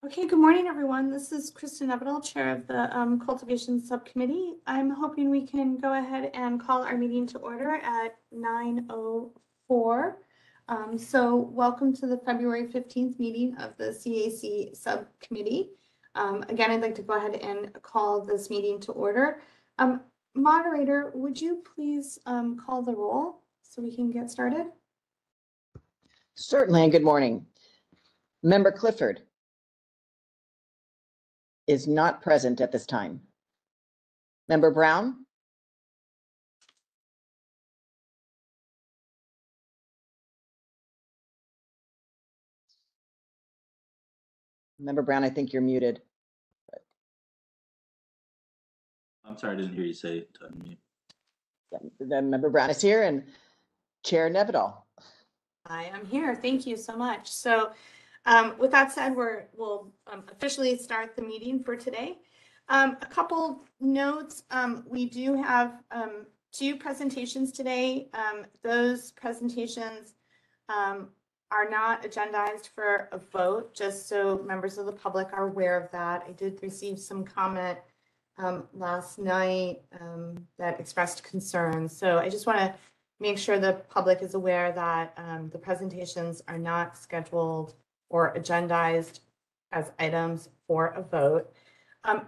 Okay, good morning, everyone. This is Kristen Evidal, Chair of the Cultivation Subcommittee. I'm hoping we can go ahead and call our meeting to order at 9:04. So welcome to the February 15th meeting of the CAC Subcommittee. Again, I'd like to go ahead and call this meeting to order. Moderator, would you please call the roll so we can get started? Certainly, and good morning. Member Clifford is not present at this time. Member Brown? Member Brown, I think you're muted. I'm sorry, I didn't hear you say to unmute. The Member Brown is here, and Chair Nevidal. I am here. Thank you so much. So with that said, we'll officially start the meeting for today. A couple notes. We do have two presentations today. Those presentations are not agendized for a vote, just so members of the public are aware of that. I did receive some comment last night that expressed concerns. So I just want to make sure the public is aware that the presentations are not scheduled or agendized as items for a vote.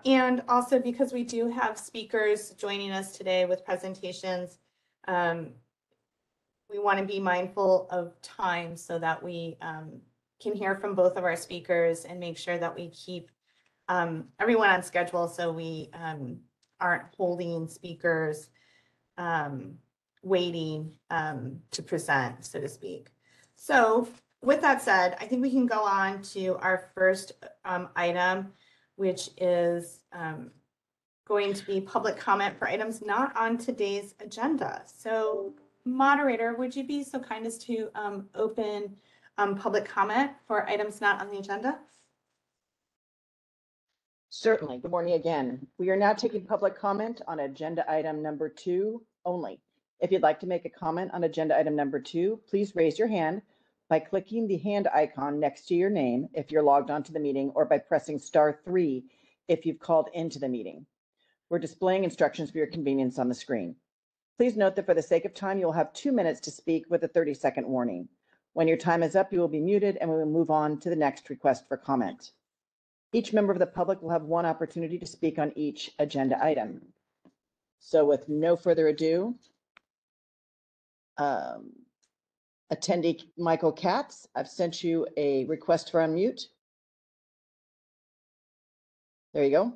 And also because we do have speakers joining us today with presentations, we want to be mindful of time so that we can hear from both of our speakers and make sure that we keep everyone on schedule so we aren't holding speakers waiting to present, so to speak. So with that said, I think we can go on to our first item, which is going to be public comment for items not on today's agenda. So moderator, would you be so kind as to open public comment for items not on the agenda? Certainly. Good morning again. We are now taking public comment on agenda item number 2 only. If you'd like to make a comment on agenda item number 2, please raise your hand by clicking the hand icon next to your name if you're logged onto the meeting, or by pressing *3 if you've called into the meeting. We're displaying instructions for your convenience on the screen. Please note that for the sake of time, you'll have 2 minutes to speak with a 30-second warning. When your time is up, you will be muted and we will move on to the next request for comment. Each member of the public will have one opportunity to speak on each agenda item. So with no further ado, attendee Michael Katz, I've sent you a request for unmute. There you go.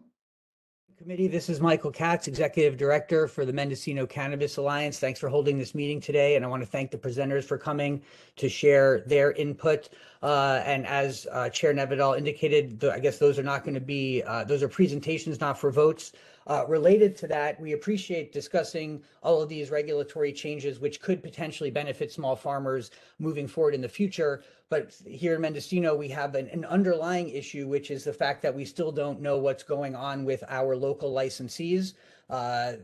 Committee, this is Michael Katz, Executive Director for the Mendocino Cannabis Alliance. Thanks for holding this meeting today, and I want to thank the presenters for coming to share their input. And as Chair Nevidal indicated, I guess those are not going to be, those are presentations, not for votes. Related to that, we appreciate discussing all of these regulatory changes, which could potentially benefit small farmers moving forward in the future. But here in Mendocino, we have an underlying issue, which is the fact that we still don't know what's going on with our local licensees.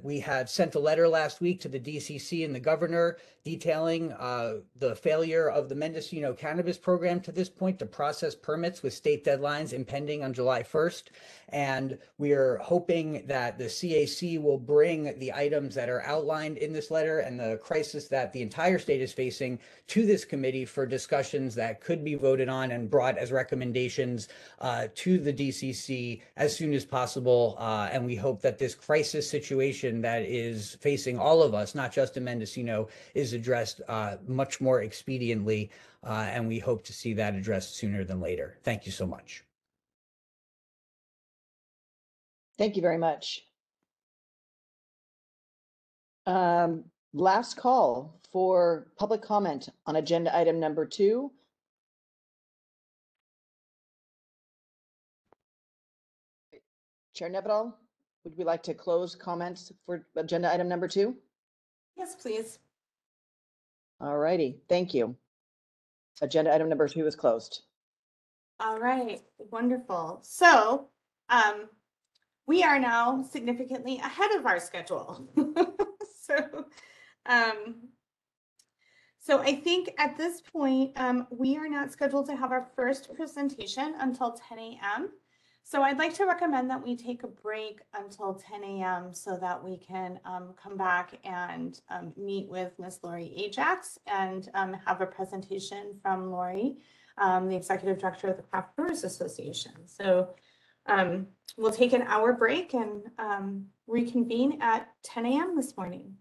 We had sent a letter last week to the DCC and the governor detailing the failure of the Mendocino cannabis program to this point to process permits with state deadlines impending on July 1st. And we are hoping that the CAC will bring the items that are outlined in this letter and the crisis that the entire state is facing to this committee for discussions that could be voted on and brought as recommendations to the DCC as soon as possible. And we hope that this crisis situation that is facing all of us, not just in Mendocino, is addressed much more expediently. And we hope to see that addressed sooner than later. Thank you so much. Thank you very much. Last call for public comment on agenda item number 2. Chair Nevidal, would we like to close comments for agenda item number 2? Yes, please. All righty, thank you. Agenda item number 2 is closed. All right, wonderful. So we are now significantly ahead of our schedule. So I think at this point, we are not scheduled to have our first presentation until 10 a.m. So I'd like to recommend that we take a break until 10 a.m. so that we can come back and meet with Ms. Lori Ajax and have a presentation from Lori, the Executive Director of the Craft Brewers Association. So we'll take an hour break and reconvene at 10 a.m. this morning.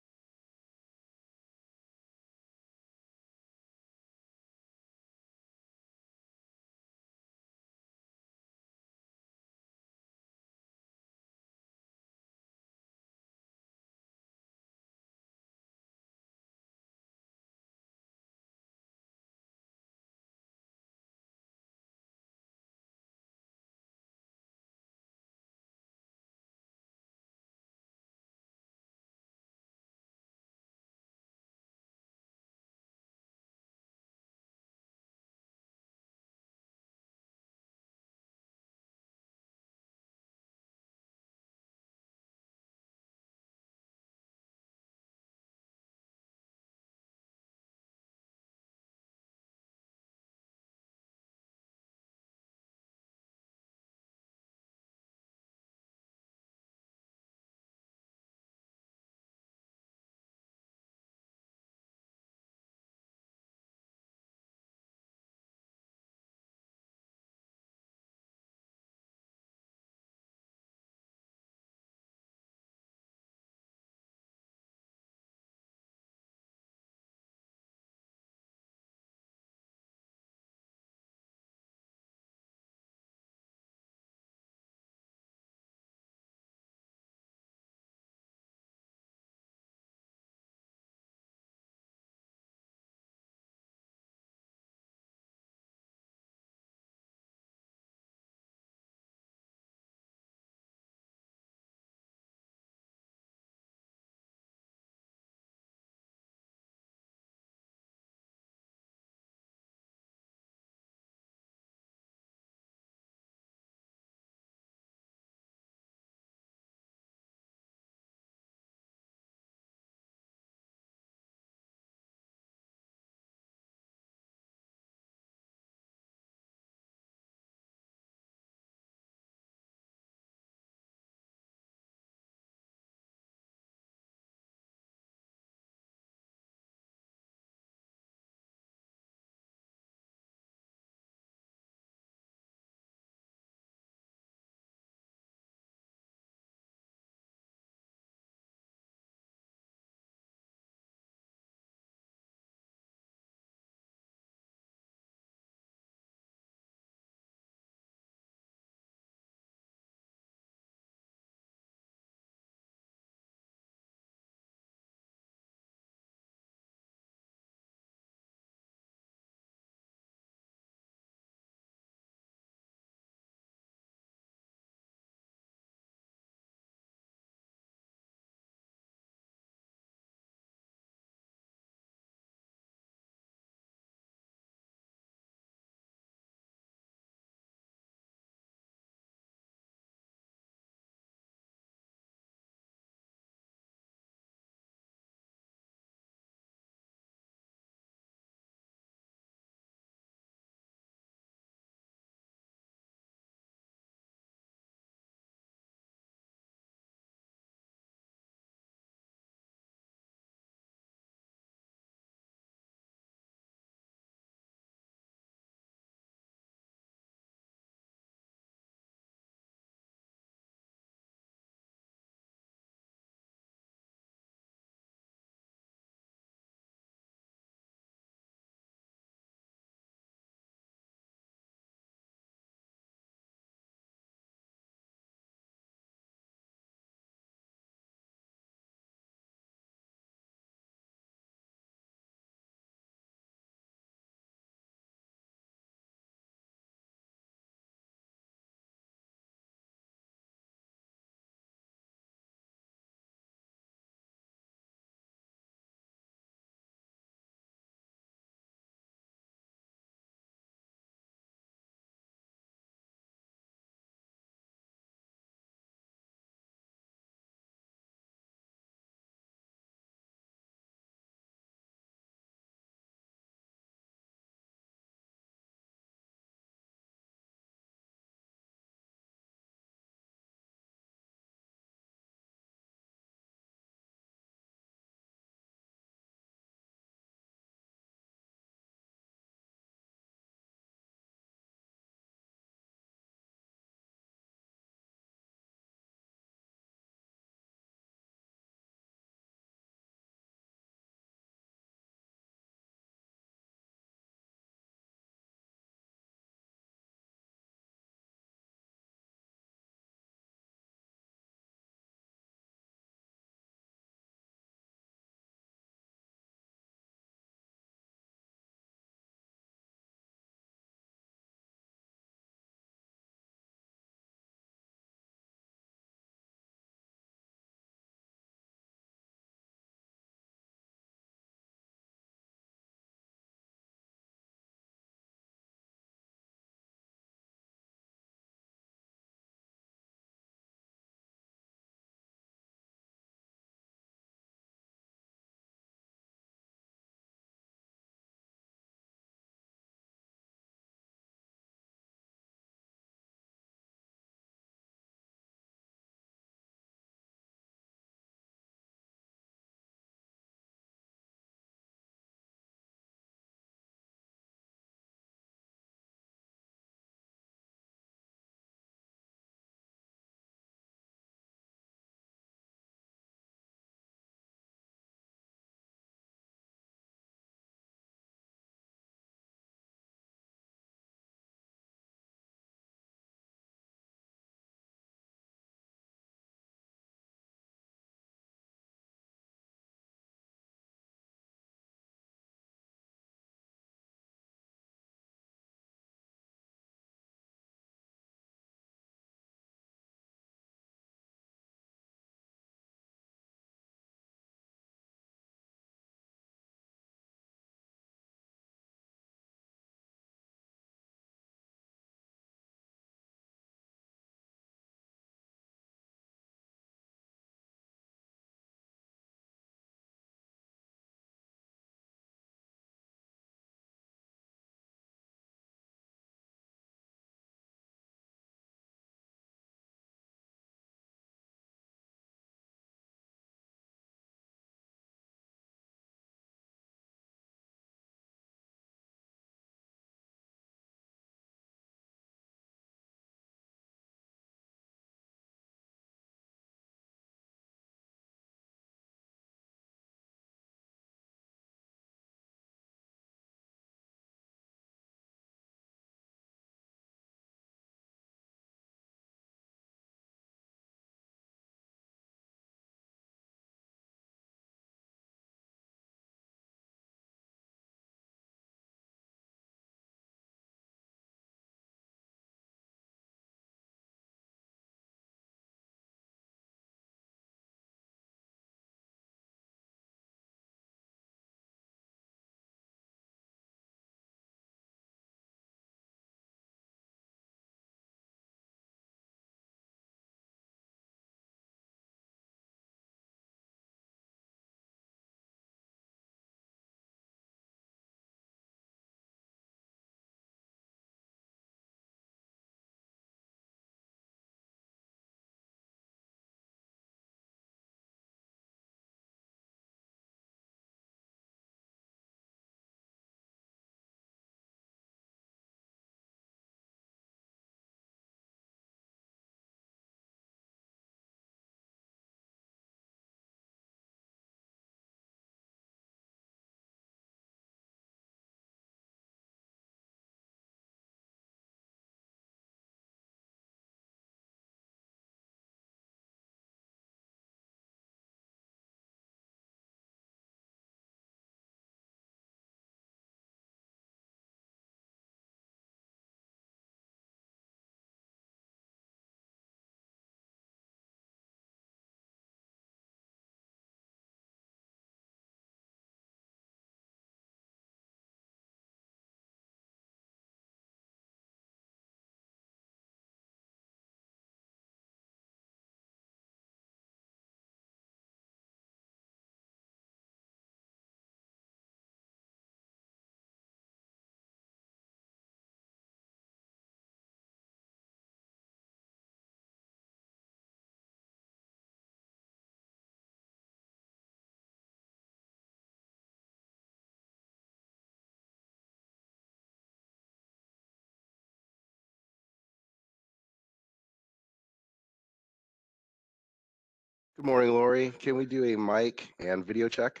Good morning, Lori. Can we do a mic and video check?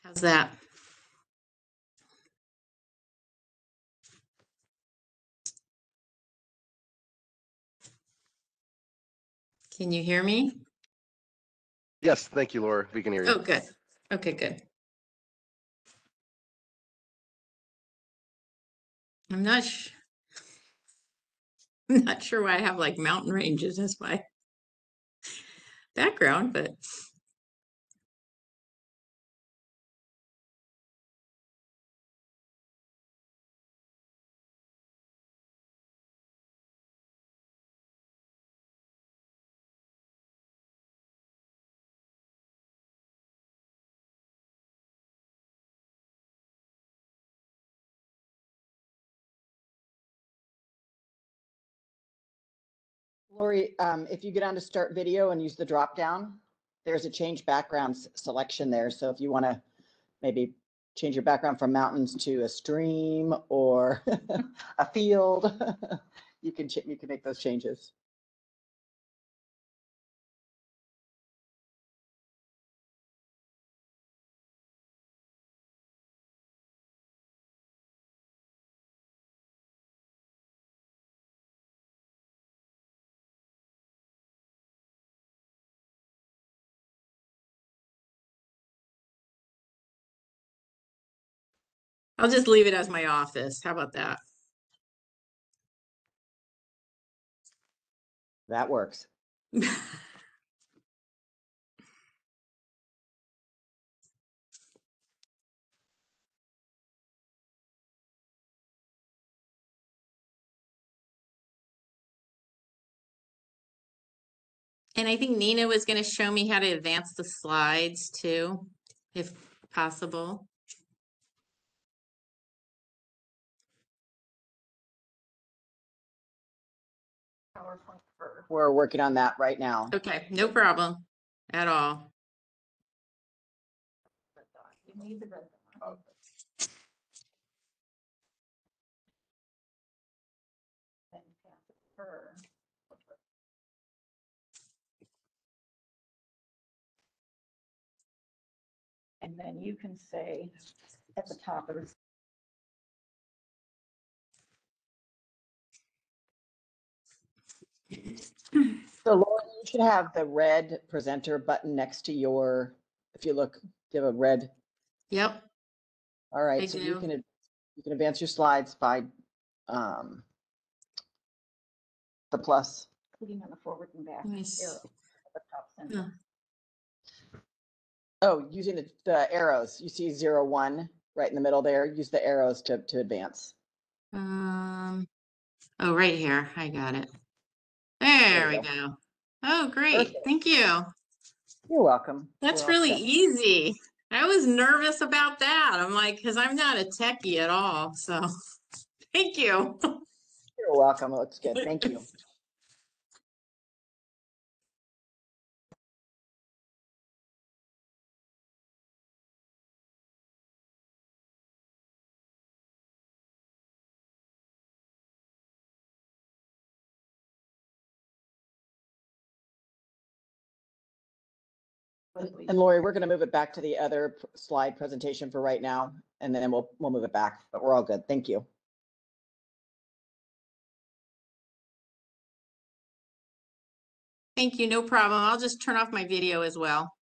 How's that? Can you hear me? Yes, thank you, Laura. We can hear you. Oh, good. Okay, good. I'm not I'm not sure why I have like mountain ranges as my background, but Lori, if you get on to start video and use the drop down, there's a change background selection there. So if you want to maybe change your background from mountains to a stream or a field, you can make those changes. I'll just leave it as my office. How about that? That works. And I think Nina was going to show me how to advance the slides too, if possible. We're working on that right now. Okay, no problem at all. And then you can say at the top of the So Laura, you should have the red presenter button next to your, if you look, you have a red. Yep. All right, I so do. you can advance your slides by the plus. Clicking on the forward and back Let me see. arrow at the top center. Huh. Oh, using the arrows. You see 0, 1 right in the middle there. Use the arrows to advance. Oh, right here. I got it. There we go. Oh, great. Perfect. Thank you. You're welcome. That's You're all really set. easy. I was nervous about that. I'm like, because I'm not a techie at all. So thank you. You're welcome. Looks good. Thank you. And Lori, we're going to move it back to the other slide presentation for right now, and then we'll move it back. But we're all good. Thank you. Thank you. No problem. I'll just turn off my video as well.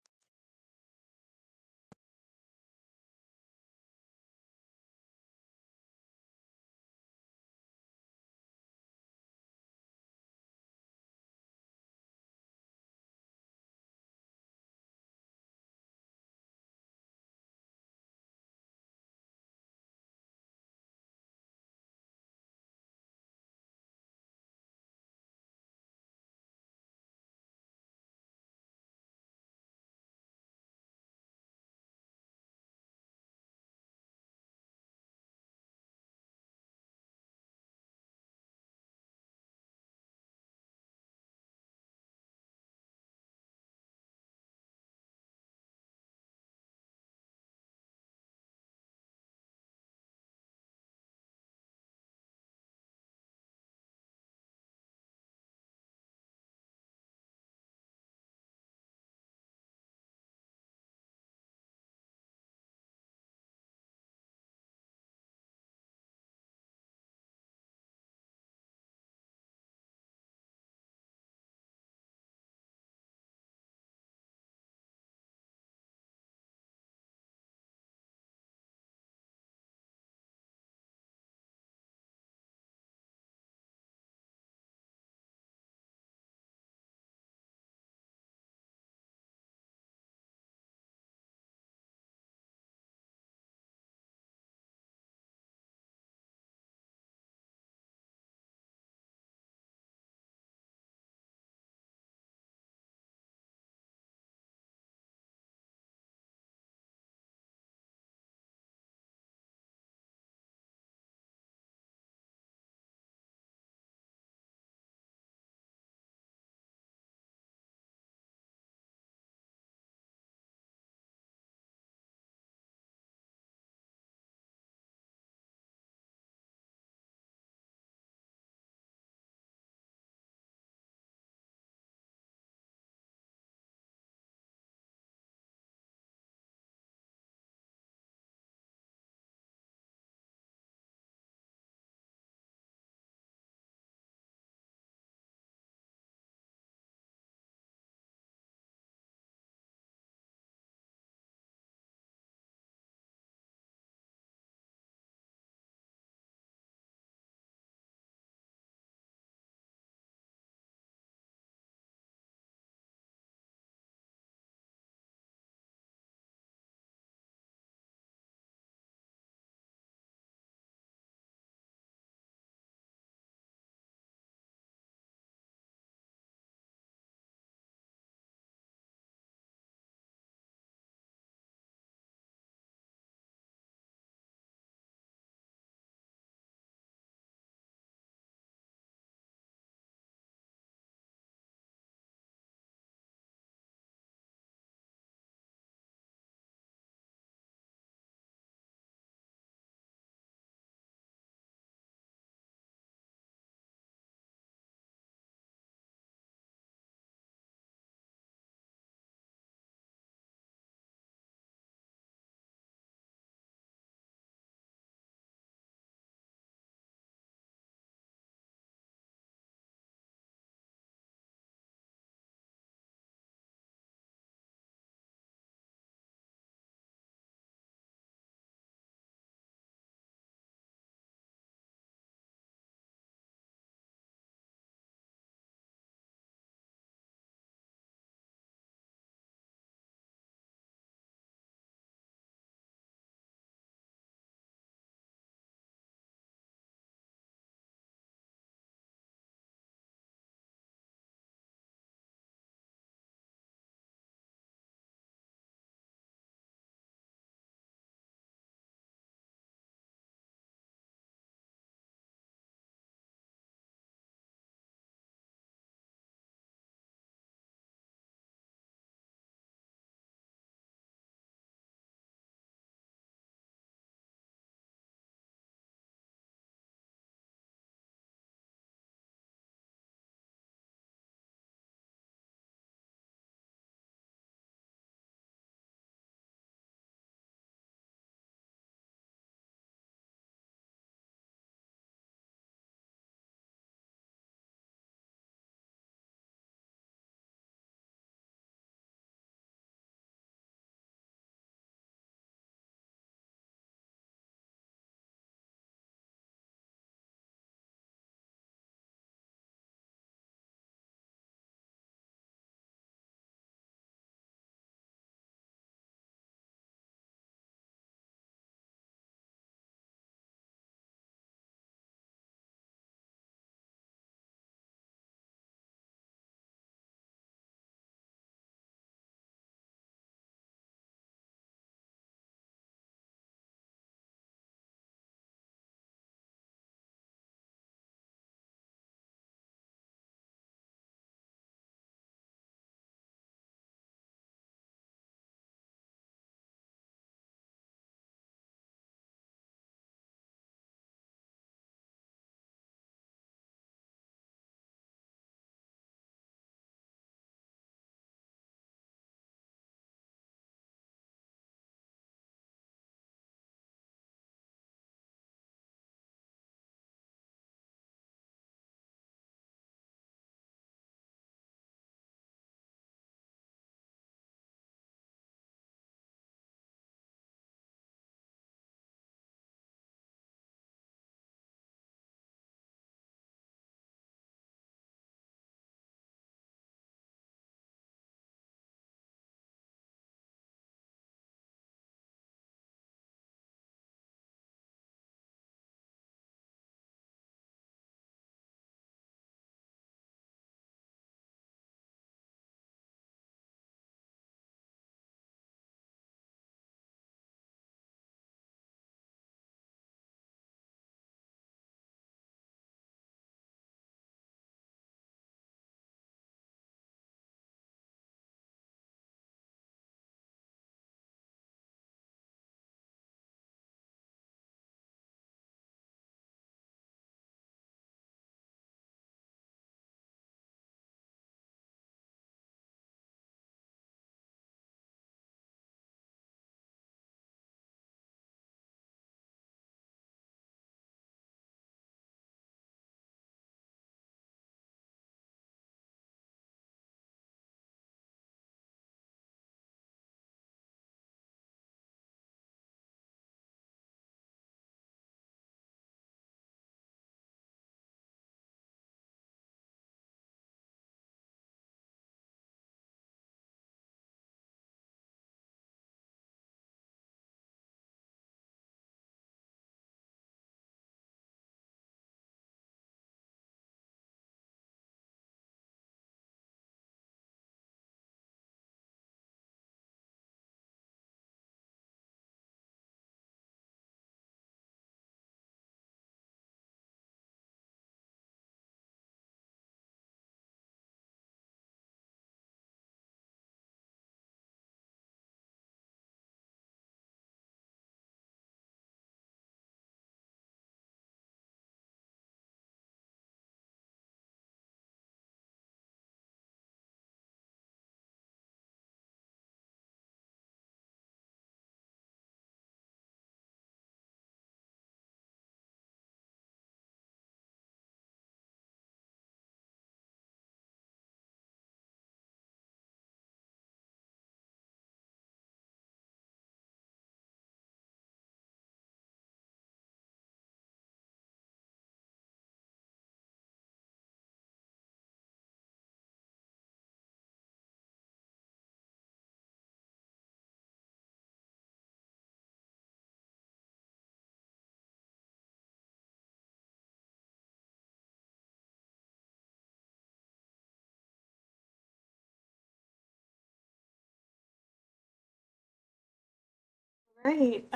Right.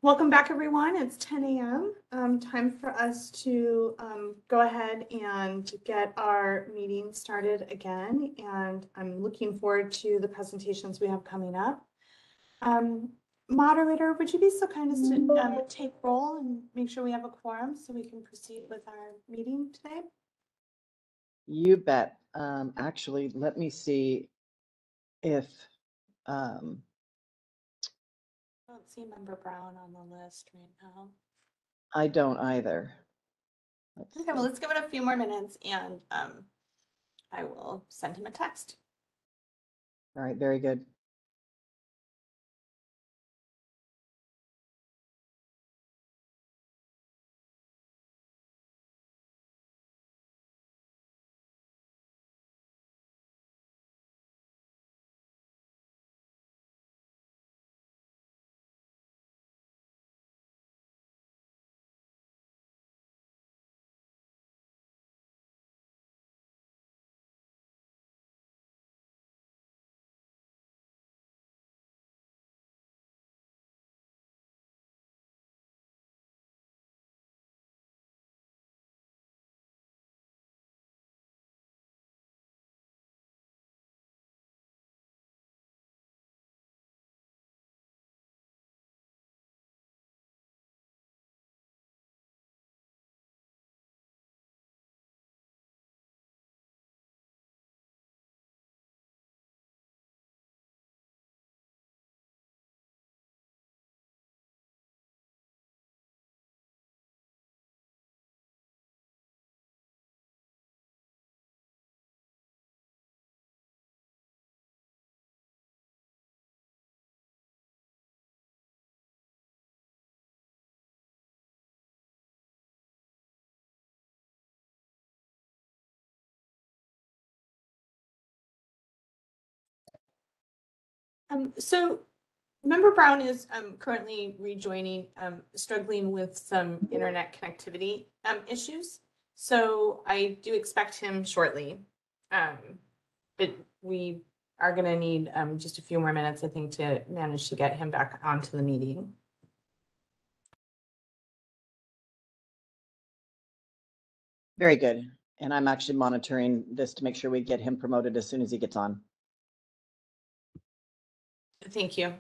Welcome back, everyone. It's 10 a.m. Time for us to go ahead and get our meeting started again. And I'm looking forward to the presentations we have coming up. Moderator, would you be so kind as to take roll and make sure we have a quorum so we can proceed with our meeting today? You bet. Actually, let me see if, I don't see Member Brown on the list right now. I don't either. Okay, well, let's give it a few more minutes and I will send him a text. All right, very good. So Member Brown is currently rejoining, struggling with some internet connectivity issues. So I do expect him shortly. But we are going to need just a few more minutes, I think, to manage to get him back onto the meeting. Very good. And I'm actually monitoring this to make sure we get him promoted as soon as he gets on. Thank you.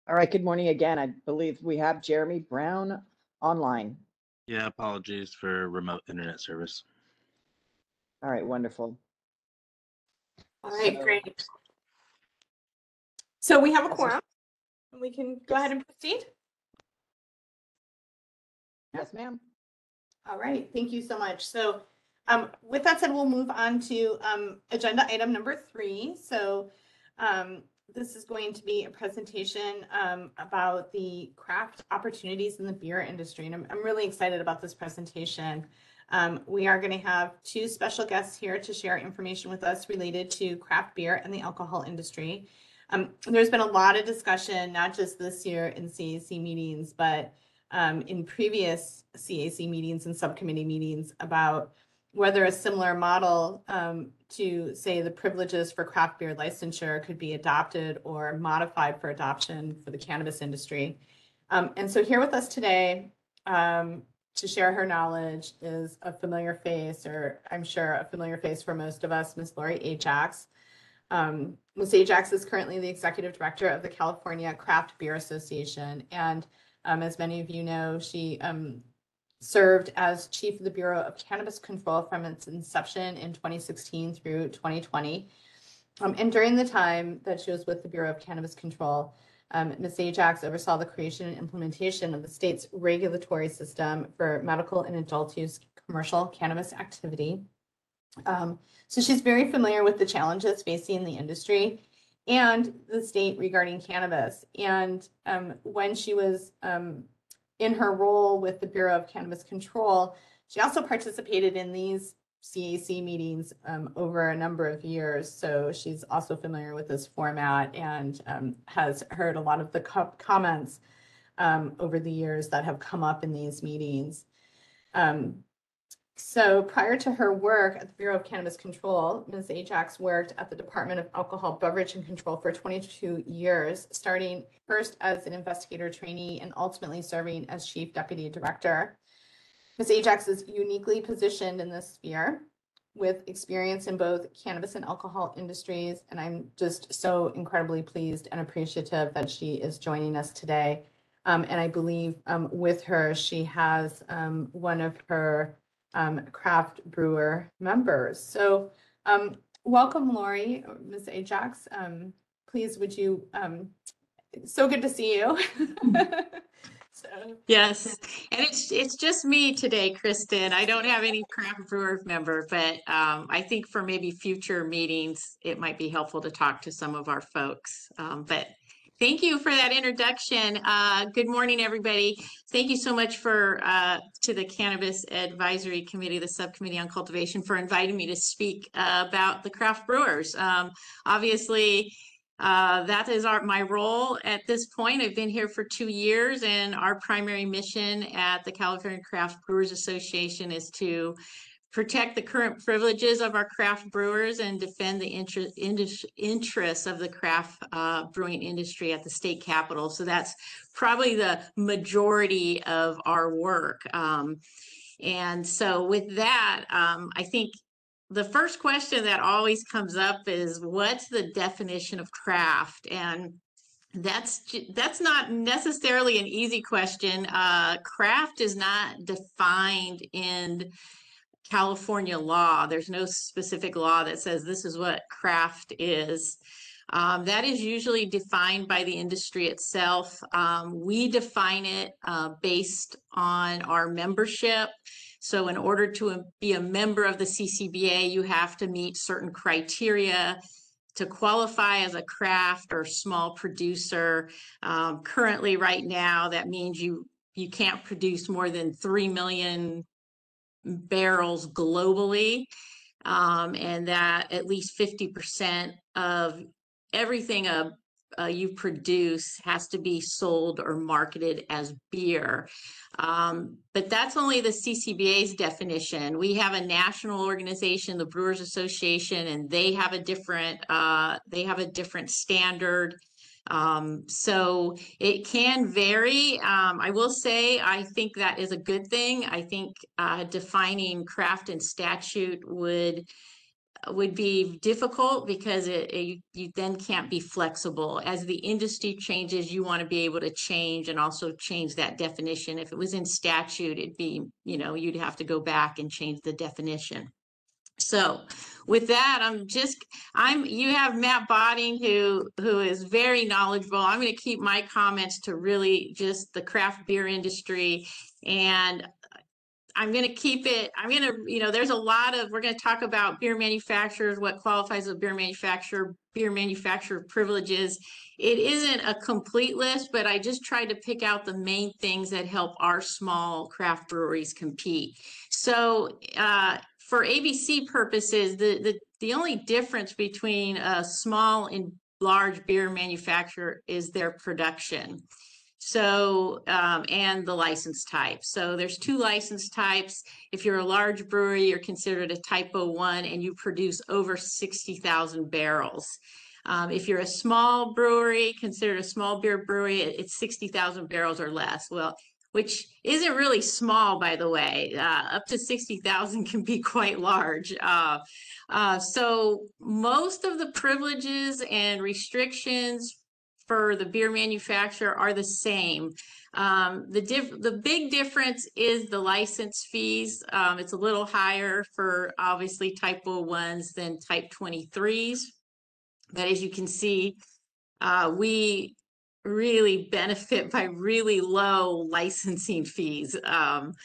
All right, good morning again. I believe we have Jeremy Brown online. Yeah, apologies for remote internet service. All right, wonderful. All right, So- great. So we have a Yes, quorum. We can go ahead and proceed. Yes, ma'am. All right, thank you so much. So with that said, we'll move on to agenda item number 3. So this is going to be a presentation about the craft opportunities in the beer industry. And I'm really excited about this presentation. We are going to have two special guests here to share information with us related to craft beer and the alcohol industry. There's been a lot of discussion, not just this year in CAC meetings, but in previous CAC meetings and subcommittee meetings about whether a similar model to, say, the privileges for craft beer licensure could be adopted or modified for adoption for the cannabis industry. And so here with us today to share her knowledge is a familiar face, or I'm sure a familiar face for most of us, Ms. Lori Ajax. Ms. Ajax is currently the executive director of the California Craft Beer Association. And as many of you know, she served as chief of the Bureau of Cannabis Control from its inception in 2016 through 2020. And during the time that she was with the Bureau of Cannabis Control, Ms. Ajax oversaw the creation and implementation of the state's regulatory system for medical and adult use commercial cannabis activity. So she's very familiar with the challenges facing the industry and the state regarding cannabis. And when she was in her role with the Bureau of Cannabis Control, she also participated in these CAC meetings over a number of years. So she's also familiar with this format and has heard a lot of the comments over the years that have come up in these meetings. So prior to her work at the Bureau of Cannabis Control, Ms. Ajax worked at the Department of Alcohol, Beverage, and Control for 22 years, starting first as an investigator trainee and ultimately serving as chief deputy director. Ms. Ajax is uniquely positioned in this sphere with experience in both cannabis and alcohol industries, and I'm just so incredibly pleased and appreciative that she is joining us today. And I believe with her, she has one of her craft brewer members. So welcome, Lori, Ms. Ajax. Please, would you, so good to see you. So. Yes, and it's just me today, Kristen. I don't have any craft brewer member, but I think for maybe future meetings, it might be helpful to talk to some of our folks. But thank you for that introduction. Good morning, everybody. Thank you so much for to the Cannabis Advisory Committee, the Subcommittee on Cultivation, for inviting me to speak about the craft brewers. Obviously, that is my role at this point. I've been here for 2 years, and our primary mission at the California Craft Brewers Association is to protect the current privileges of our craft brewers and defend the interests of the craft brewing industry at the state capitol. So that's probably the majority of our work. And so with that, I think the first question that always comes up is, what's the definition of craft? And that's not necessarily an easy question. Craft is not defined in California law. There's no specific law that says this is what craft is. That is usually defined by the industry itself. We define it based on our membership. So in order to be a member of the CCBA, you have to meet certain criteria to qualify as a craft or small producer. Currently, right now, that means you can't produce more than 3 million barrels globally, and that at least 50% of everything you produce has to be sold or marketed as beer. But that's only the CCBA's definition. We have a national organization, the Brewers Association, and they have a different standard. So it can vary. I will say, I think that is a good thing. I think defining craft in statute would be difficult because you then can't be flexible. As the industry changes, you want to be able to change and also change that definition. If it was in statute, it'd be, you'd have to go back and change the definition. So with that, you have Matt Botting, who is very knowledgeable. I'm going to keep my comments to really just the craft beer industry and I'm going to keep it, I'm going to, there's a lot of, we're going to talk about beer manufacturers, what qualifies as a beer manufacturer privileges. It isn't a complete list, but I just tried to pick out the main things that help our small craft breweries compete. So for ABC purposes, the only difference between a small and large beer manufacturer is their production. So, and the license type. So there's 2 license types. If you're a large brewery, you're considered a type 01 and you produce over 60,000 barrels. If you're a small brewery, considered a small beer brewery, it's 60,000 barrels or less. Well, which isn't really small, by the way. Up to 60,000 can be quite large. So most of the privileges and restrictions for the beer manufacturer are the same. The big difference is the license fees. It's a little higher for obviously type 01s than type 23s. But as you can see, we really benefit by really low licensing fees in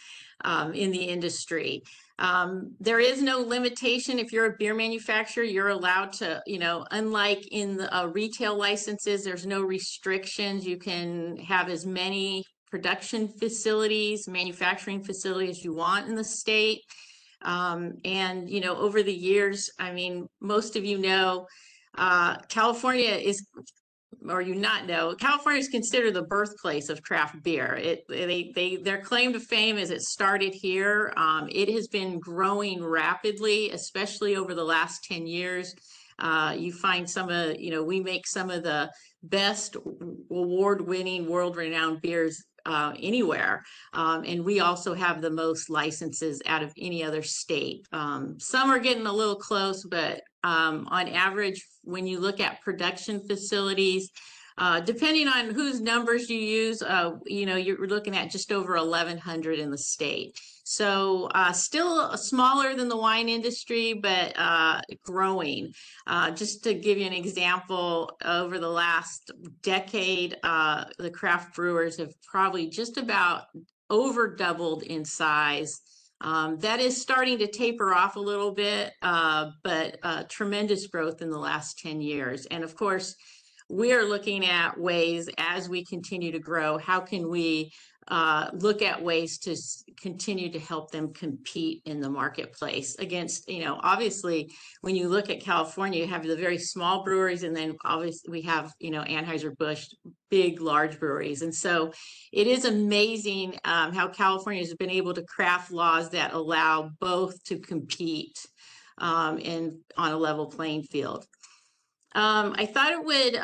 the industry. There is no limitation. If you're a beer manufacturer, you're allowed to, unlike in the retail licenses, there's no restrictions. You can have as many production facilities, manufacturing facilities you want in the state. And, over the years, I mean, most of California is, or you not know, California is considered the birthplace of craft beer. Their claim to fame is it started here. It has been growing rapidly, especially over the last 10 years. You find we make some of the best award-winning, world-renowned beers anywhere. And we also have the most licenses out of any other state. Some are getting a little close, but on average, when you look at production facilities, depending on whose numbers you use, you're looking at just over 1,100 in the state. So still smaller than the wine industry, but growing. Just to give you an example, over the last decade, the craft brewers have probably just about over doubled in size. That is starting to taper off a little bit, but tremendous growth in the last 10 years. And of course, we are looking at ways as we continue to grow, how can we look at ways to continue to help them compete in the marketplace against, obviously, when you look at California, you have the very small breweries, and then obviously we have, Anheuser-Busch, big, large breweries. And so it is amazing how California has been able to craft laws that allow both to compete on a level playing field. I thought it would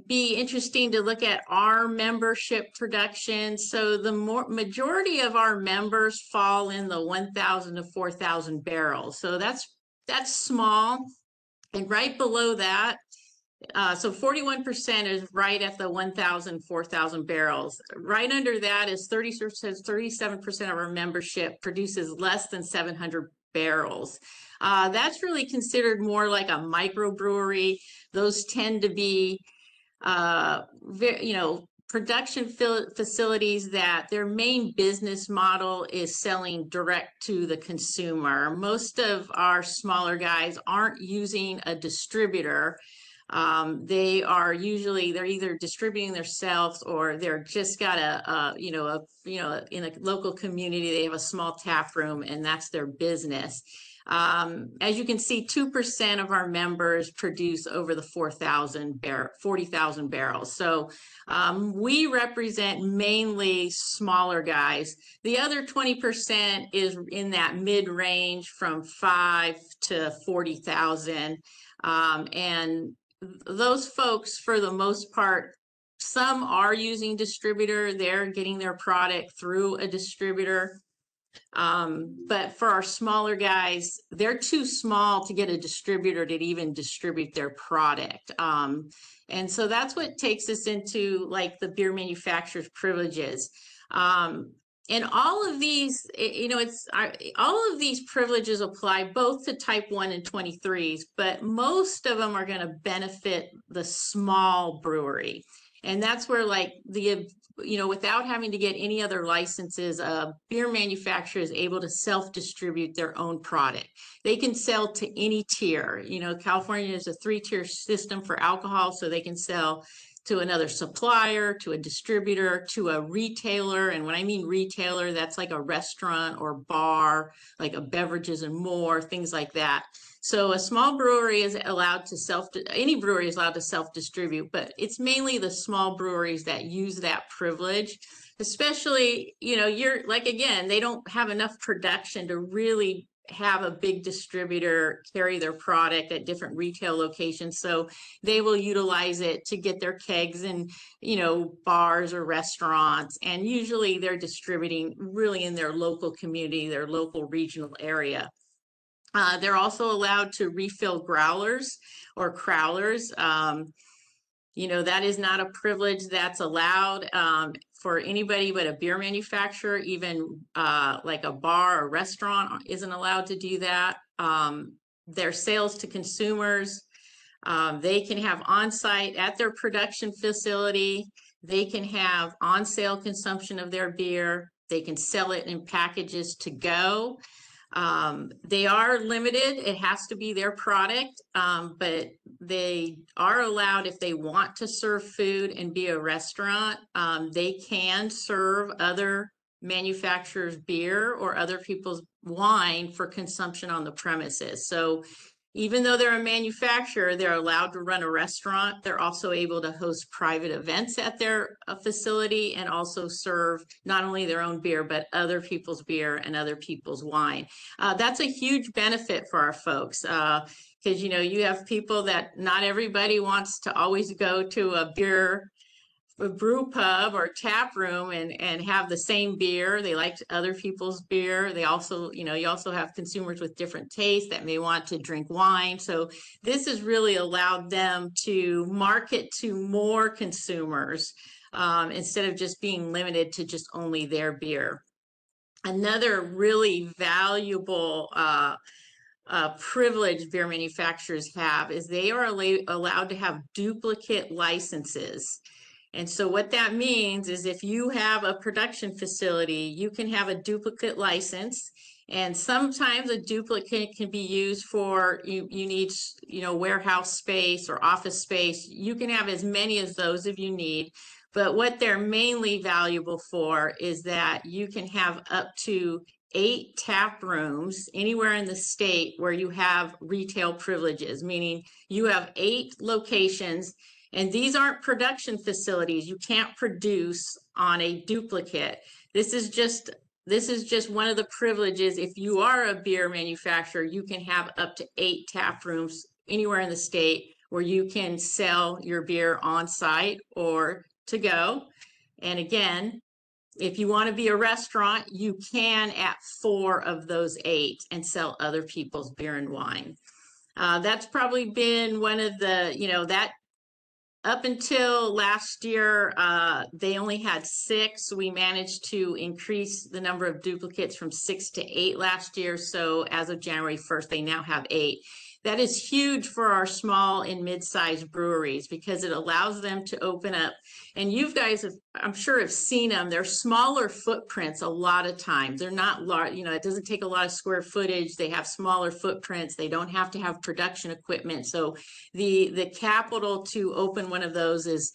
be interesting to look at our membership production. So the majority of our members fall in the 1,000 to 4,000 barrels. So that's small. And right below that, so 41% is right at the 1,000, 4,000 barrels. Right under that is 37% of our membership produces less than 700 barrels. That's really considered more like a microbrewery. Those tend to be production facilities that their main business model is selling direct to the consumer. Most of our smaller guys aren't using a distributor. They're either distributing themselves, or they're just got in a local community, they have a small tap room and that's their business. As you can see, 2% of our members produce over the 40,000 barrels. So we represent mainly smaller guys. The other 20% is in that mid-range from 5 to 40,000. And those folks, for the most part, some are using distributor. They're getting their product through a distributor. But for our smaller guys, they're too small to get a distributor to even distribute their product. And so that's what takes us into like the beer manufacturer's privileges. And all of these, all of these privileges apply both to type 1 and 23s, but most of them are going to benefit the small brewery. And that's where like the without having to get any other licenses, a beer manufacturer is able to self-distribute their own product. They can sell to any tier. California is a 3-tier system for alcohol, so they can sell to another supplier, to a distributor, to a retailer. And when I mean retailer, that's like a restaurant or bar, like a beverages and more, things like that. So a small brewery is allowed to any brewery is allowed to self-distribute, but it's mainly the small breweries that use that privilege, especially, you're like, again, they don't have enough production to really have a big distributor carry their product at different retail locations. So they will utilize it to get their kegs in, bars or restaurants. And usually they're distributing really in their local community, their local regional area. They're also allowed to refill growlers or crowlers. That is not a privilege that's allowed for anybody but a beer manufacturer. Even like a bar or restaurant isn't allowed to do that. Their sales to consumers, they can have on-site at their production facility. They can have on-sale consumption of their beer. They can sell it in packages to go. They are limited. It has to be their product, but they are allowed, if they want to serve food and be a restaurant, they can serve other manufacturers' beer or other people's wine for consumption on the premises. So even though they're a manufacturer, they're allowed to run a restaurant. They're also able to host private events at their facility and also serve not only their own beer, but other people's beer and other people's wine. That's a huge benefit for our folks because, you have people that not everybody wants to always go to a brew pub or tap room and have the same beer. They like other people's beer. They also, you also have consumers with different tastes that may want to drink wine. So this has really allowed them to market to more consumers instead of just being limited to just only their beer. Another really valuable privilege beer manufacturers have is they are allowed to have duplicate licenses. And so what that means is if you have a production facility, you can have a duplicate license. And sometimes a duplicate can be used for, you need, warehouse space or office space. You can have as many as those if you need. But what they're mainly valuable for is that you can have up to 8 tap rooms anywhere in the state where you have retail privileges, meaning you have 8 locations. And these aren't production facilities. You can't produce on a duplicate. This is just one of the privileges. If you are a beer manufacturer, you can have up to 8 tap rooms anywhere in the state where you can sell your beer on site or to go. And again, if you want to be a restaurant, you can at 4 of those 8 and sell other people's beer and wine. That's probably been one of the, that up until last year, they only had 6. We managed to increase the number of duplicates from 6 to 8 last year. So as of January 1st, they now have 8. That is huge for our small and mid-sized breweries because it allows them to open up. And you guys have, I'm sure, have seen them. They're smaller footprints a lot of times. They're not large, it doesn't take a lot of square footage. They have smaller footprints. They don't have to have production equipment. So the capital to open one of those is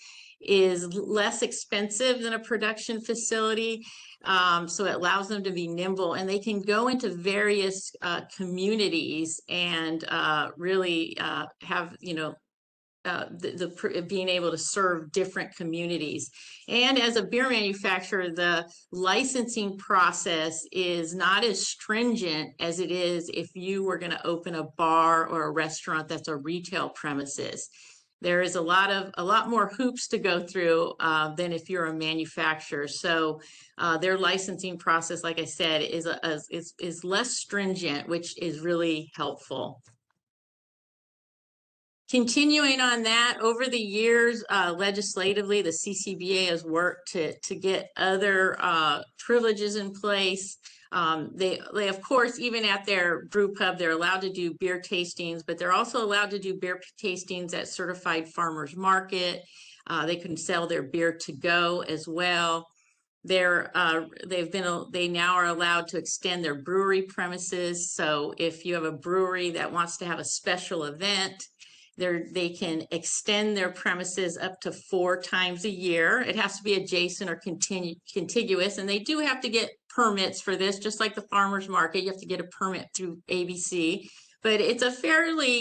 less expensive than a production facility. So it allows them to be nimble and they can go into various communities and really have, being able to serve different communities. And as a beer manufacturer, the licensing process is not as stringent as it is if you were going to open a bar or a restaurant that's a retail premises. There is a lot more hoops to go through than if you're a manufacturer. So their licensing process, like I said, is less stringent, which is really helpful. Continuing on that, over the years, legislatively, the CCBA has worked to get other privileges in place. They of course, even at their brew pub, they're allowed to do beer tastings, but they're also allowed to do beer tastings at certified farmers market. They can sell their beer to go as well. They now are allowed to extend their brewery premises. So if you have a brewery that wants to have a special event, they can extend their premises up to 4 times a year. It has to be adjacent or contiguous, and they do have to get permits for this, just like the farmers market. You have to get a permit through ABC, but it's a fairly,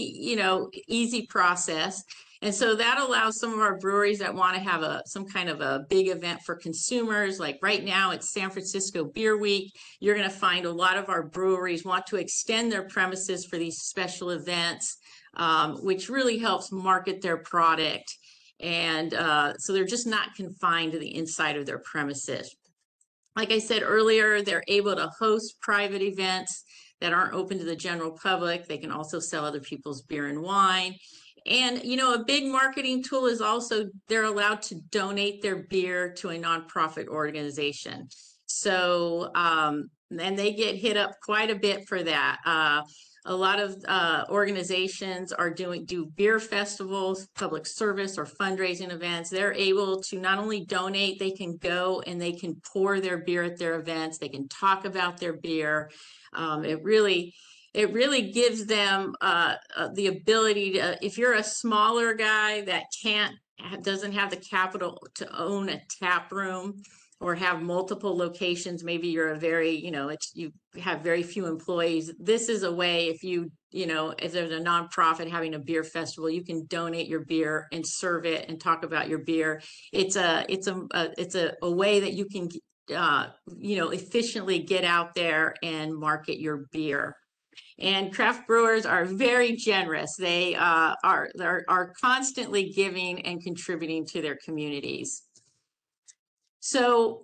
easy process. And so that allows some of our breweries that want to have some kind of a big event for consumers. Like right now, it's San Francisco Beer Week. You're going to find a lot of our breweries want to extend their premises for these special events, which really helps market their product. And so they're just not confined to the inside of their premises. Like I said earlier, they're able to host private events that aren't open to the general public. They can also sell other people's beer and wine. And, a big marketing tool is also they're allowed to donate their beer to a nonprofit organization. So, and they get hit up quite a bit for that. A lot of organizations do beer festivals, public service or fundraising events. They're able to not only donate, they can go and they can pour their beer at their events. They can talk about their beer. It really gives them the ability to, if you're a smaller guy that doesn't have the capital to own a tap room or have multiple locations, maybe you're a very, you have very few employees. This is a way, if if there's a nonprofit having a beer festival, you can donate your beer and serve it and talk about your beer. It's a way that you can, efficiently get out there and market your beer. And craft brewers are very generous. They are constantly giving and contributing to their communities. So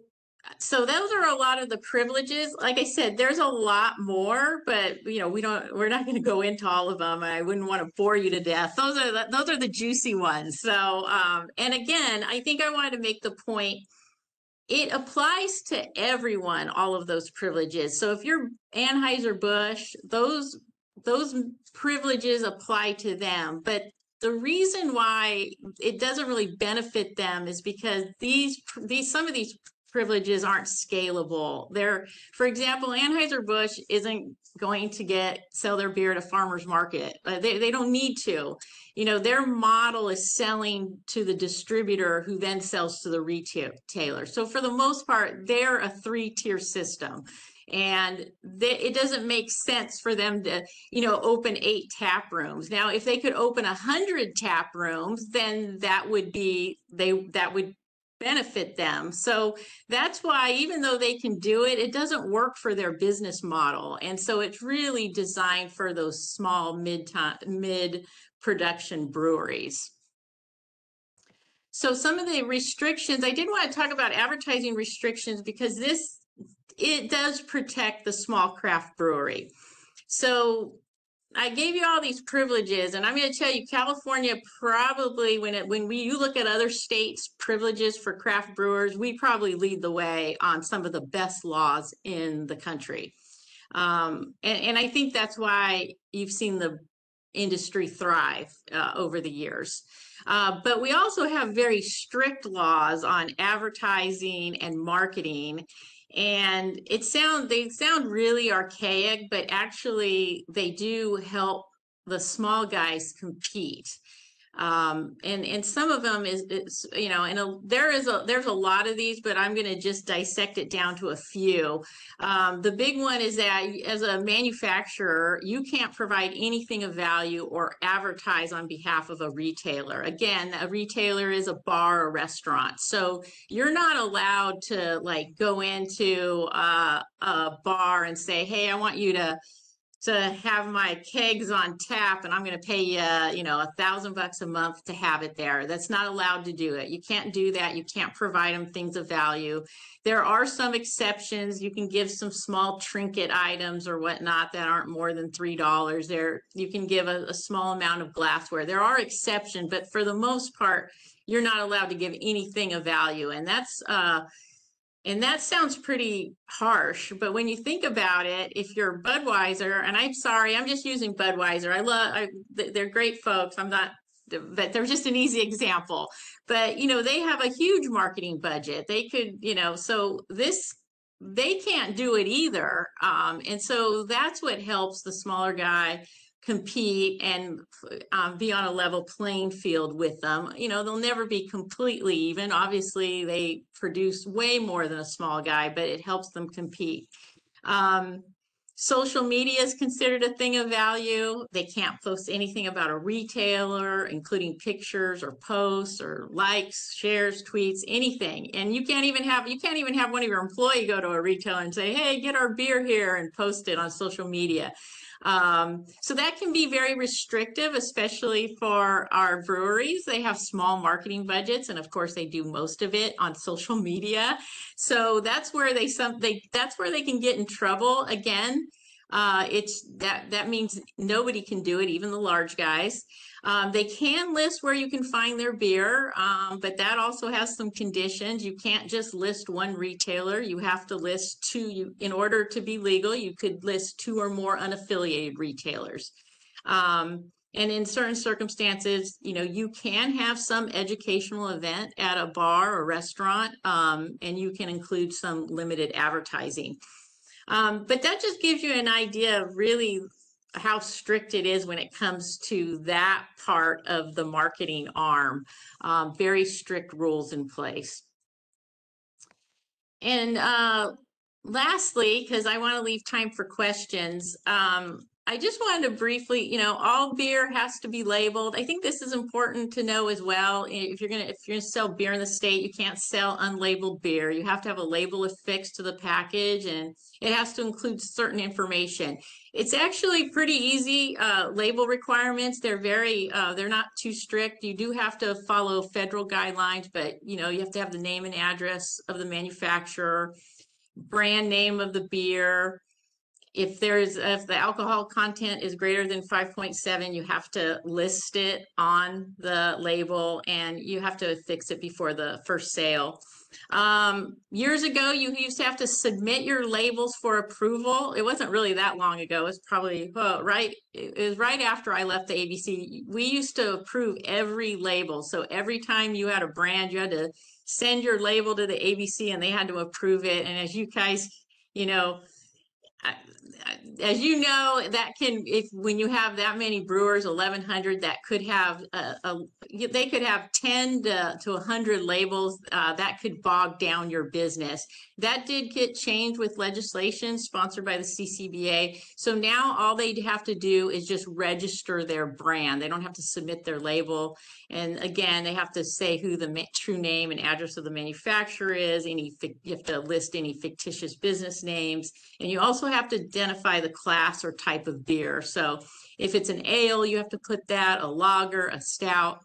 those are a lot of the privileges. Like I said, there's a lot more, but we're not going to go into all of them. I wouldn't want to bore you to death. Those are the juicy ones. So and again, I think I wanted to make the point, it applies to everyone, all of those privileges. So if you're Anheuser-Busch, those privileges apply to them. But the reason why it doesn't really benefit them is because some of these privileges aren't scalable. For example, Anheuser-Busch isn't going to sell their beer at a farmer's market. They don't need to. Their model is selling to the distributor who then sells to the retailer. So for the most part, they're a 3-tier system. And it doesn't make sense for them to, open 8 tap rooms. Now, if they could open 100 tap rooms, then that would benefit them. So that's why, even though they can do it, it doesn't work for their business model. And so it's really designed for those small mid-production breweries. So some of the restrictions, I did want to talk about advertising restrictions because it does protect the small craft brewery. So I gave you all these privileges, and I'm going to tell you, California probably, you look at other states' privileges for craft brewers, we probably lead the way on some of the best laws in the country. And I think that's why you've seen the industry thrive over the years. But we also have very strict laws on advertising and marketing. And they sound really archaic, but actually they do help the small guys compete. And some of them there's a lot of these, but I'm going to just dissect it down to a few. The big one is that as a manufacturer, you can't provide anything of value or advertise on behalf of a retailer. Again, a retailer is a bar or restaurant. So you're not allowed to go into a bar and say, hey, I want you to have my kegs on tap and I'm going to pay you, $1,000 a month to have it there. That's not allowed to do it. You can't do that. You can't provide them things of value. There are some exceptions. You can give some small trinket items or whatnot that aren't more than $3 there. You can give a small amount of glassware. There are exceptions, but for the most part, you're not allowed to give anything of value. And that sounds pretty harsh, but when you think about it, if you're Budweiser, and I'm sorry, I'm just using Budweiser. They're great folks. I'm not but they're just an easy example. But, you know, they have a huge marketing budget. They could, you know, so they can't do it either. And so that's what helps the smaller guy compete and be on a level playing field with them. You know, they'll never be completely even. Obviously, they produce way more than a small guy, but it helps them compete. Social media is considered a thing of value. They can't post anything about a retailer, including pictures or posts or likes, shares, tweets, anything. And you can't even have one of your employees go to a retailer and say, hey, get our beer here, and post it on social media. So that can be very restrictive, especially for our breweries. They have small marketing budgets, and of course they do most of it on social media. So that's where that's where they can get in trouble again. That means nobody can do it, even the large guys. They can list where you can find their beer, but that also has some conditions. You can't just list one retailer. You have to list two. In order to be legal, you could list 2 or more unaffiliated retailers. And in certain circumstances, you know, you can have some educational event at a bar or restaurant, and you can include some limited advertising. But that just gives you an idea of really how strict it is when it comes to that part of the marketing arm. Very strict rules in place. And lastly, because I want to leave time for questions, I just wanted to briefly, you know, all beer has to be labeled. I think this is important to know as well. If you're gonna sell beer in the state, you can't sell unlabeled beer. You have to have a label affixed to the package, and it has to include certain information. It's actually pretty easy label requirements. They're they're not too strict. You do have to follow federal guidelines, but you know, you have to have the name and address of the manufacturer, brand name of the beer. If the alcohol content is greater than 5.7, you have to list it on the label, and you have to affix it before the first sale. Years ago, you used to have to submit your labels for approval. It wasn't really that long ago. It's probably it was right after I left the ABC. We used to approve every label. So every time you had a brand, you had to send your label to the ABC, and they had to approve it. And as you guys, you know, as you know, that can, when you have that many brewers, 1,100, that could have they could have 10 to 100 labels. That could bog down your business. That did get changed with legislation sponsored by the CCBA. So now all they have to do is just register their brand. They don't have to submit their label. And again, they have to say who the true name and address of the manufacturer is. You have to list any fictitious business names. And you also have to identify the class or type of beer. So if it's an ale, you have to put that, a lager, a stout.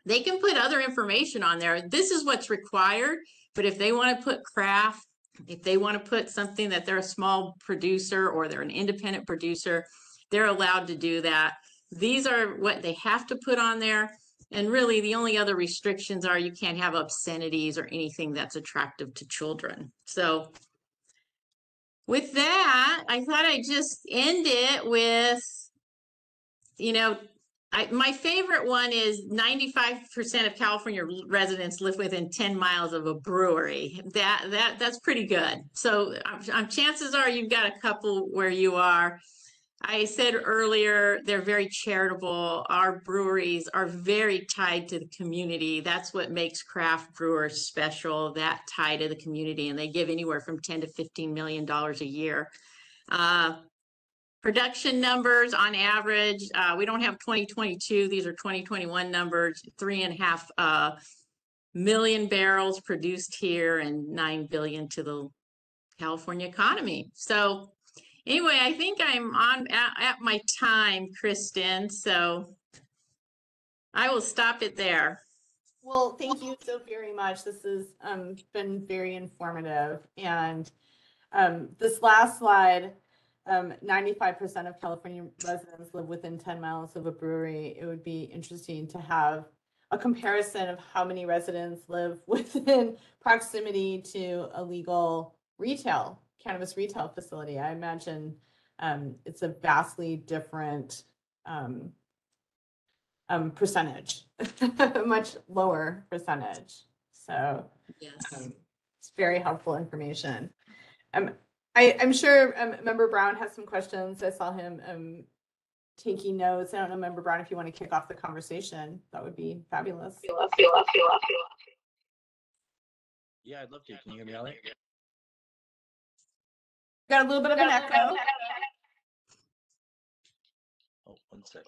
They can put other information on there. This is what's required. But if they want to put craft, if they want to put something that they're a small producer or they're an independent producer, they're allowed to do that. These are what they have to put on there. And really, the only other restrictions are you can't have obscenities or anything that's attractive to children. So with that, I thought I'd just end it with, you know, my favorite one is 95% of California residents live within 10 miles of a brewery. That's pretty good. So chances are you've got a couple where you are. I said earlier, they're very charitable. Our breweries are very tied to the community. That's what makes craft brewers special, that tie to the community. And they give anywhere from $10 to $15 million a year. Production numbers on average, we don't have 2022. These are 2021 numbers, 3.5 million barrels produced here and 9 billion to the California economy. So anyway, I think I'm at my time, Kristen, so I will stop it there. Well, thank you so very much. This has been very informative. And this last slide, 95% of California residents live within 10 miles of a brewery. It would be interesting to have a comparison of how many residents live within proximity to a legal cannabis retail facility. I imagine it's a vastly different percentage, much lower percentage. So Yes. it's very helpful information. I'm sure Member Brown has some questions. I saw him taking notes. I don't know, Member Brown, if you want to kick off the conversation, that would be fabulous. Yeah, I'd love to. Can you hear me all right? Got a little bit of an echo. Oh, 1 second.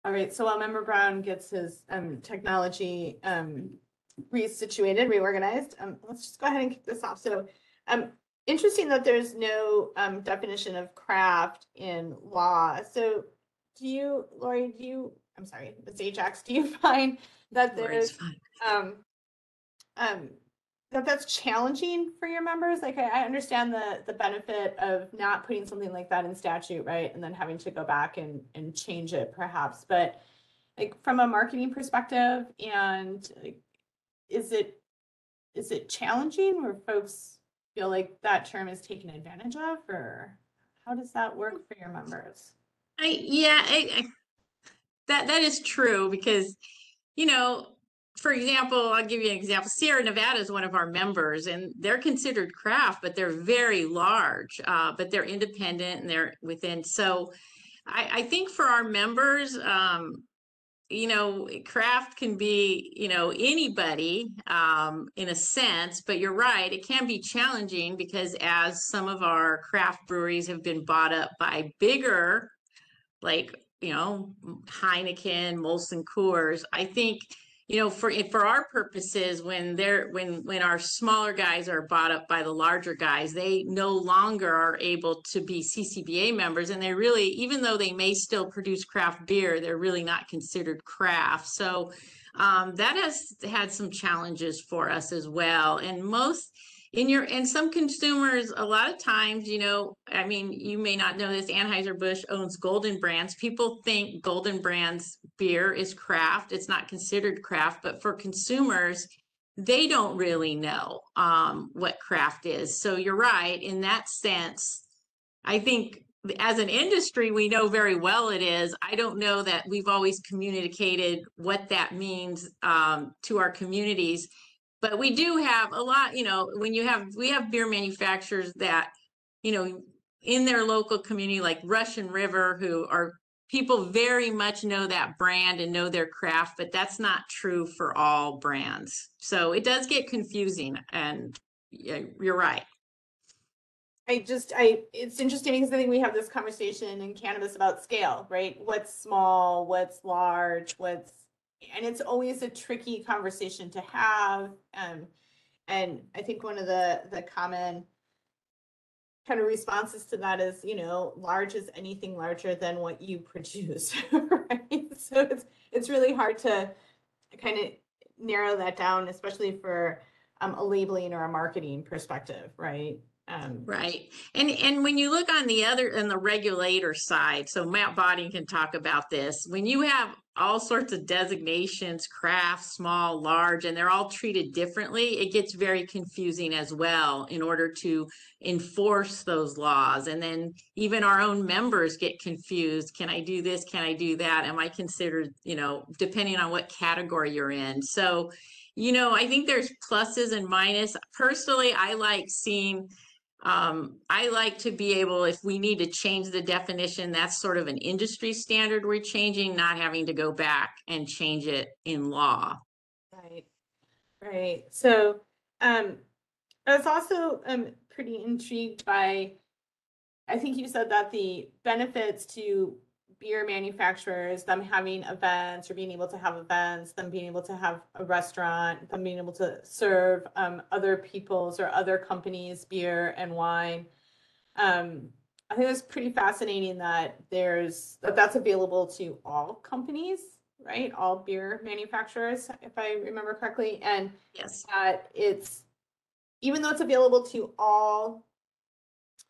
All right, so while Member Brown gets his technology resituated, reorganized, let's just go ahead and kick this off. So interesting that there's no definition of craft in law. So do you, Lori, I'm sorry, Ms. Ajax, do you find that Lori's there's fine. that's challenging for your members? Like I understand the benefit of not putting something like that in statute, right? And then having to go back and change it perhaps, but like from a marketing perspective, and like, is it challenging where folks feel like that term is taken advantage of, or how does that work for your members? That is true because, you know, for example, I'll give you an example. Sierra Nevada is one of our members, and they're considered craft, but they're very large, but they're independent and they're within. So I think for our members, you know, craft can be, you know, anybody in a sense, but you're right, it can be challenging because as some of our craft breweries have been bought up by bigger, like, you know, Heineken, Molson Coors, I think, you know, for our purposes, when our smaller guys are bought up by the larger guys, they no longer are able to be CCBA members, and they really, even though they may still produce craft beer, they're really not considered craft. So that has had some challenges for us as well. And some consumers, a lot of times, you know, I mean, you may not know this, Anheuser-Busch owns Golden Brands. People think Golden Brands beer is craft. It's not considered craft, but for consumers, they don't really know what craft is. So you're right. In that sense, I think as an industry, we know very well it is. I don't know that we've always communicated what that means to our communities. But we do have a lot, you know, we have beer manufacturers that, you know, in their local community, like Russian River, who are people very much know that brand and know their craft, but that's not true for all brands. So it does get confusing, and yeah, you're right. It's interesting because I think we have this conversation in cannabis about scale, right? What's small, what's large, and it's always a tricky conversation to have. And I think one of the common kind of responses to that is, you know, large is anything larger than what you produce, right? So it's really hard to kind of narrow that down, especially for a labeling or a marketing perspective, right? Right. And when you look on the regulator side, so Matt Boding can talk about this, when you have all sorts of designations, craft, small, large, and they're all treated differently, it gets very confusing as well in order to enforce those laws. And then even our own members get confused. Can I do this? Can I do that? Am I considered, you know, depending on what category you're in. So, you know, I think there's pluses and minuses. Personally, I like seeing I like to be able, if we need to change the definition, that's sort of an industry standard we're changing, not having to go back and change it in law. Right, right. So I was also pretty intrigued by, I think you said that the benefits to beer manufacturers, them having events or being able to have events, them being able to have a restaurant, them being able to serve other people's or other companies' beer and wine. I think it's pretty fascinating that that's available to all companies, right? All beer manufacturers, if I remember correctly, and Yes. it's, even though it's available to all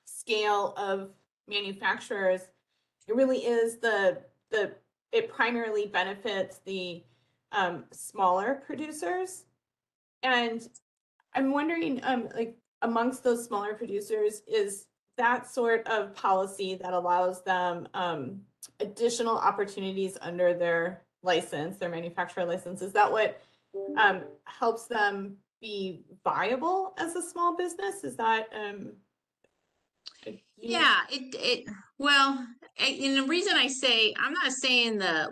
scale of manufacturers, it really is it primarily benefits the smaller producers. And I'm wondering, like amongst those smaller producers, is that sort of policy that allows them additional opportunities under their license, their manufacturer license, is that what helps them be viable as a small business? Is that Yeah, well, and the reason I say, I'm not saying a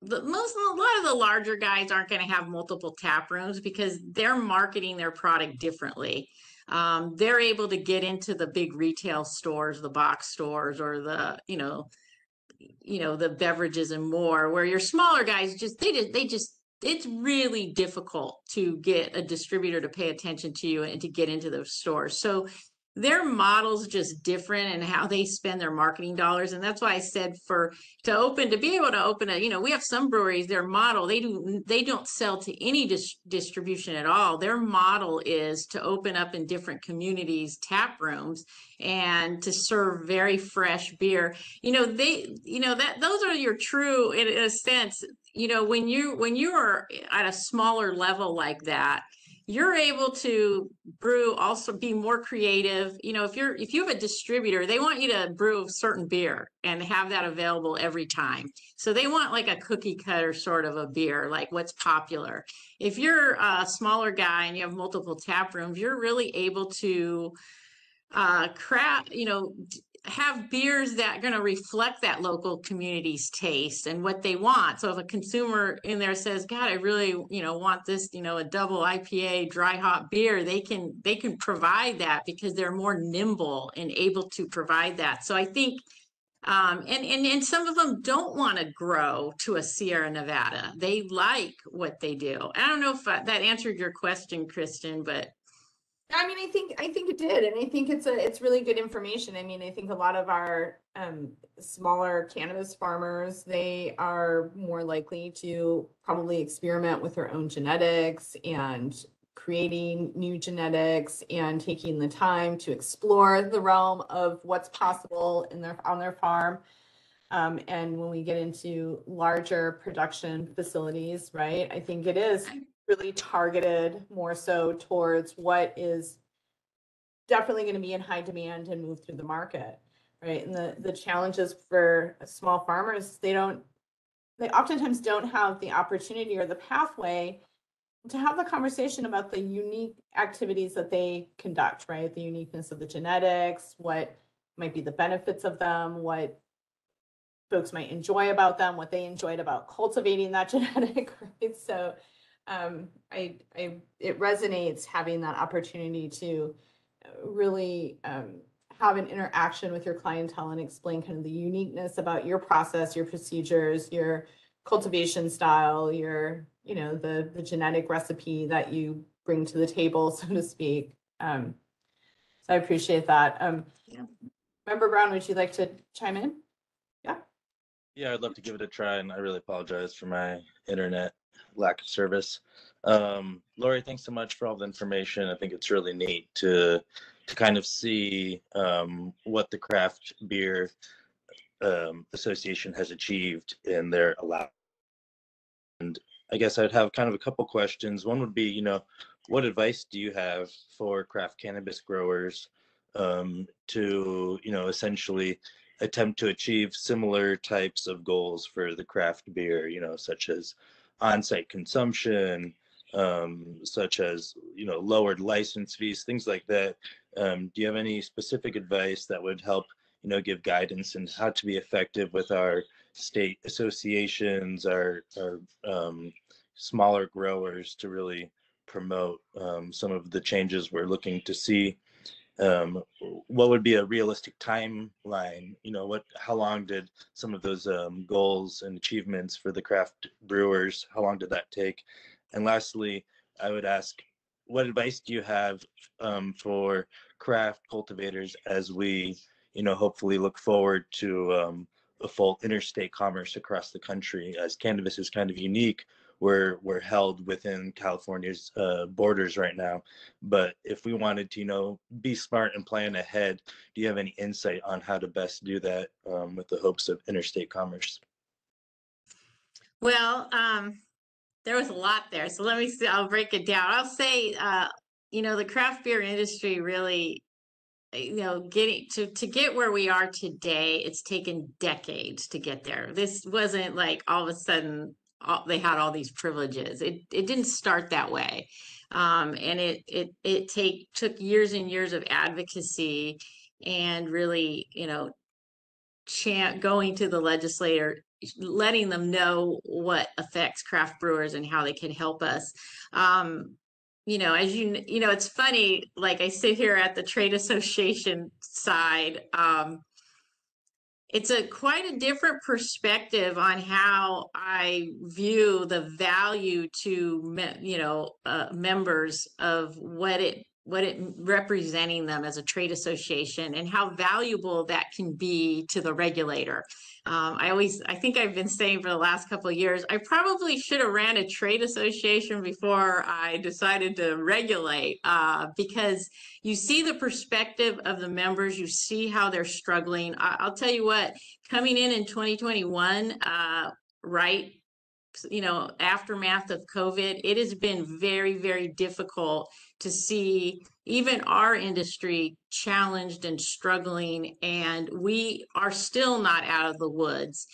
lot of the larger guys aren't going to have multiple tap rooms because they're marketing their product differently. They're able to get into the big retail stores, the box stores, or the, the beverages and more, where your smaller guys it's really difficult to get a distributor to pay attention to you and to get into those stores. So their model's just different and how they spend their marketing dollars. And that's why I said to be able to open we have some breweries, their model, they don't sell to any distribution at all. Their model is to open up in different communities, tap rooms, and to serve very fresh beer. Those are your true, in a sense, when you are at a smaller level like that, you're able to brew, also be more creative. If you have a distributor, they want you to brew a certain beer and have that available every time. So they want like a cookie cutter sort of a beer, like what's popular. If you're a smaller guy and you have multiple tap rooms, you're really able to have beers that are going to reflect that local community's taste and what they want. So if a consumer in there says, God, I really, want this, a double IPA dry hop beer, they can provide that because they're more nimble and able to provide that. So I think, and some of them don't want to grow to a Sierra Nevada. They like what they do. I don't know if that answered your question, Kristen, but I mean, I think it did, and I think it's really good information. I mean, I think a lot of our smaller cannabis farmers, they are more likely to probably experiment with their own genetics and creating new genetics and taking the time to explore the realm of what's possible on their farm. And when we get into larger production facilities, right, I think it is really targeted more so towards what is definitely going to be in high demand and move through the market, right? And the challenges for small farmers, they oftentimes don't have the opportunity or the pathway to have the conversation about the unique activities that they conduct, right? The uniqueness of the genetics, what might be the benefits of them, what folks might enjoy about them, what they enjoyed about cultivating that genetic, right? So it resonates having that opportunity to really have an interaction with your clientele and explain kind of the uniqueness about your process, your procedures, your cultivation style, your, the genetic recipe that you bring to the table, so to speak. So I appreciate that. Yeah. Member Brown, would you like to chime in? Yeah, I'd love to give it a try, and I really apologize for my internet lack of service. Lori, thanks so much for all the information. I think it's really neat to kind of see what the Craft Beer Association has achieved in their allowance. And I guess I'd have kind of a couple questions. One would be, what advice do you have for craft cannabis growers to, essentially attempt to achieve similar types of goals for the craft beer, such as on-site consumption, such as, lowered license fees, things like that. Do you have any specific advice that would help, give guidance in how to be effective with our state associations, our smaller growers to really promote some of the changes we're looking to see? What would be a realistic timeline? How long did some of those goals and achievements for the craft brewers, how long did that take? And lastly, I would ask, what advice do you have for craft cultivators as we, hopefully look forward to a full interstate commerce across the country? As cannabis is kind of unique, we're held within California's borders right now. But if we wanted to, be smart and plan ahead, do you have any insight on how to best do that with the hopes of interstate commerce? Well, there was a lot there. So let me see, I'll break it down. I'll say, the craft beer industry really, getting to get where we are today, it's taken decades to get there. This wasn't like all of a sudden they had all these privileges. It didn't start that way. And it took years and years of advocacy and really, going to the legislator, letting them know what affects craft brewers and how they can help us. As it's funny, like I sit here at the trade association side, it's quite a different perspective on how I view the value to members of what it representing them as a trade association and how valuable that can be to the regulator. I think I've been saying for the last couple of years, I probably should have ran a trade association before I decided to regulate, because you see the perspective of the members, you see how they're struggling. I'll tell you what, coming in 2021, right, aftermath of COVID, it has been very, very difficult to see even our industry challenged and struggling, and we are still not out of the woods.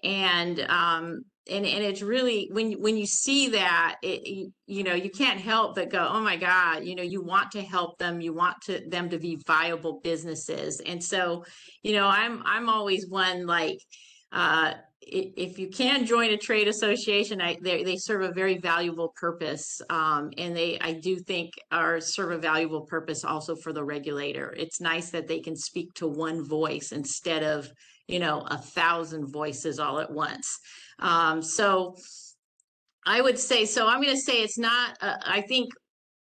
And it's really, when you see that, you can't help but go, oh my God, you want to help them, you want them to be viable businesses. And so, I'm always one, like, if you can join a trade association, they serve a very valuable purpose, and I do think serve a valuable purpose also for the regulator. It's nice that they can speak to one voice instead of 1,000 voices all at once. So I would say, I'm going to say it's not. I think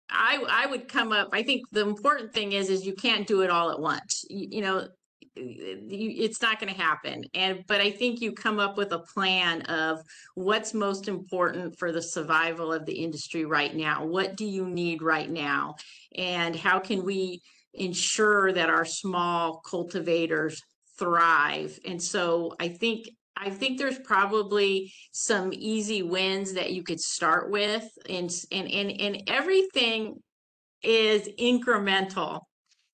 I would come up. I think the important thing is you can't do it all at once. It's not going to happen. But I think you come up with a plan of what's most important for the survival of the industry right now. What do you need right now? And how can we ensure that our small cultivators thrive? And so I think there's probably some easy wins that you could start with, and everything is incremental.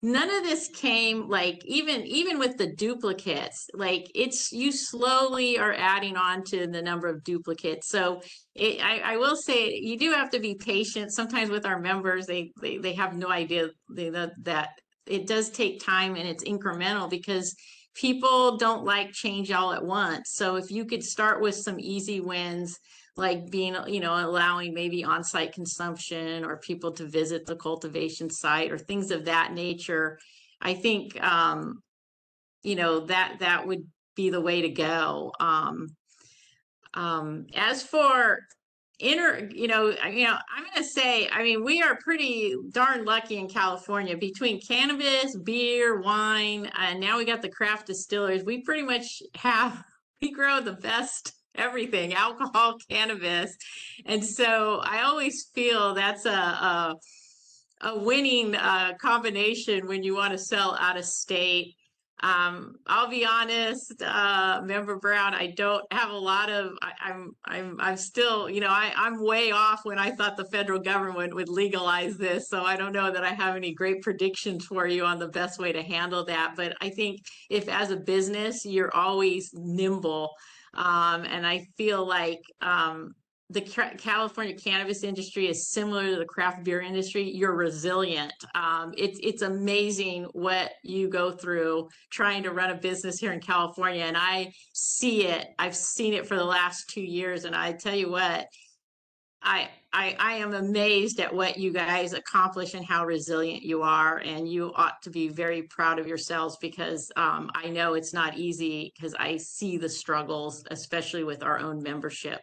None of this came, like, even with the duplicates, like, you slowly are adding on to the number of duplicates. So I will say you do have to be patient. Sometimes with our members, they have no idea that it does take time and it's incremental, because people don't like change all at once. So if you could start with some easy wins, like being, allowing maybe on-site consumption or people to visit the cultivation site or things of that nature, I think, that would be the way to go. As for I'm going to say, we are pretty darn lucky in California between cannabis, beer, wine, and now we got the craft distillers. We pretty much we grow the best everything, alcohol, cannabis. And so I always feel that's a winning combination when you want to sell out of state. I'll be honest, Member Brown, I don't have a lot of, I'm still, I'm way off when I thought the federal government would legalize this. So I don't know that I have any great predictions for you on the best way to handle that. But I think if as a business, you're always nimble. And I feel like, the California cannabis industry is similar to the craft beer industry. You're resilient. It's amazing what you go through trying to run a business here in California. And I see it. I've seen it for the last 2 years. And I tell you what, I am amazed at what you guys accomplish and how resilient you are. And you ought to be very proud of yourselves, because I know it's not easy, because I see the struggles, especially with our own membership.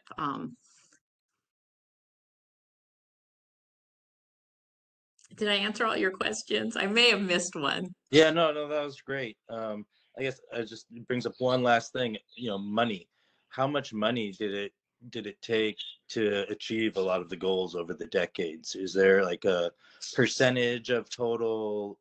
Did I answer all your questions? I may have missed one. Yeah, no, that was great. I guess it just brings up one last thing, money. How much money did it did it take to achieve a lot of the goals over the decades? Is there like a percentage of total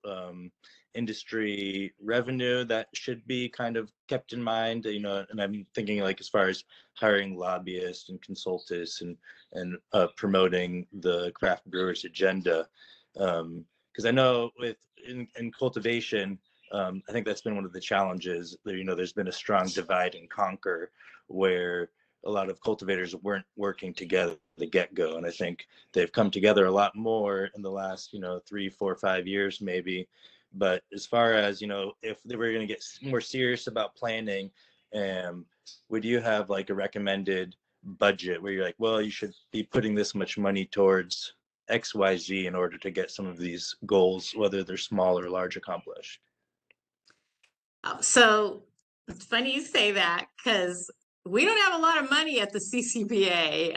industry revenue that should be kind of kept in mind? You know, and I'm thinking like as far as hiring lobbyists and consultants and promoting the craft brewers agenda. Because I know in cultivation, I think that's been one of the challenges. You know, there's been a strong divide and conquer where a lot of cultivators weren't working together at the get-go, and I think they've come together a lot more in the last 3, 4, 5 years maybe. But as far as if they were going to get more serious about planning, would you have like a recommended budget where you're like, well, you should be putting this much money towards XYZ in order to get some of these goals, whether they're small or large, accomplished? So it's funny you say that, because we don't have a lot of money at the CCBA.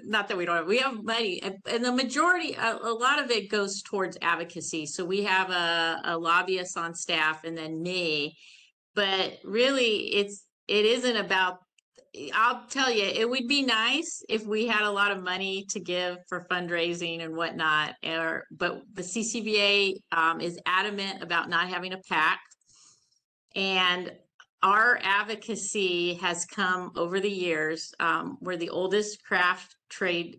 Not that we have money, and the majority, a lot of it goes towards advocacy. So we have a lobbyist on staff, and then me. But really, it isn't about. I'll tell you, it would be nice if we had a lot of money to give for fundraising and whatnot. But the CCBA is adamant about not having a PAC. And our advocacy has come over the years. We're the oldest craft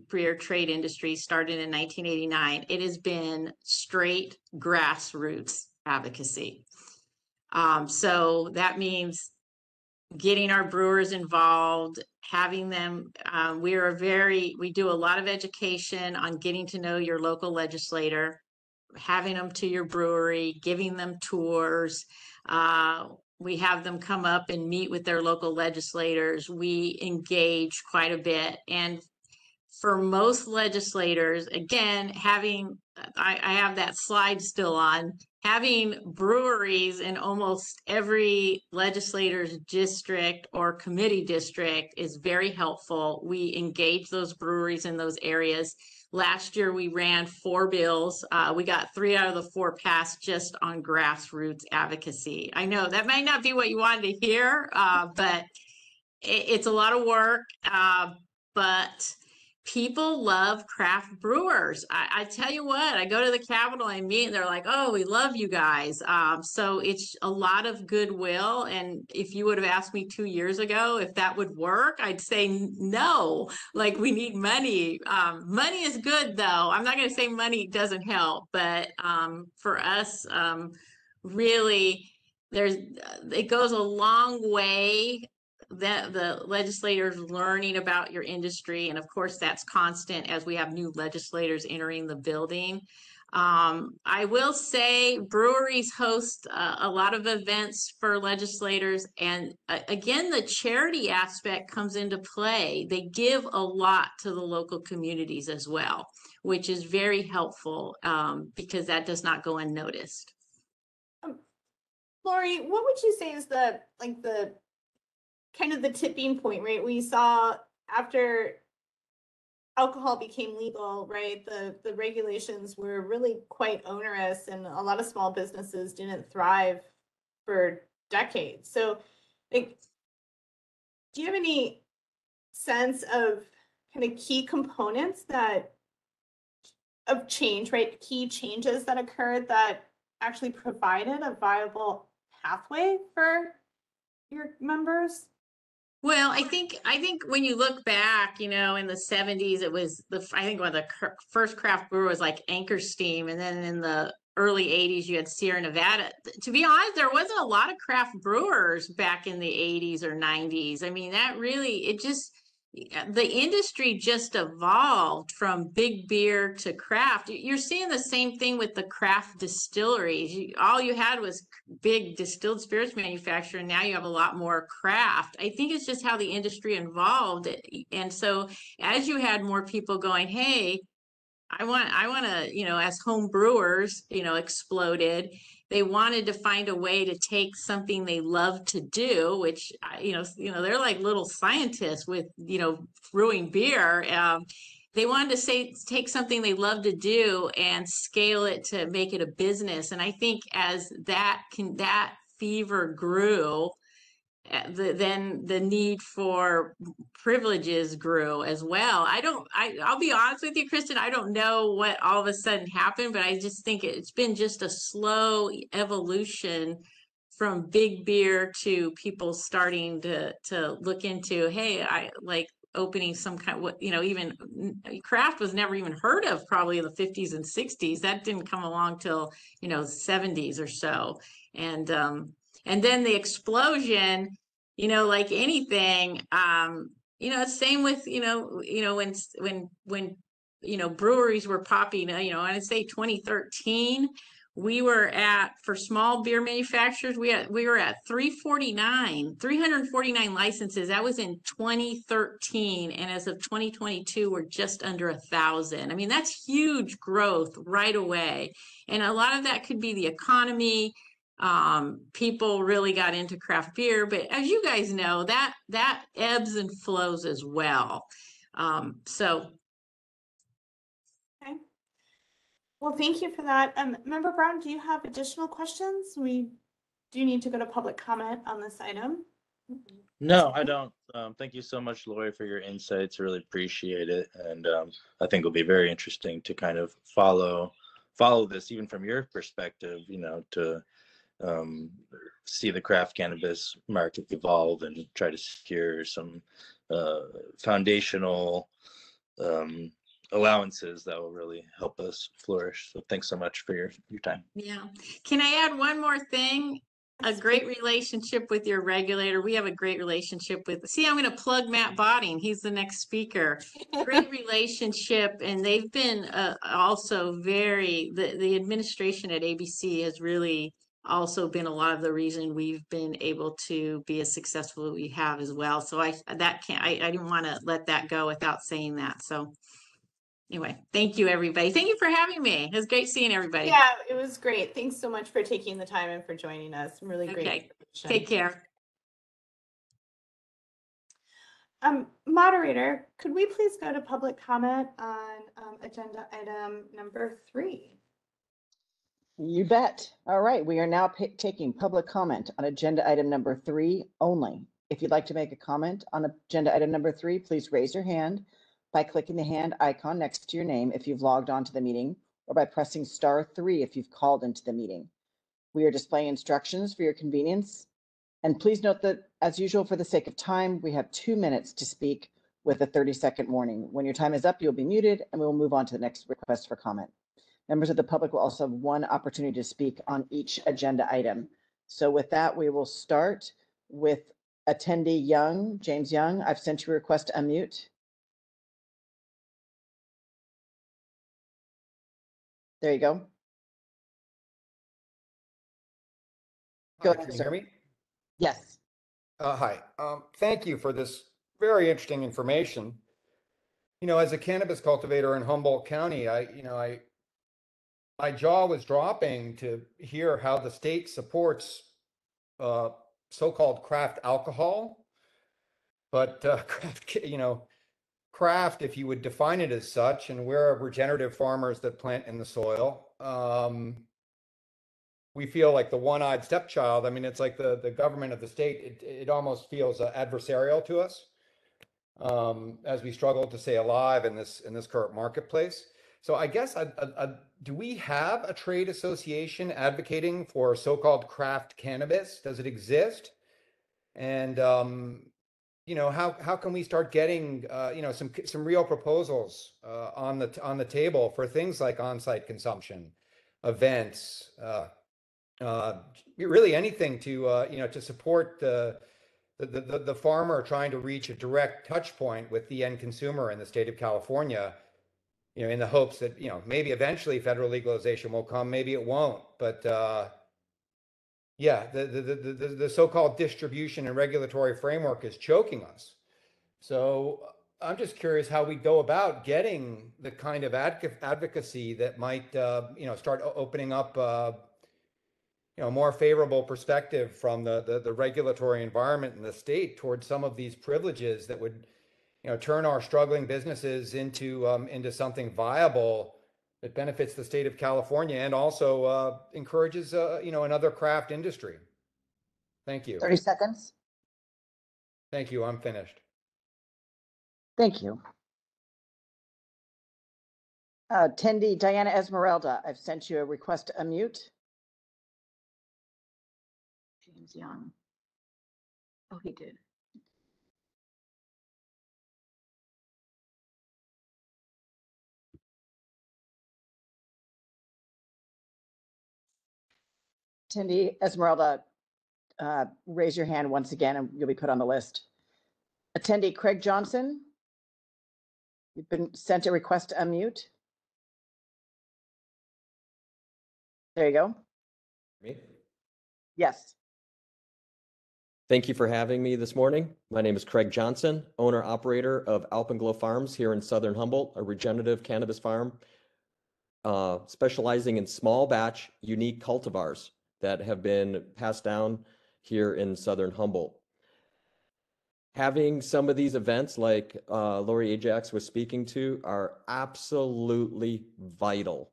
beer trade industry, started in 1989. It has been straight grassroots advocacy. So that means getting our brewers involved, having them, we do a lot of education on getting to know your local legislator, having them to your brewery, giving them tours. We have them come up and meet with their local legislators. We engage quite a bit. And for most legislators, again, I have that slide still on, having breweries in almost every legislator's district or committee district is very helpful. We engage those breweries in those areas. Last year, we ran 4 bills. We got 3 out of the 4 passed just on grassroots advocacy. I know that might not be what you wanted to hear, but it's a lot of work. But people love craft brewers. I tell you what, I go to the Capitol and meet, and they're like, "Oh, we love you guys." So it's a lot of goodwill. And if you would have asked me 2 years ago if that would work, I'd say no. Like, we need money. Money is good, though. I'm not going to say money doesn't help, but for us, really, it goes a long way that the legislators learning about your industry. And of course, that's constant as we have new legislators entering the building. I will say breweries host a lot of events for legislators. And again, the charity aspect comes into play. They give a lot to the local communities as well, which is very helpful because that does not go unnoticed. Lori, what would you say is the kind of the tipping point, right? We saw after alcohol became legal, right? The regulations were really quite onerous, and a lot of small businesses didn't thrive for decades. So, like, do you have any sense of kind of key components of change, right? Key changes that occurred that actually provided a viable pathway for your members? Well, I think when you look back, in the 70s, it was I think one of the first craft brewer was like Anchor Steam, and then in the early 80s you had Sierra Nevada. To be honest, there wasn't a lot of craft brewers back in the 80s or 90s. I mean, the industry just evolved from big beer to craft. You're seeing the same thing with the craft distilleries. All you had was big distilled spirits manufacturer, and now you have a lot more craft. I think it's just how the industry evolved. And so as you had more people going, hey, I want to, as home brewers, exploded, they wanted to find a way to take something they love to do, which, they're like little scientists with, brewing beer. They wanted to take something they love to do and scale it to make it a business. And I think as that fever grew, then the need for privileges grew as well. I'll be honest with you, Kristen, I don't know what all of a sudden happened, but I just think it's been just a slow evolution from big beer to people starting to look into, hey, I like opening some kind of, what, even craft was never even heard of probably in the 50s and 60s. That didn't come along till, 70s or so. And then the explosion, like anything, same with, when breweries were popping, I'd say 2013, we were at, for small beer manufacturers, we were at 349 licenses. That was in 2013. And as of 2022, we're just under 1,000. I mean, that's huge growth right away. And a lot of that could be the economy. People really got into craft beer, but as you guys know, that ebbs and flows as well. So Okay. Well, thank you for that. Member Brown, do you have additional questions? We do need to go to public comment on this item. No, I don't. Thank you so much, Lori, for your insights. Really appreciate it. And I think it'll be very interesting to kind of follow this, even from your perspective, to see the craft cannabis market evolve and try to secure some foundational allowances that will really help us flourish. So thanks so much for your time. yeah. Can I add one more thing? A great relationship with your regulator. We have a great relationship with, see, I'm going to plug Matt Botting. He's the next speaker. Great relationship. And they've been also the administration at ABC has really also been a lot of the reason we've been able to be as successful as we have as well. So I didn't want to let that go without saying that. So anyway, thank you, everybody. Thank you for having me. It was great seeing everybody. Yeah, it was great. Thanks so much for taking the time and for joining us. Really great. Okay. Take care. Moderator, could we please go to public comment on agenda item number 3? You bet. All right, we are now taking public comment on agenda item number 3 only. If you'd like to make a comment on agenda item number 3, please raise your hand by clicking the hand icon next to your name if you've logged on to the meeting, or by pressing *3 if you've called into the meeting. We are displaying instructions for your convenience. And please note that, as usual, for the sake of time, we have 2 minutes to speak with a 30-second warning. When your time is up, you'll be muted, and we will move on to the next request for comment. Members of the public will also have 1 opportunity to speak on each agenda item. So with that, we will start with attendee Young, James Young. I've sent you a request to unmute. There you go. Go ahead, Can you sir. hear me? Yes. Hi. Thank you for this very interesting information. As a cannabis cultivator in Humboldt County, my jaw was dropping to hear how the state supports so-called craft alcohol, but craft, if you would define it as such, and we're regenerative farmers that plant in the soil. We feel like the one-eyed stepchild. I mean, it's like the government of the state. It almost feels adversarial to us as we struggle to stay alive in this current marketplace. So I guess, do we have a trade association advocating for so-called craft cannabis? Does it exist? And how can we start getting some real proposals on the table for things like on-site consumption, events, really anything to support the farmer trying to reach a direct touch point with the end consumer in the state of California, in the hopes that, maybe eventually federal legalization will come, maybe it won't, but yeah, the so-called distribution and regulatory framework is choking us. So I'm just curious how we go about getting the kind of advocacy that might, start opening up more favorable perspective from the regulatory environment in the state towards some of these privileges that would, turn our struggling businesses into something viable that benefits the state of California and also encourages another craft industry. Thank you. 30 seconds. Thank you. I'm finished. Thank you. Attendee Diana Esmeralda, I've sent you a request to unmute. James Young. Oh, he did. Attendee Esmeralda, raise your hand once again and you'll be put on the list. Attendee Craig Johnson, you've been sent a request to unmute. There you go. Me? Yes. Thank you for having me this morning. My name is Craig Johnson, owner operator of Alpenglow Farms here in Southern Humboldt, a regenerative cannabis farm specializing in small batch unique cultivars that have been passed down here in Southern Humboldt. Having some of these events like Lori Ajax was speaking to are absolutely vital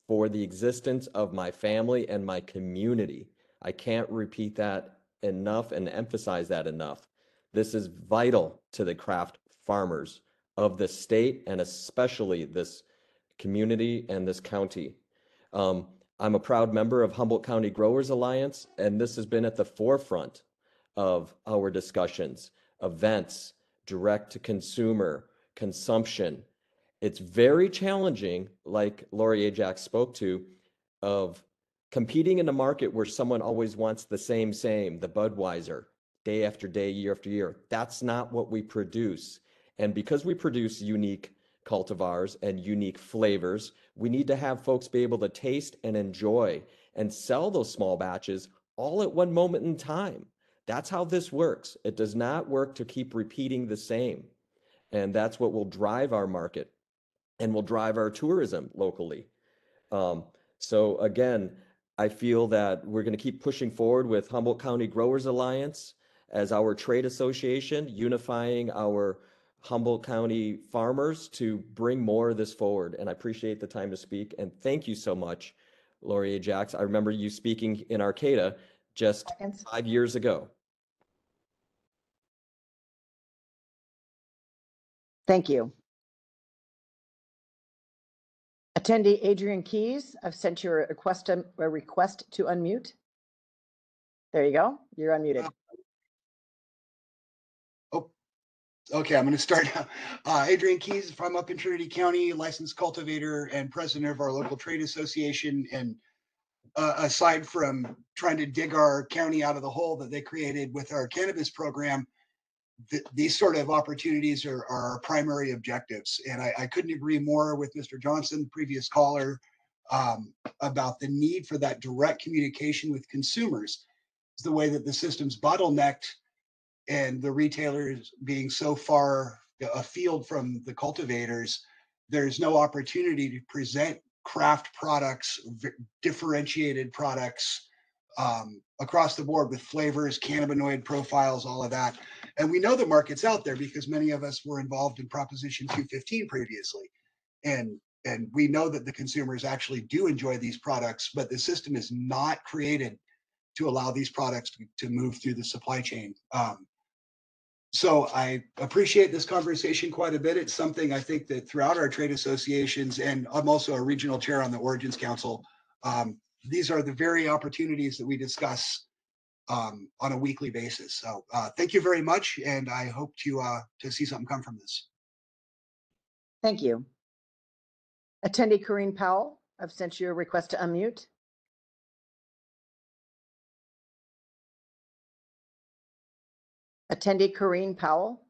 for the existence of my family and my community. I can't repeat that enough and emphasize that enough. This is vital to the craft farmers of the state and especially this community and this county. I'm a proud member of Humboldt County Growers Alliance, and this has been at the forefront of our discussions, events, direct to consumer, consumption. It's very challenging, like Lori Ajax spoke to, of competing in a market where someone always wants the same, the Budweiser, day after day, year after year. That's not what we produce. And because we produce unique cultivars and unique flavors, we need to have folks be able to taste and enjoy and sell those small batches all at one moment in time. That's how this works. It does not work to keep repeating the same. And that's what will drive our market and will drive our tourism locally. So again, I feel that we're going to keep pushing forward with Humboldt County Growers Alliance as our trade association, unifying our Humboldt County farmers to bring more of this forward. And I appreciate the time to speak. And thank you so much, Lori Ajax. I remember you speaking in Arcata just 5 years ago. Thank you. Attendee Adrian Keys, I've sent you a request to unmute. There you go. You're unmuted. Oh, okay. I'm going to start now. Adrian Keys from up in Trinity County, licensed cultivator and president of our local trade association. And aside from trying to dig our county out of the hole that they created with our cannabis program, these sort of opportunities are our primary objectives. And I couldn't agree more with Mr. Johnson, the previous caller, about the need for that direct communication with consumers. It's the way that the system's bottlenecked and the retailers being so far afield from the cultivators, there's no opportunity to present craft products, differentiated products across the board with flavors, cannabinoid profiles, all of that. And we know the market's out there because many of us were involved in Proposition 215 previously. And we know that the consumers actually do enjoy these products, but the system is not created to allow these products to move through the supply chain. So I appreciate this conversation quite a bit. It's something I think that throughout our trade associations, and I'm also a regional chair on the Origins Council, these are the very opportunities that we discuss on a weekly basis. So thank you very much, and I hope to see something come from this. Thank you. Attendee Corrine Powell, I've sent you a request to unmute. Attendee Corrine Powell.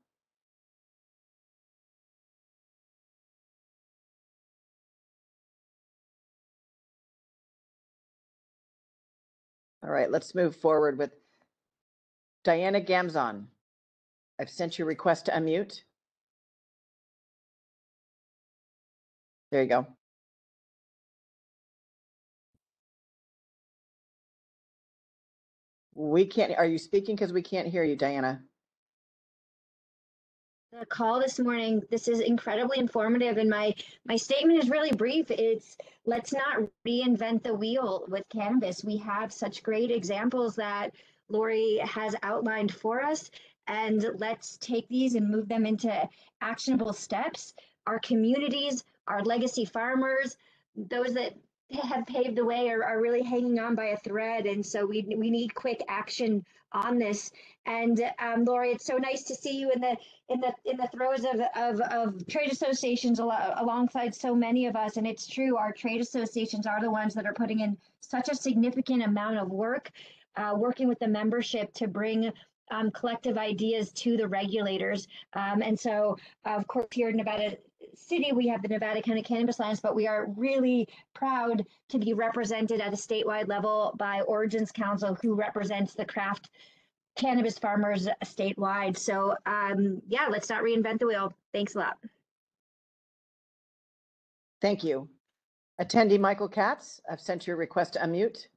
All right, let's move forward with Diana Gamzon. I've sent you a request to unmute. There you go. We can't, are you speaking? Because we can't hear you, Diana. The call this morning, this is incredibly informative, and my statement is really brief. It's let's not reinvent the wheel with cannabis. We have such great examples that Lori has outlined for us, and let's take these and move them into actionable steps. Our communities, our legacy farmers, those that have paved the way are really hanging on by a thread. And so we need quick action on this. And Lori, it's so nice to see you in the throes of trade associations alongside so many of us. And it's true, our trade associations are the ones that are putting in such a significant amount of work, working with the membership to bring collective ideas to the regulators. And so, of course, here in Nevada City, we have the Nevada County Cannabis Alliance, but we are really proud to be represented at a statewide level by Origins Council, who represents the craft cannabis farmers statewide. So yeah, let's not reinvent the wheel. Thanks a lot. Thank you. Attendee Michael Katz, I've sent you a request to unmute.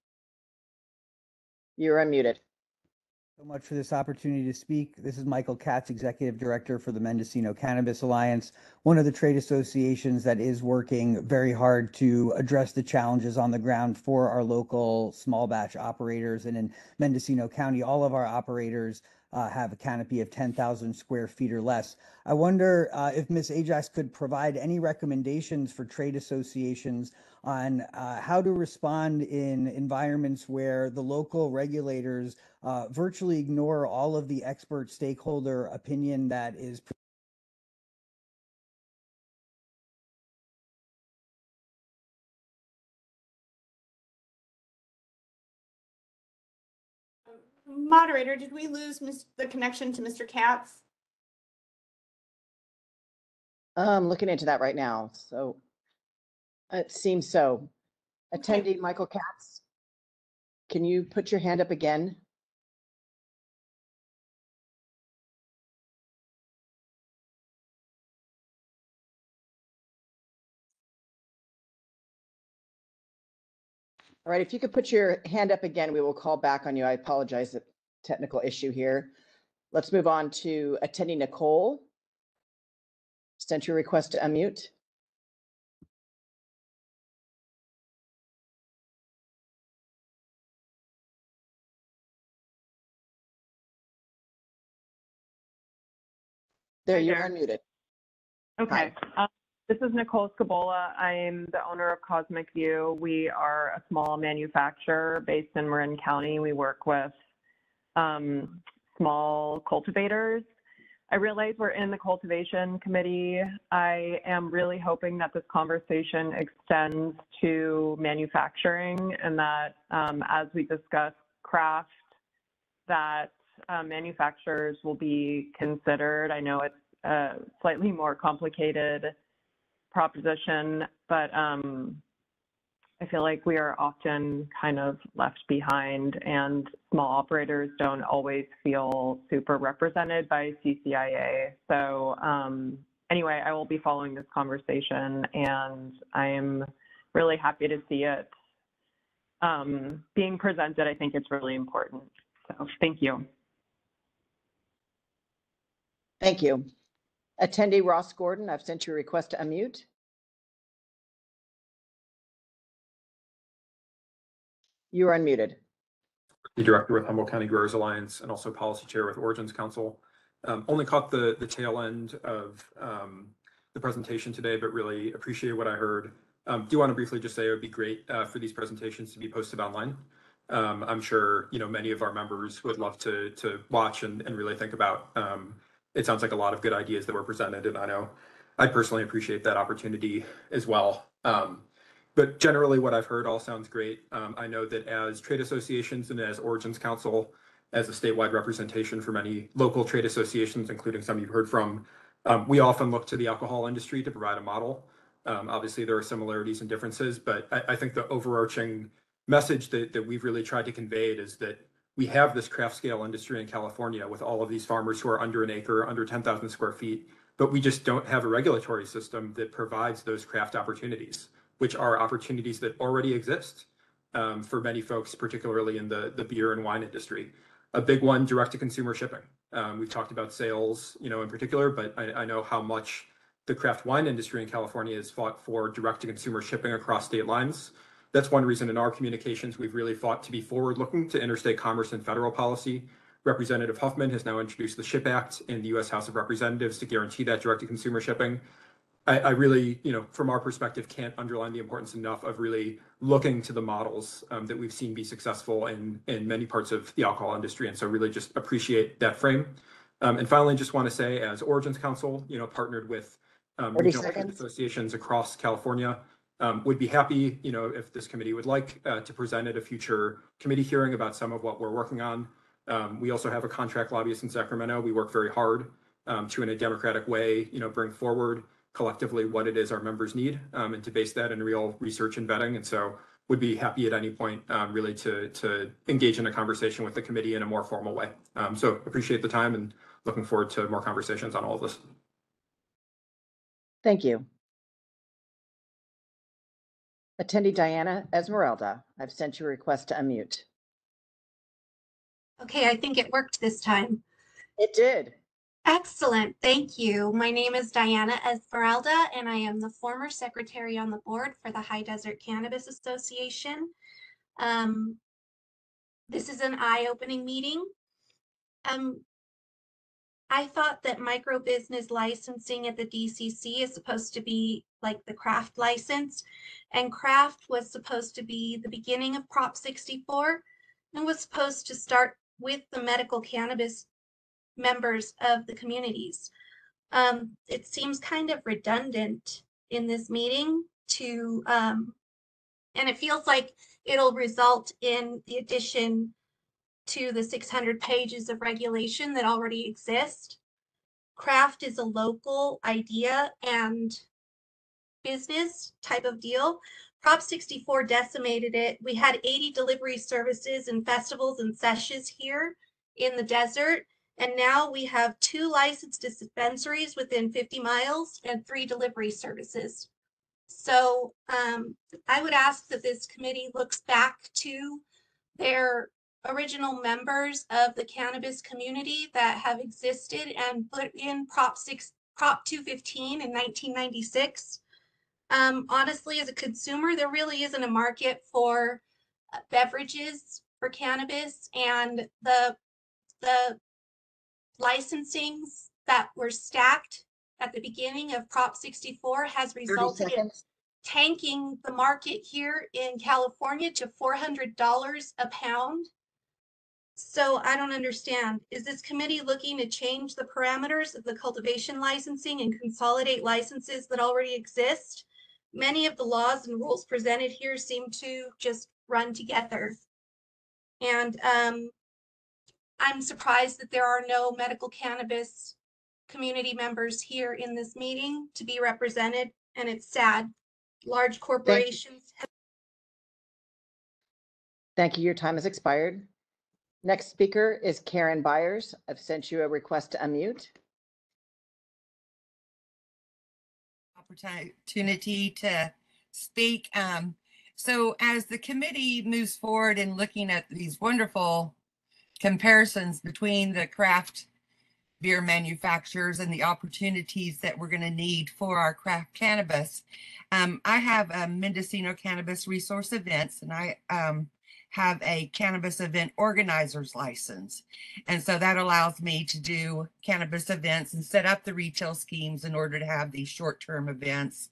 You're unmuted. So much for this opportunity to speak. This is Michael Katz, Executive Director for the Mendocino Cannabis Alliance, one of the trade associations that is working very hard to address the challenges on the ground for our local small batch operators. And in Mendocino County, all of our operators have a canopy of 10,000 square feet or less. I wonder if Ms. Ajax could provide any recommendations for trade associations on how to respond in environments where the local regulators virtually ignore all of the expert stakeholder opinion that is Moderator, did we lose the connection to Mr. Katz? I'm looking into that right now. So it seems so. Attendee Michael Katz, can you put your hand up again? All right, if you could put your hand up again, we will call back on you. I apologize, the technical issue here. Let's move on to attendee Nicole. Sent your request to unmute. There, Hi you're there. unmuted. Okay. This is Nicole Scabola. I'm the owner of Cosmic View. We are a small manufacturer based in Marin County. We work with small cultivators. I realize we're in the Cultivation Committee. I am really hoping that this conversation extends to manufacturing, and that as we discuss craft, that manufacturers will be considered. I know it's a slightly more complicated proposition, but I feel like we are often kind of left behind, and small operators don't always feel super represented by CCIA. So anyway, I will be following this conversation, and I am really happy to see it being presented. I think it's really important. So thank you. Thank you. Attendee Ross Gordon, I've sent you a request to unmute. You are unmuted. The director with Humboldt County Growers Alliance and also policy chair with Origins Council. Only caught the tail end of the presentation today, but really appreciate what I heard. Do want to briefly just say it would be great for these presentations to be posted online. I'm sure many of our members would love to watch and really think about. It sounds like a lot of good ideas that were presented, and I know I personally appreciate that opportunity as well. But generally what I've heard all sounds great. I know that as trade associations and as Origins Council, as a statewide representation for many local trade associations, including some you've heard from, we often look to the alcohol industry to provide a model. Obviously there are similarities and differences, but I think the overarching message that we've really tried to convey is that we have this craft scale industry in California with all of these farmers who are under an acre, under 10,000 square feet, but we just don't have a regulatory system that provides those craft opportunities, which are opportunities that already exist for many folks, particularly in the beer and wine industry. A big one, direct to consumer shipping. We've talked about sales, in particular, but I know how much the craft wine industry in California has fought for direct to consumer shipping across state lines. That's one reason in our communications we've really fought to be forward looking to interstate commerce and federal policy. Representative Huffman has now introduced the SHIP Act in the U.S. House of Representatives to guarantee that direct-to-consumer shipping. I really, from our perspective, can't underline the importance enough of really looking to the models that we've seen be successful in many parts of the alcohol industry. And so really just appreciate that frame. And finally, just want to say, as Origins Council, partnered with 30 regional trade seconds. associations across California, would be happy, if this committee would like to present at a future committee hearing about some of what we're working on. We also have a contract lobbyist in Sacramento. We work very hard to, in a democratic way, bring forward collectively what it is our members need, and to base that in real research and vetting. And so would be happy at any point really to engage in a conversation with the committee in a more formal way. So appreciate the time and looking forward to more conversations on all of this. Thank you. Attendee Diana Esmeralda, I've sent you a request to unmute. Okay, I think it worked this time. It did. Excellent, thank you. My name is Diana Esmeralda, and I am the former secretary on the board for the High Desert Cannabis Association. This is an eye-opening meeting. I thought that micro business licensing at the DCC is supposed to be like the craft license, and craft was supposed to be the beginning of Prop 64 and was supposed to start with the medical cannabis members of the communities. It seems kind of redundant in this meeting to, and it feels like it'll result in the addition to the 600 pages of regulation that already exist. Craft is a local idea and business type of deal. Prop 64 decimated it. We had 80 delivery services and festivals and sessions here in the desert. And now we have 2 licensed dispensaries within 50 miles and 3 delivery services. So I would ask that this committee looks back to their original members of the cannabis community that have existed and put in Prop 215 in 1996. Honestly, as a consumer, there really isn't a market for beverages for cannabis, and the licensings that were stacked at the beginning of Prop 64 has resulted in tanking the market here in California to $400 a pound. So I don't understand. Is this committee looking to change the parameters of the cultivation licensing and consolidate licenses that already exist? Many of the laws and rules presented here seem to just run together. And I'm surprised that there are no medical cannabis community members here in this meeting to be represented, and it's sad. Large corporations. Thank you. Your time has expired. Next speaker is Karen Byers. I've sent you a request to unmute. Opportunity to speak. So as the committee moves forward in looking at these wonderful comparisons between the craft beer manufacturers and the opportunities that we're going to need for our craft cannabis, I have a Mendocino Cannabis Resource Events, and I have a cannabis event organizer's license. And so that allows me to do cannabis events and set up the retail schemes in order to have these short-term events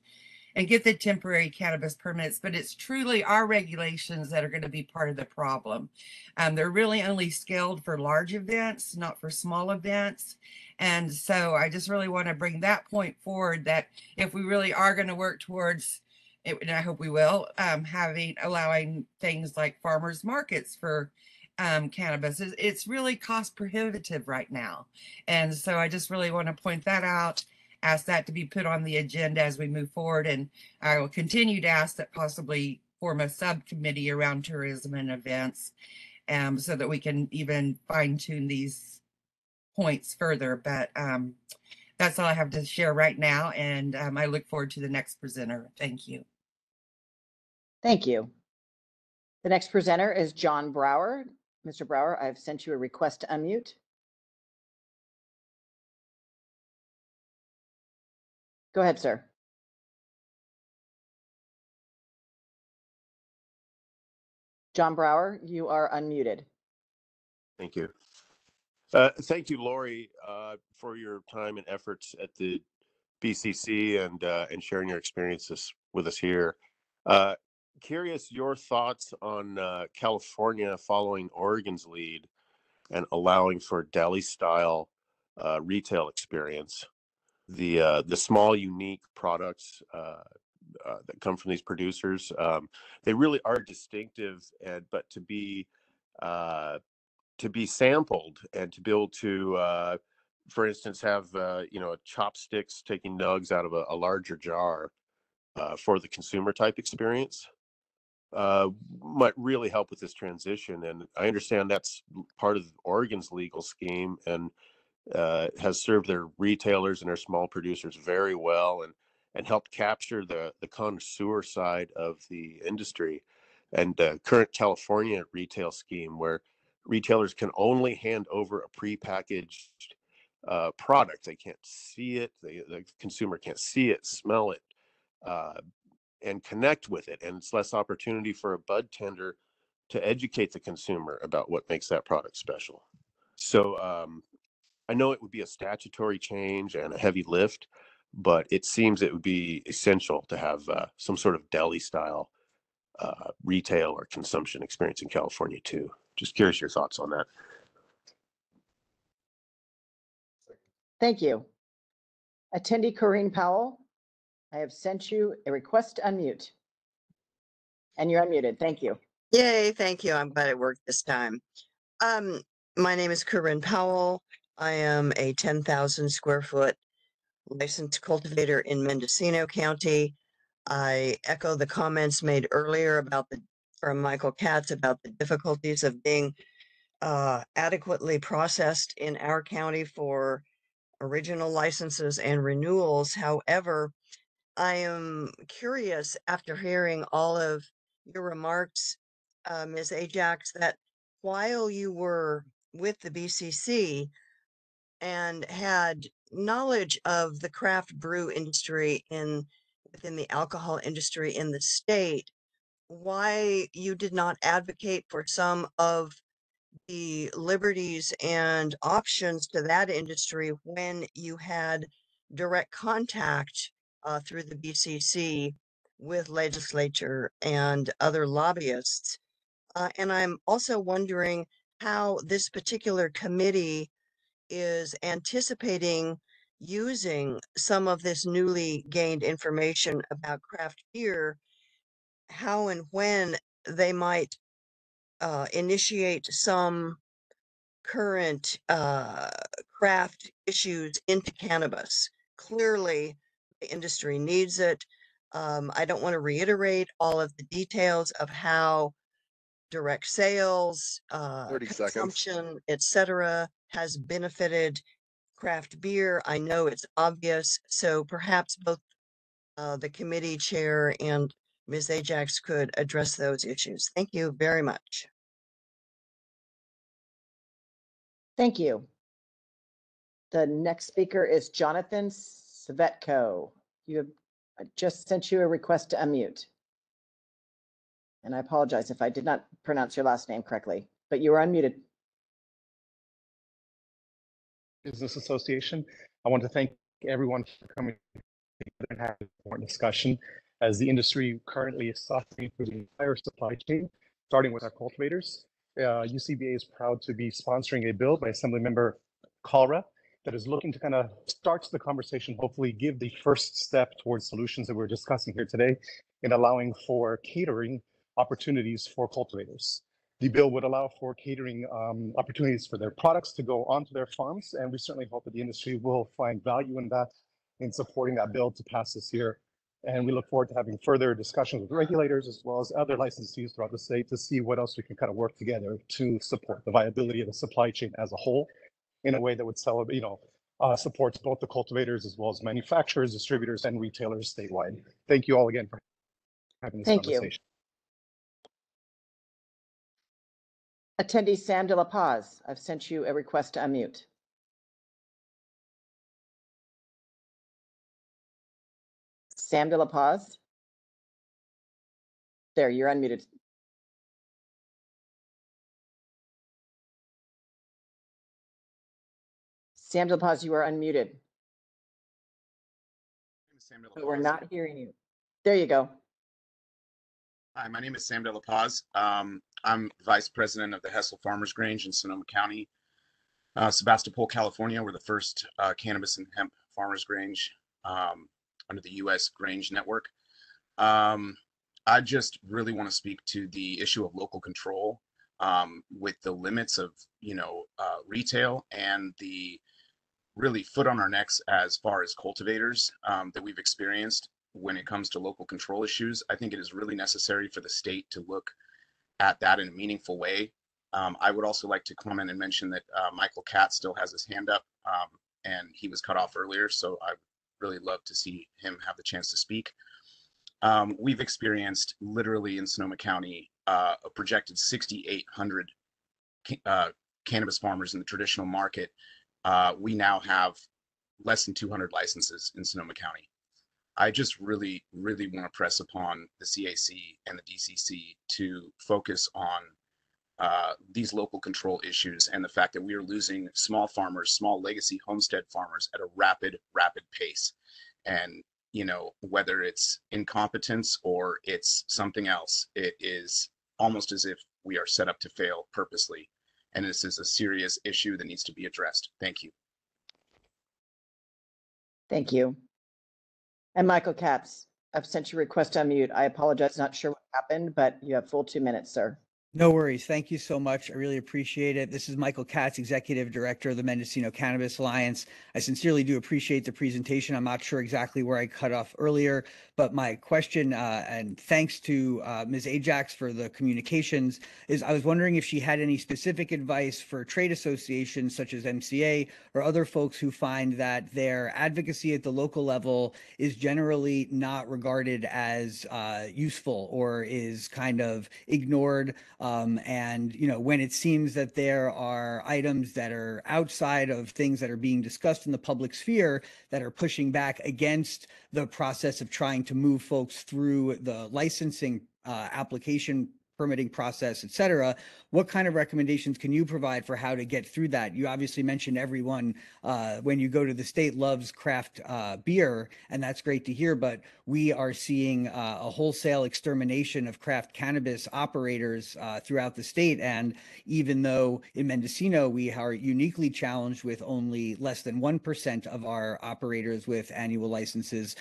and get the temporary cannabis permits. But it's truly our regulations that are going to be part of the problem. They're really only scaled for large events, not for small events. And so I just really want to bring that point forward, that if we really are going to work towards it, and I hope we will, allowing things like farmers markets for cannabis, it's really cost prohibitive right now. And so I just really want to point that out, ask that to be put on the agenda as we move forward. And I will continue to ask that possibly form a subcommittee around tourism and events, so that we can even fine tune these points further. But that's all I have to share right now. And I look forward to the next presenter. Thank you. Thank you. The next presenter is John Brower. Mr. Brower, I've sent you a request to unmute. Go ahead, sir. John Brower, you are unmuted. Thank you. Thank you, Lori, for your time and efforts at the BCC and sharing your experiences with us here. Curious your thoughts on California following Oregon's lead and allowing for deli style retail experience. The small unique products that come from these producers, they really are distinctive, but to be sampled and to be able to, for instance, have chopsticks taking nugs out of a larger jar for the consumer type experience might really help with this transition. And I understand that's part of Oregon's legal scheme and has served their retailers and their small producers very well and helped capture the connoisseur side of the industry. And current California retail scheme where retailers can only hand over a prepackaged product. They can't see it. The consumer can't see it, smell it, and connect with it. And it's less opportunity for a bud tender to educate the consumer about what makes that product special. So I know it would be a statutory change and a heavy lift, but it seems it would be essential to have some sort of deli style retail or consumption experience in California too. Just curious your thoughts on that. Thank you. Attendee Corinne Powell, I have sent you a request to unmute. And you're unmuted. Thank you. Yay, thank you. I'm glad it worked this time. My name is Corinne Powell. I am a 10,000 square foot licensed cultivator in Mendocino County. I echo the comments made earlier from Michael Katz about the difficulties of being adequately processed in our county for original licenses and renewals. However, I am curious after hearing all of your remarks, Ms. Ajax, that while you were with the BCC and had knowledge of the craft brew industry within the alcohol industry in the state, why you did not advocate for some of the liberties and options to that industry when you had direct contact through the BCC with legislature and other lobbyists. And I'm also wondering how this particular committee is anticipating using some of this newly gained information about craft beer, how and when they might initiate some current craft issues into cannabis. Clearly, the industry needs it. I don't want to reiterate all of the details of how direct sales, 30 seconds. consumption, etc., has benefited craft beer. I know it's obvious, so perhaps both the committee chair and Ms. Ajax could address those issues. Thank you very much. Thank you. The next speaker is Jonathan Svetko. I just sent you a request to unmute. And I apologize if I did not pronounce your last name correctly, but you are unmuted. Business Association. I want to thank everyone for coming and having an important discussion as the industry currently is suffering through the entire supply chain, starting with our cultivators. UCBA is proud to be sponsoring a bill by Assemblymember Kalra that is looking to kind of start the conversation, hopefully give the first step towards solutions that we're discussing here today in allowing for catering opportunities for cultivators. The bill would allow for catering opportunities for their products to go onto their farms, and we certainly hope that the industry will find value in that, in supporting that bill to pass this year. And we look forward to having further discussions with regulators as well as other licensees throughout the state to see what else we can kind of work together to support the viability of the supply chain as a whole in a way that would supports both the cultivators as well as manufacturers, distributors, and retailers statewide. Thank you all again for having this conversation. Attendee Sam De La Paz, I've sent you a request to unmute. Sam De La Paz. There, you're unmuted. Sam DeLaPaz, you are unmuted, Sam but we're DeLaPaz. not hearing you. There you go. Hi, my name is Sam DeLaPaz. I'm Vice President of the Hessel Farmers Grange in Sonoma County, Sebastopol, California. We're the first cannabis and hemp farmers grange under the U.S. Grange Network. I just really want to speak to the issue of local control with the limits of, retail and the really foot on our necks as far as cultivators that we've experienced when it comes to local control issues. I think it is really necessary for the state to look at that in a meaningful way. I would also like to comment and mention that Michael Katz still has his hand up and he was cut off earlier. So I really love to see him have the chance to speak. We've experienced literally in Sonoma County a projected 6,800 cannabis farmers in the traditional market. We now have less than 200 licenses in Sonoma County. I just really want to press upon the CAC and the DCC to focus on these local control issues and the fact that we are losing small farmers, small legacy homestead farmers at a rapid pace. And, whether it's incompetence or it's something else, it is almost as if we are set up to fail purposely. And this is a serious issue that needs to be addressed. Thank you. Thank you. And Michael Katz, I've sent you a request to unmute. I apologize, not sure what happened, but you have full 2 minutes, sir. No worries. Thank you so much. I really appreciate it. This is Michael Katz, Executive Director of the Mendocino Cannabis Alliance. I sincerely do appreciate the presentation. I'm not sure exactly where I cut off earlier, but my question, and thanks to Ms. Ajax for the communications, is I was wondering if she had any specific advice for trade associations such as MCA or other folks who find that their advocacy at the local level is generally not regarded as useful or is kind of ignored. And, when it seems that there are items that are outside of things that are being discussed in the public sphere that are pushing back against the process of trying to move folks through the licensing application permitting process, et cetera, what kind of recommendations can you provide for how to get through that? You obviously mentioned everyone when you go to the state loves craft beer, and that's great to hear, but we are seeing a wholesale extermination of craft cannabis operators throughout the state. And even though in Mendocino, we are uniquely challenged with only less than 1% of our operators with annual licenses,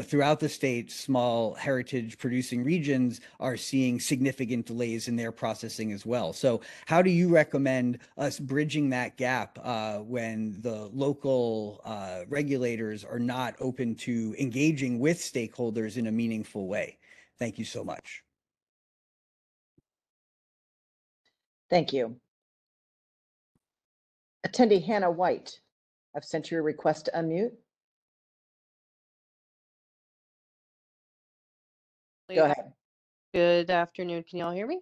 throughout the state, small heritage producing regions are seeing significant delays in their processing as well. So how do you recommend us bridging that gap when the local regulators are not open to engaging with stakeholders in a meaningful way? Thank you so much. Thank you. Attendee Hannah White, I've sent you a request to unmute. Go ahead. Good afternoon. Can you all hear me?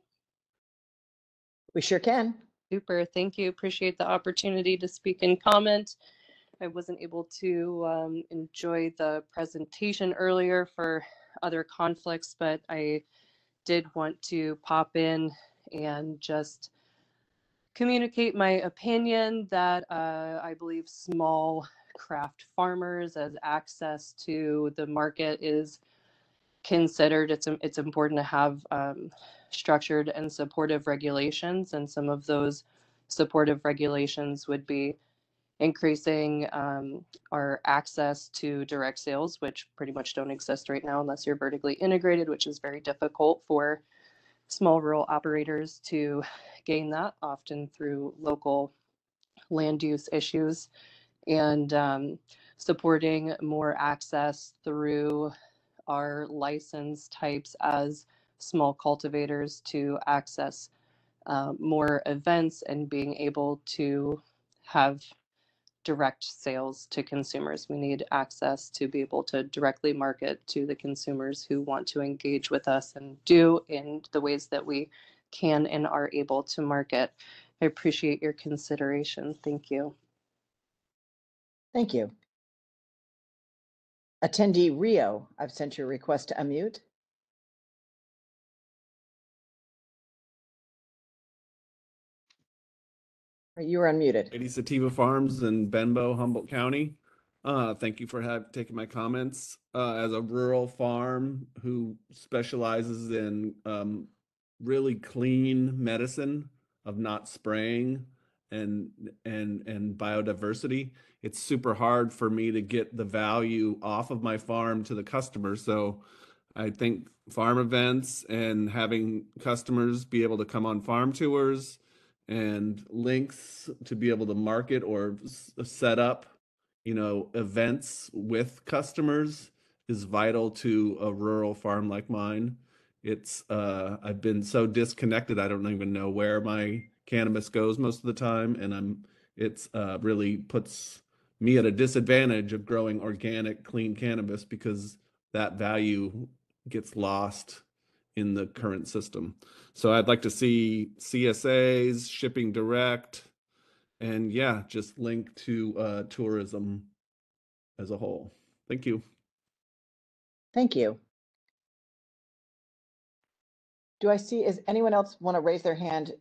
We sure can. Super. Thank you. Appreciate the opportunity to speak and comment. I wasn't able to enjoy the presentation earlier for other conflicts, but I did want to pop in and just communicate my opinion that I believe small craft farmers as access to the market is considered. It's important to have structured and supportive regulations, and some of those supportive regulations would be increasing our access to direct sales, which pretty much don't exist right now unless you're vertically integrated, which is very difficult for small rural operators to gain that, often through local land use issues, and supporting more access through our license types as small cultivators to access more events and being able to have direct sales to consumers. We need access to be able to directly market to the consumers who want to engage with us and do in the ways that we can and are able to market. I appreciate your consideration. Thank you. Thank you. Attendee Rio, I've sent you a request to unmute. You are unmuted. Lady Sativa Farms in Benbow, Humboldt County. Thank you for taking my comments. As a rural farm who specializes in really clean medicine of not spraying and biodiversity, it's super hard for me to get the value off of my farm to the customer. So I think farm events and having customers be able to come on farm tours and links to be able to market or set up, events with customers is vital to a rural farm like mine. It's I've been so disconnected, I don't even know where my cannabis goes most of the time, and it's really puts me at a disadvantage of growing organic, clean cannabis because that value gets lost in the current system. So I'd like to see CSAs, shipping direct, and yeah, just link to tourism as a whole. Thank you. Thank you. Is anyone else want to raise their hand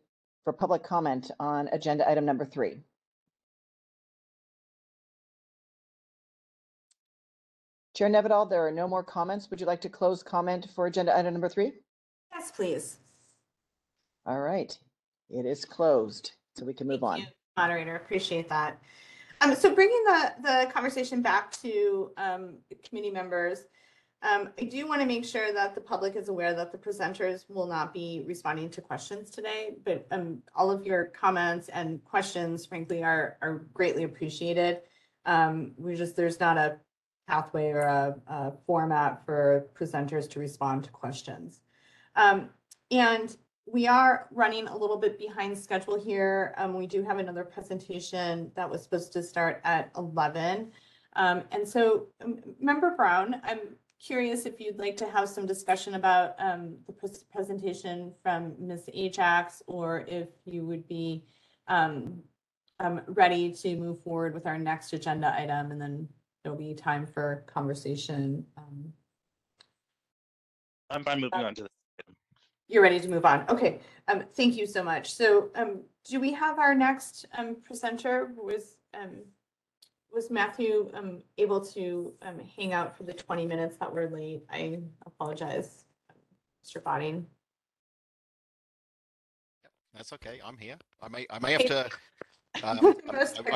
for public comment on agenda item number 3? Chair Nevedal, there are no more comments. Would you like to close comment for agenda item number 3? Yes, please. All right, it is closed, so we can move on. Moderator, appreciate that. So bringing the conversation back to committee members, I do want to make sure that the public is aware that the presenters will not be responding to questions today, but all of your comments and questions, frankly, are greatly appreciated. There's not a pathway or a format for presenters to respond to questions. And we are running a little bit behind schedule here. We do have another presentation that was supposed to start at 11. And so, Member Brown, I'm curious if you'd like to have some discussion about the presentation from Ms. Ajax, or if you would be ready to move forward with our next agenda item, and then there'll be time for conversation. I'm fine moving on to the. You're ready to move on. Okay. Thank you so much. So do we have our next presenter? Was Matthew able to hang out for the 20 minutes that were late? I apologize, Mr. Botting. That's okay. I'm here. I may have to. I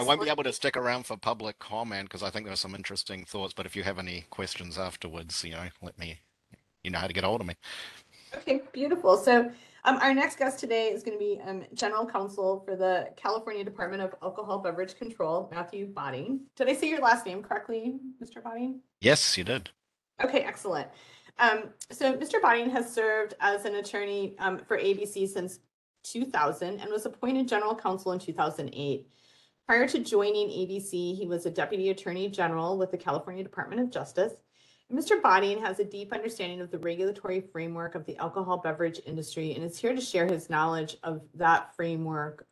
won't be able to stick around for public comment because I think there are some interesting thoughts. But if you have any questions afterwards, let me. You know how to get hold of me. Okay, beautiful. So our next guest today is going to be General Counsel for the California Department of Alcohol Beverage Control, Matthew Botting. Did I say your last name correctly, Mr. Botting? Yes, you did. Okay, excellent. So Mr. Botting has served as an attorney for ABC since 2000 and was appointed General Counsel in 2008. Prior to joining ABC, he was a Deputy Attorney General with the California Department of Justice. Mr. Botting has a deep understanding of the regulatory framework of the alcohol beverage industry and is here to share his knowledge of that framework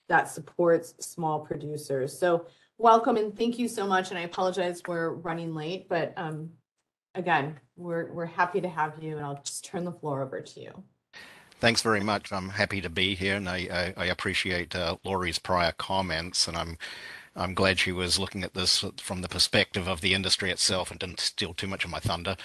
that supports small producers. So welcome and thank you so much. And I apologize we're running late, but again, we're happy to have you, and I'll just turn the floor over to you. Thanks very much. I'm happy to be here, and I appreciate Laurie's prior comments, and I'm glad she was looking at this from the perspective of the industry itself and didn't steal too much of my thunder.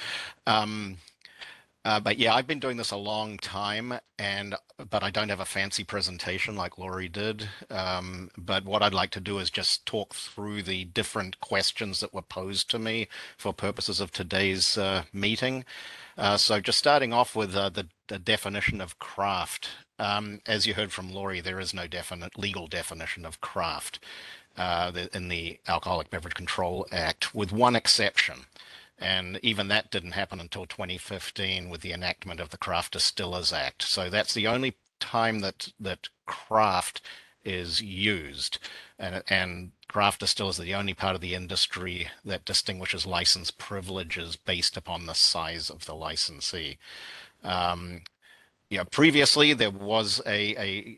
But yeah, I've been doing this a long time, but I don't have a fancy presentation like Laurie did. But what I'd like to do is just talk through the different questions that were posed to me for purposes of today's meeting. So just starting off with the definition of craft. As you heard from Laurie, there is no legal definition of craft in the Alcoholic Beverage Control Act, with one exception. And even that didn't happen until 2015 with the enactment of the Craft Distillers Act. So that's the only time that craft is used. And craft distillers are the only part of the industry that distinguishes license privileges based upon the size of the licensee. Previously there was a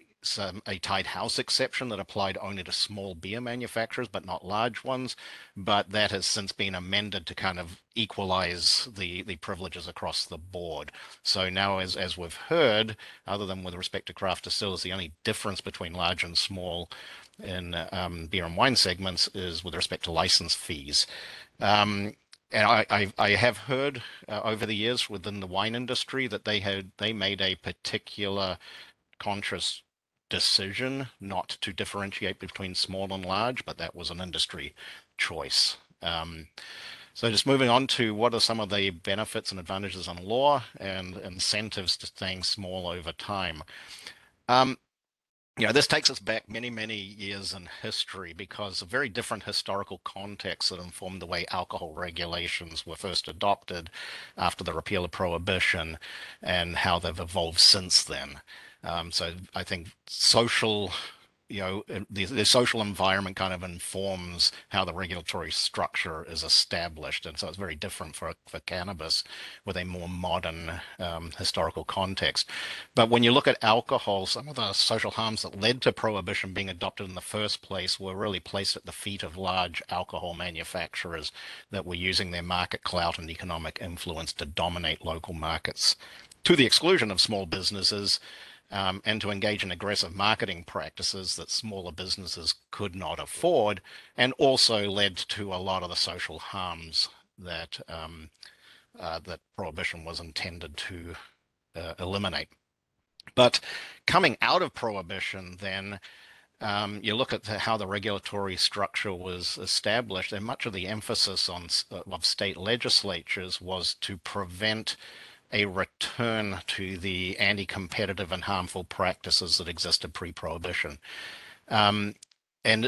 a tied house exception that applied only to small beer manufacturers, but not large ones. But that has since been amended to kind of equalize the privileges across the board. So now, as we've heard, other than with respect to craft distillers, the only difference between large and small in beer and wine segments is with respect to license fees. And I have heard over the years within the wine industry that they made a particular conscious decision not to differentiate between small and large, but that was an industry choice. So just moving on to what are some of the benefits and advantages on law and incentives to staying small over time. This takes us back many, many years in history because of very different historical contexts that informed the way alcohol regulations were first adopted after the repeal of prohibition and how they've evolved since then. So I think the social environment kind of informs how the regulatory structure is established. And so it's very different for cannabis with a more modern historical context. But when you look at alcohol, some of the social harms that led to prohibition being adopted in the first place were really placed at the feet of large alcohol manufacturers that were using their market clout and economic influence to dominate local markets, to the exclusion of small businesses, and to engage in aggressive marketing practices that smaller businesses could not afford, and also led to a lot of the social harms that that prohibition was intended to eliminate. But coming out of prohibition, then you look at how the regulatory structure was established, and much of the emphasis of state legislatures was to prevent a return to the anti-competitive and harmful practices that existed pre-prohibition. So then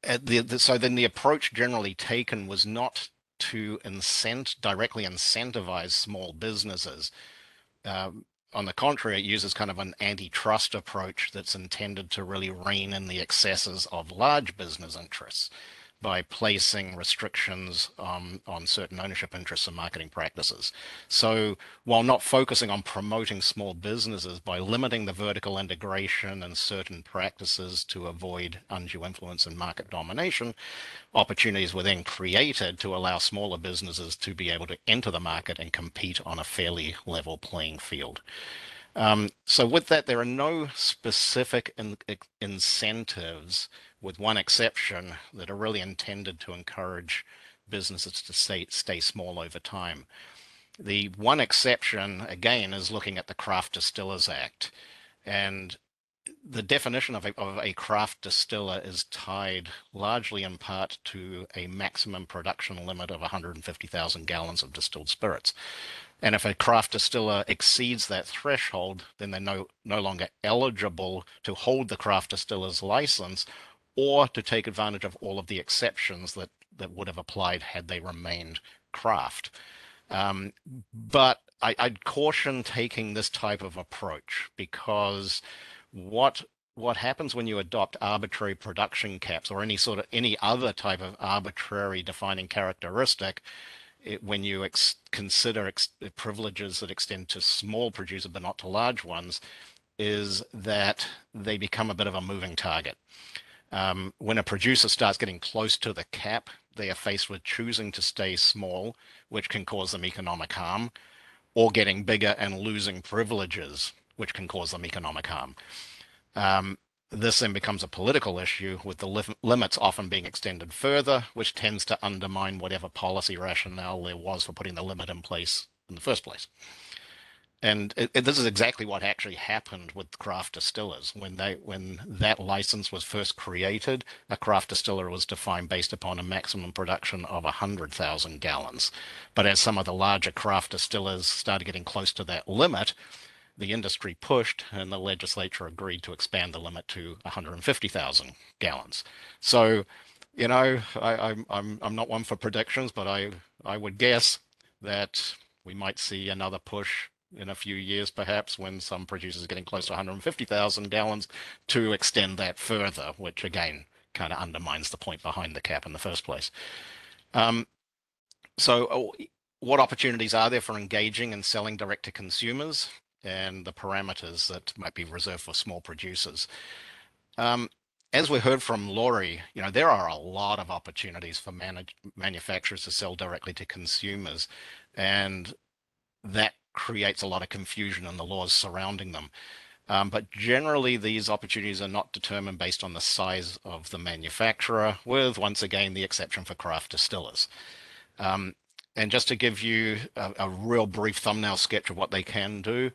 the approach generally taken was not to directly incentivize small businesses. On the contrary, it uses kind of an antitrust approach that's intended to really rein in the excesses of large business interests by placing restrictions on certain ownership interests and marketing practices. So while not focusing on promoting small businesses, by limiting the vertical integration and certain practices to avoid undue influence and market domination, opportunities were then created to allow smaller businesses to be able to enter the market and compete on a fairly level playing field. So with that, there are no specific incentives, with one exception, that are really intended to encourage businesses to stay small over time. The one exception, again, is looking at the Craft Distillers Act. And the definition of a craft distiller is tied largely in part to a maximum production limit of 150,000 gallons of distilled spirits. And if a craft distiller exceeds that threshold, then they're no longer eligible to hold the craft distiller's license or to take advantage of all of the exceptions that would have applied had they remained craft. But I'd caution taking this type of approach, because what happens when you adopt arbitrary production caps or any other type of arbitrary defining characteristic, when you consider privileges that extend to small producers but not to large ones, is that they become a bit of a moving target. When a producer starts getting close to the cap, they are faced with choosing to stay small, which can cause them economic harm, or getting bigger and losing privileges, which can cause them economic harm. This then becomes a political issue, with the limits often being extended further, which tends to undermine whatever policy rationale there was for putting the limit in place in the first place. And this is exactly what actually happened with craft distillers. When that license was first created, a craft distiller was defined based upon a maximum production of 100,000 gallons. But as some of the larger craft distillers started getting close to that limit, the industry pushed and the legislature agreed to expand the limit to 150,000 gallons. So, I'm not one for predictions, but I would guess that we might see another push in a few years, perhaps, when some producers are getting close to 150,000 gallons, to extend that further, which again kind of undermines the point behind the cap in the first place. So what opportunities are there for engaging and selling direct to consumers? and the parameters that might be reserved for small producers. As we heard from Laurie, there are a lot of opportunities for manufacturers to sell directly to consumers, and that creates a lot of confusion in the laws surrounding them. But generally, these opportunities are not determined based on the size of the manufacturer, with, once again, the exception for craft distillers. And just to give you a real brief thumbnail sketch of what they can do,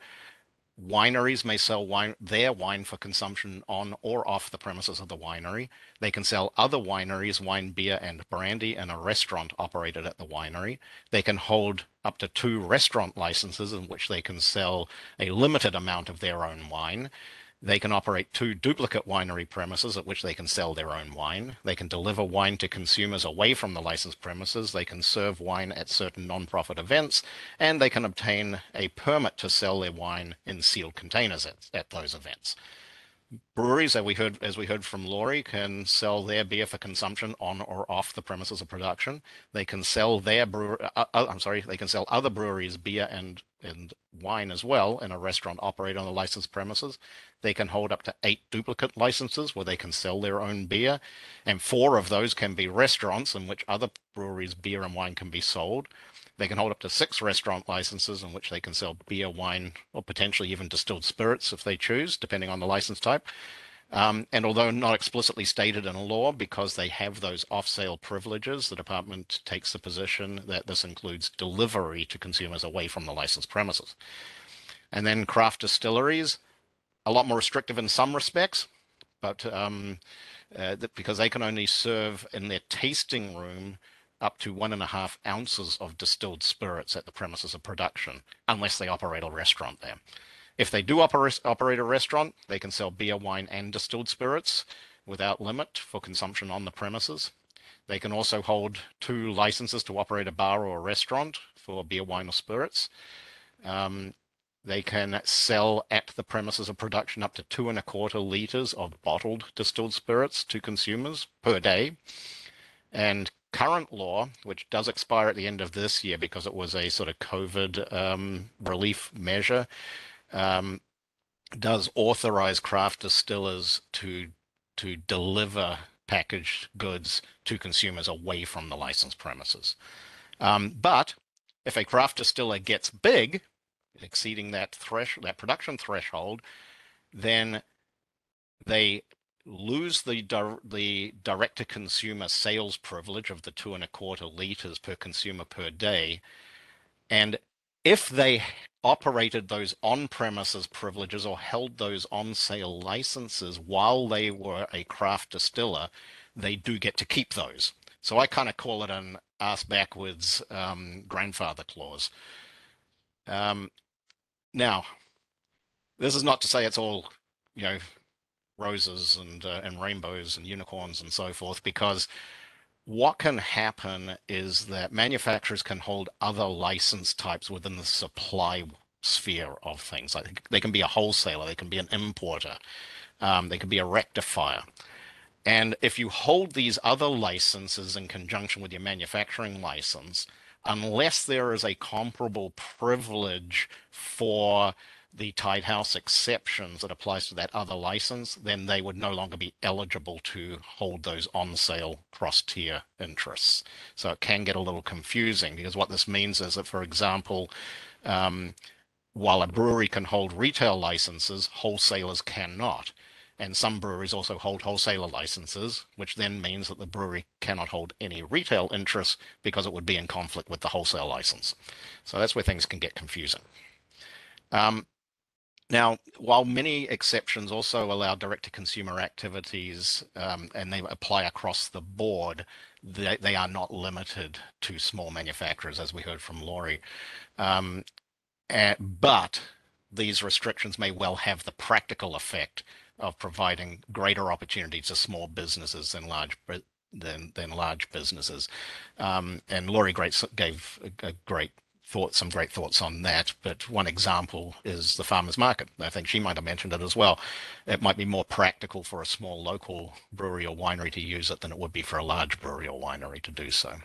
wineries may sell their wine for consumption on or off the premises of the winery. They can sell other wineries wine, beer, and brandy in a restaurant operated at the winery. They can hold up to 2 restaurant licenses in which they can sell a limited amount of their own wine. They can operate 2 duplicate winery premises at which they can sell their own wine. They can deliver wine to consumers away from the licensed premises. They can serve wine at certain non-profit events, and they can obtain a permit to sell their wine in sealed containers at those events. Breweries, as we heard from Laurie, can sell their beer for consumption on or off the premises of production. They can sell they can sell other breweries beer and wine as well in a restaurant operated on the licensed premises. They can hold up to 8 duplicate licenses where they can sell their own beer, and 4 of those can be restaurants in which other breweries' beer and wine can be sold. They can hold up to 6 restaurant licenses in which they can sell beer, wine, or potentially even distilled spirits if they choose, depending on the license type. And although not explicitly stated in law, because they have those off-sale privileges, the department takes the position that this includes delivery to consumers away from the licensed premises. And then craft distilleries, a lot more restrictive in some respects, but because they can only serve in their tasting room up to 1.5 ounces of distilled spirits at the premises of production, unless they operate a restaurant there. If they do operate a restaurant, they can sell beer, wine, and distilled spirits without limit for consumption on the premises. They can also hold 2 licenses to operate a bar or a restaurant for beer, wine, or spirits. They can sell at the premises of production up to 2.25 liters of bottled distilled spirits to consumers per day. And current law, which does expire at the end of this year because it was a sort of COVID relief measure, does authorize craft distillers to deliver packaged goods to consumers away from the licensed premises. But if a craft distiller gets big, exceeding that production threshold, then they lose the direct-to-consumer sales privilege of the 2.25 liters per consumer per day. And if they operated those on-premises privileges or held those on-sale licenses while they were a craft distiller, they do get to keep those. So I kind of call it an ass-backwards grandfather clause. Now, this is not to say it's all, roses and rainbows and unicorns and so forth, because what can happen is that manufacturers can hold other license types within the supply sphere of things. Like they can be a wholesaler, they can be an importer, they can be a rectifier. And if you hold these other licenses in conjunction with your manufacturing license, unless there is a comparable privilege for the tied house exceptions that applies to that other license, then they would no longer be eligible to hold those on-sale cross-tier interests. So it can get a little confusing, because what this means is that, for example, while a brewery can hold retail licenses, wholesalers cannot. And some breweries also hold wholesaler licenses, which then means that the brewery cannot hold any retail interests because it would be in conflict with the wholesale license. So that's where things can get confusing. Now, while many exceptions also allow direct-to-consumer activities and they apply across the board, they are not limited to small manufacturers, as we heard from Laurie. But these restrictions may well have the practical effect of providing greater opportunities to small businesses than large businesses. And Laurie gave some great thoughts on that. But one example is the farmers market. I think she might have mentioned it as well. It might be more practical for a small local brewery or winery to use it than it would be for a large brewery or winery to do so.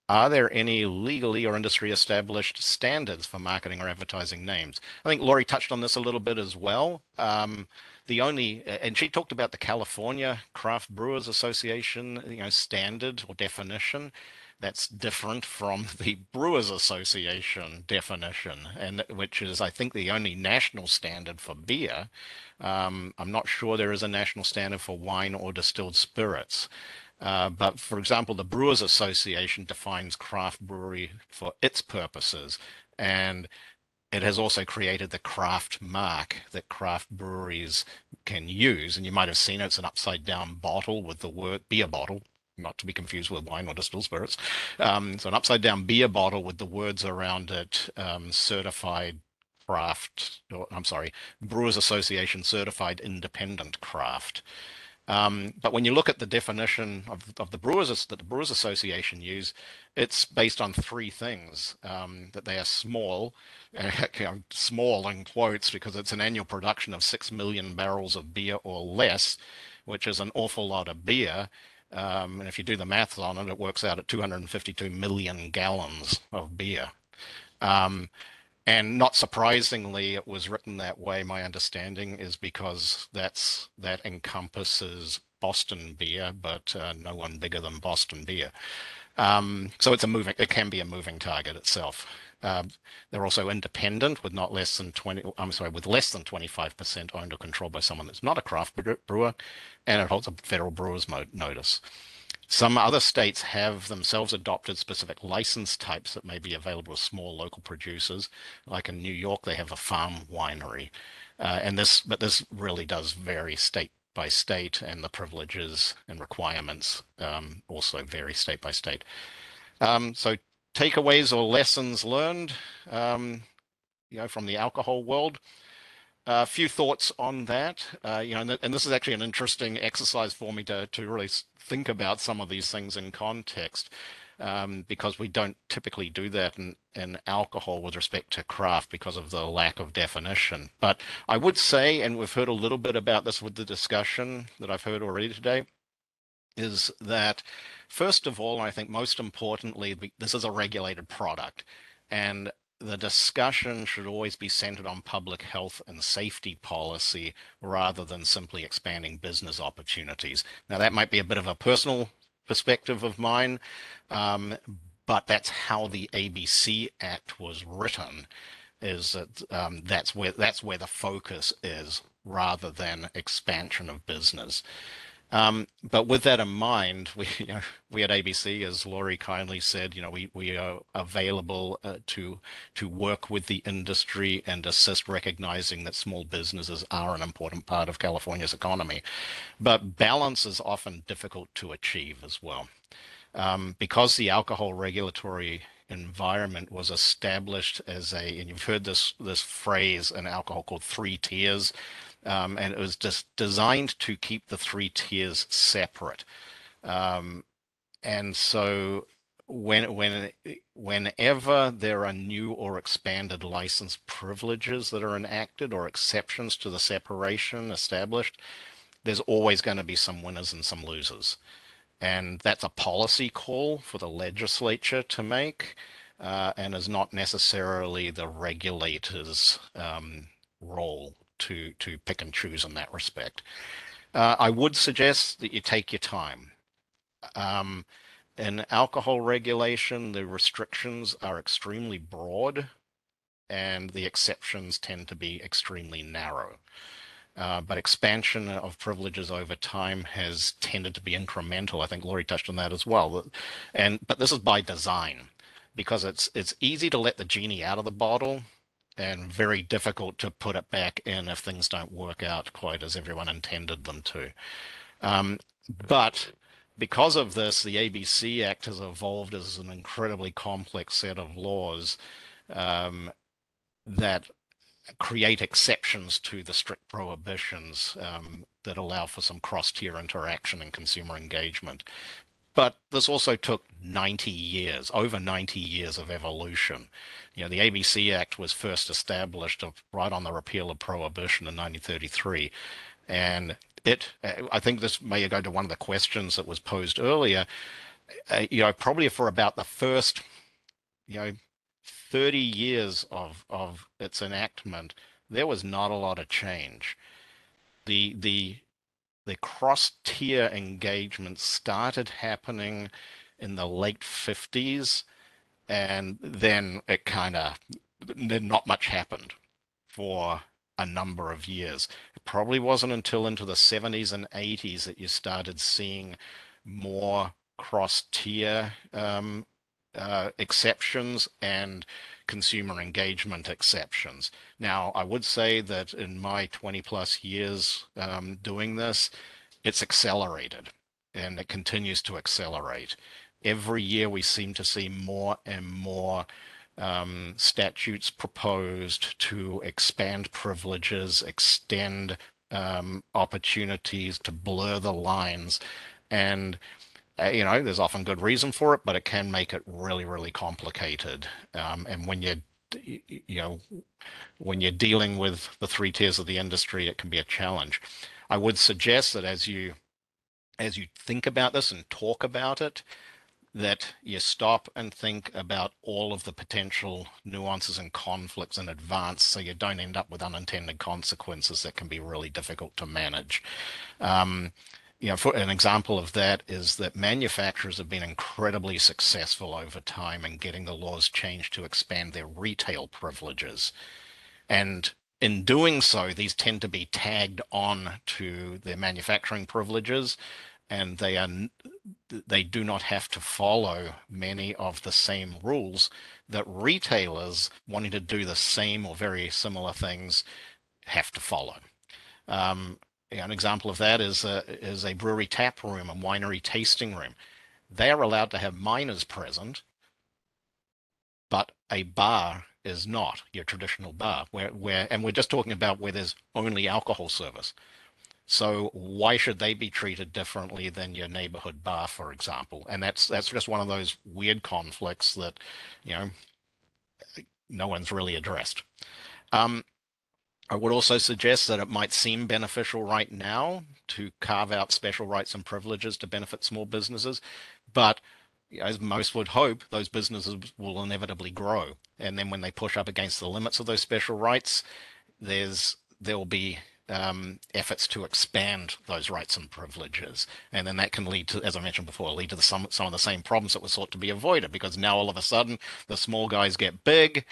are there any legally or industry established standards for marketing or advertising names? I think Laurie touched on this a little bit as well. And she talked about the California Craft Brewers Association, standard or definition. That's different from the Brewers Association definition, and which is, I think, the only national standard for beer. I'm not sure there is a national standard for wine or distilled spirits. But for example, the Brewers Association defines craft brewery for its purposes, and it has also created the craft mark that craft breweries can use. And you might have seen it. It's an upside down bottle with the word beer bottle, not to be confused with wine or distilled spirits. So an upside down beer bottle with the words around it, certified craft, or I'm sorry, Brewers Association certified independent craft. But when you look at the definition of the brewers that the Brewers Association use, it's based on three things: that they are small, small in quotes, because it's an annual production of 6 million barrels of beer or less, which is an awful lot of beer. And if you do the maths on it, it works out at 252 million gallons of beer. And not surprisingly, it was written that way. My understanding is because that encompasses Boston beer, but no one bigger than Boston beer. So it can be a moving target itself. They're also independent with less than 25% owned or controlled by someone that's not a craft brewer, and it holds a federal brewer's notice. Some other states have themselves adopted specific license types that may be available to small local producers. Like in New York, they have a farm winery. But this really does vary state by state, and the privileges and requirements also vary state by state. So takeaways or lessons learned, from the alcohol world. A few thoughts on that, and this is actually an interesting exercise for me to really think about some of these things in context, because we don't typically do that in alcohol with respect to craft because of the lack of definition. But I would say, and we've heard a little bit about this with the discussion that I've heard already today, is that first of all, I think most importantly, this is a regulated product, and the discussion should always be centered on public health and safety policy rather than simply expanding business opportunities. Now, that might be a bit of a personal perspective of mine, but that's how the ABC Act was written, is that that's where the focus is rather than expansion of business. But with that in mind, we at ABC, as Laurie kindly said, we are available to work with the industry and assist, recognizing that small businesses are an important part of California's economy. But balance is often difficult to achieve as well, because the alcohol regulatory environment was established as and you've heard this phrase in alcohol called 3 tiers. And it was just designed to keep the 3 tiers separate. And so whenever there are new or expanded license privileges that are enacted or exceptions to the separation established, there's always going to be some winners and some losers. And that's a policy call for the legislature to make, and is not necessarily the regulator's role to pick and choose in that respect. I would suggest that you take your time. In alcohol regulation, the restrictions are extremely broad and the exceptions tend to be extremely narrow. But expansion of privileges over time has tended to be incremental. I think Laurie touched on that as well. But this is by design, because it's easy to let the genie out of the bottle and very difficult to put it back in if things don't work out quite as everyone intended them to. But because of this, the ABC Act has evolved as an incredibly complex set of laws that create exceptions to the strict prohibitions that allow for some cross-tier interaction and consumer engagement. But this also took 90 years, over 90 years of evolution. The ABC Act was first established right on the repeal of prohibition in 1933. And I think this may go to one of the questions that was posed earlier. probably for about the first, 30 years of its enactment, there was not a lot of change. The cross-tier engagement started happening in the late 50s, and then it kind of, not much happened for a number of years. It probably wasn't until into the 70s and 80s that you started seeing more cross-tier exceptions and consumer engagement exceptions. Now, I would say that in my 20 plus years doing this, it's accelerated and it continues to accelerate. Every year we seem to see more and more statutes proposed to expand privileges, extend opportunities to blur the lines. And there's often good reason for it, but it can make it really, really complicated. And when you're dealing with the three tiers of the industry, it can be a challenge. I would suggest that as you think about this and talk about it, that you stop and think about all of the potential nuances and conflicts in advance, so you don't end up with unintended consequences that can be really difficult to manage. For an example of that is that manufacturers have been incredibly successful over time in getting the laws changed to expand their retail privileges. And in doing so, these tend to be tagged on to their manufacturing privileges, and they do not have to follow many of the same rules that retailers wanting to do the same or very similar things have to follow. An example of that is a brewery tap room and winery tasting room. They are allowed to have minors present, but a bar is not your traditional bar, and we're just talking about where there's only alcohol service. So why should they be treated differently than your neighborhood bar, for example? And that's just one of those weird conflicts that, no one's really addressed. I would also suggest that it might seem beneficial right now to carve out special rights and privileges to benefit small businesses, but as most would hope, those businesses will inevitably grow. And then when they push up against the limits of those special rights, there will be efforts to expand those rights and privileges. And then that can lead to, as I mentioned before, lead to some of the same problems that were sought to be avoided, because now all of a sudden the small guys get big,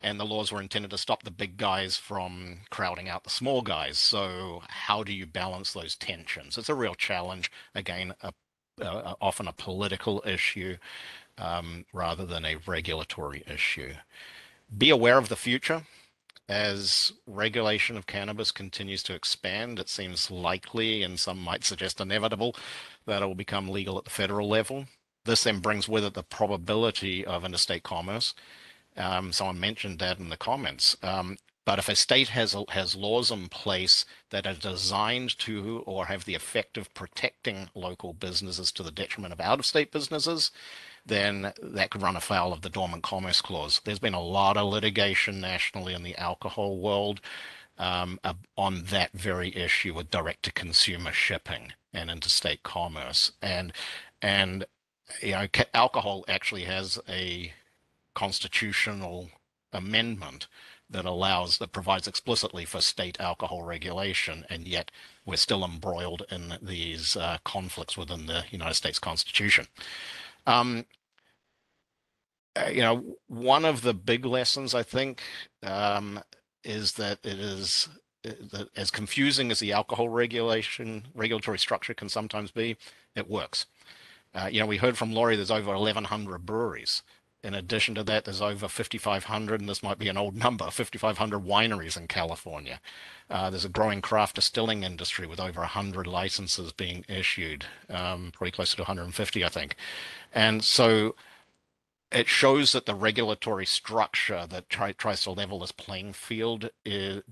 and the laws were intended to stop the big guys from crowding out the small guys. So how do you balance those tensions? It's a real challenge. Again, often a political issue rather than a regulatory issue. Be aware of the future. As regulation of cannabis continues to expand, it seems likely, and some might suggest inevitable, that it will become legal at the federal level. This then brings with it the probability of interstate commerce. Someone mentioned that in the comments. But if a state has laws in place that are designed to or have the effect of protecting local businesses to the detriment of out-of-state businesses, then that could run afoul of the Dormant Commerce Clause. There's been a lot of litigation nationally in the alcohol world on that very issue with direct-to-consumer shipping and interstate commerce. And alcohol actually has a constitutional amendment that provides explicitly for state alcohol regulation, and yet we're still embroiled in these conflicts within the United States Constitution. One of the big lessons, I think, is that that as confusing as the alcohol regulatory structure can sometimes be, it works. We heard from Laurie, there's over 1,100 breweries. In addition to that, there's over 5,500, and this might be an old number, 5,500 wineries in California. There's a growing craft distilling industry with over 100 licenses being issued, probably closer to 150, I think. And so it shows that the regulatory structure that tries to level this playing field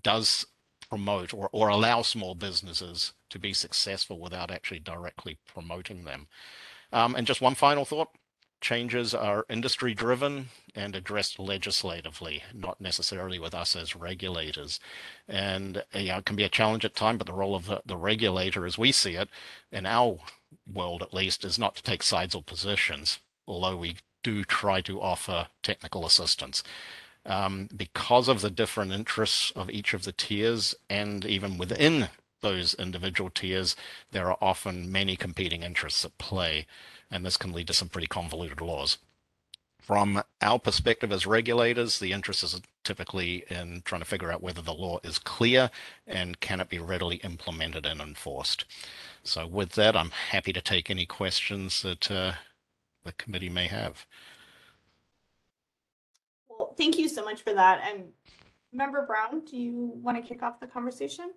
does promote or allow small businesses to be successful without actually directly promoting them. And just one final thought. changes are industry driven and addressed legislatively, not necessarily with us as regulators. And it can be a challenge at times, but the role of the regulator, as we see it, in our world at least, is not to take sides or positions, although we do try to offer technical assistance. Because of the different interests of each of the tiers, and even within those individual tiers, there are often many competing interests at play, and this can lead to some pretty convoluted laws. From our perspective as regulators, the interest is typically in trying to figure out whether the law is clear and can it be readily implemented and enforced. So with that, I'm happy to take any questions that the committee may have. Well, thank you so much for that. And Member Brown, do you want to kick off the conversation?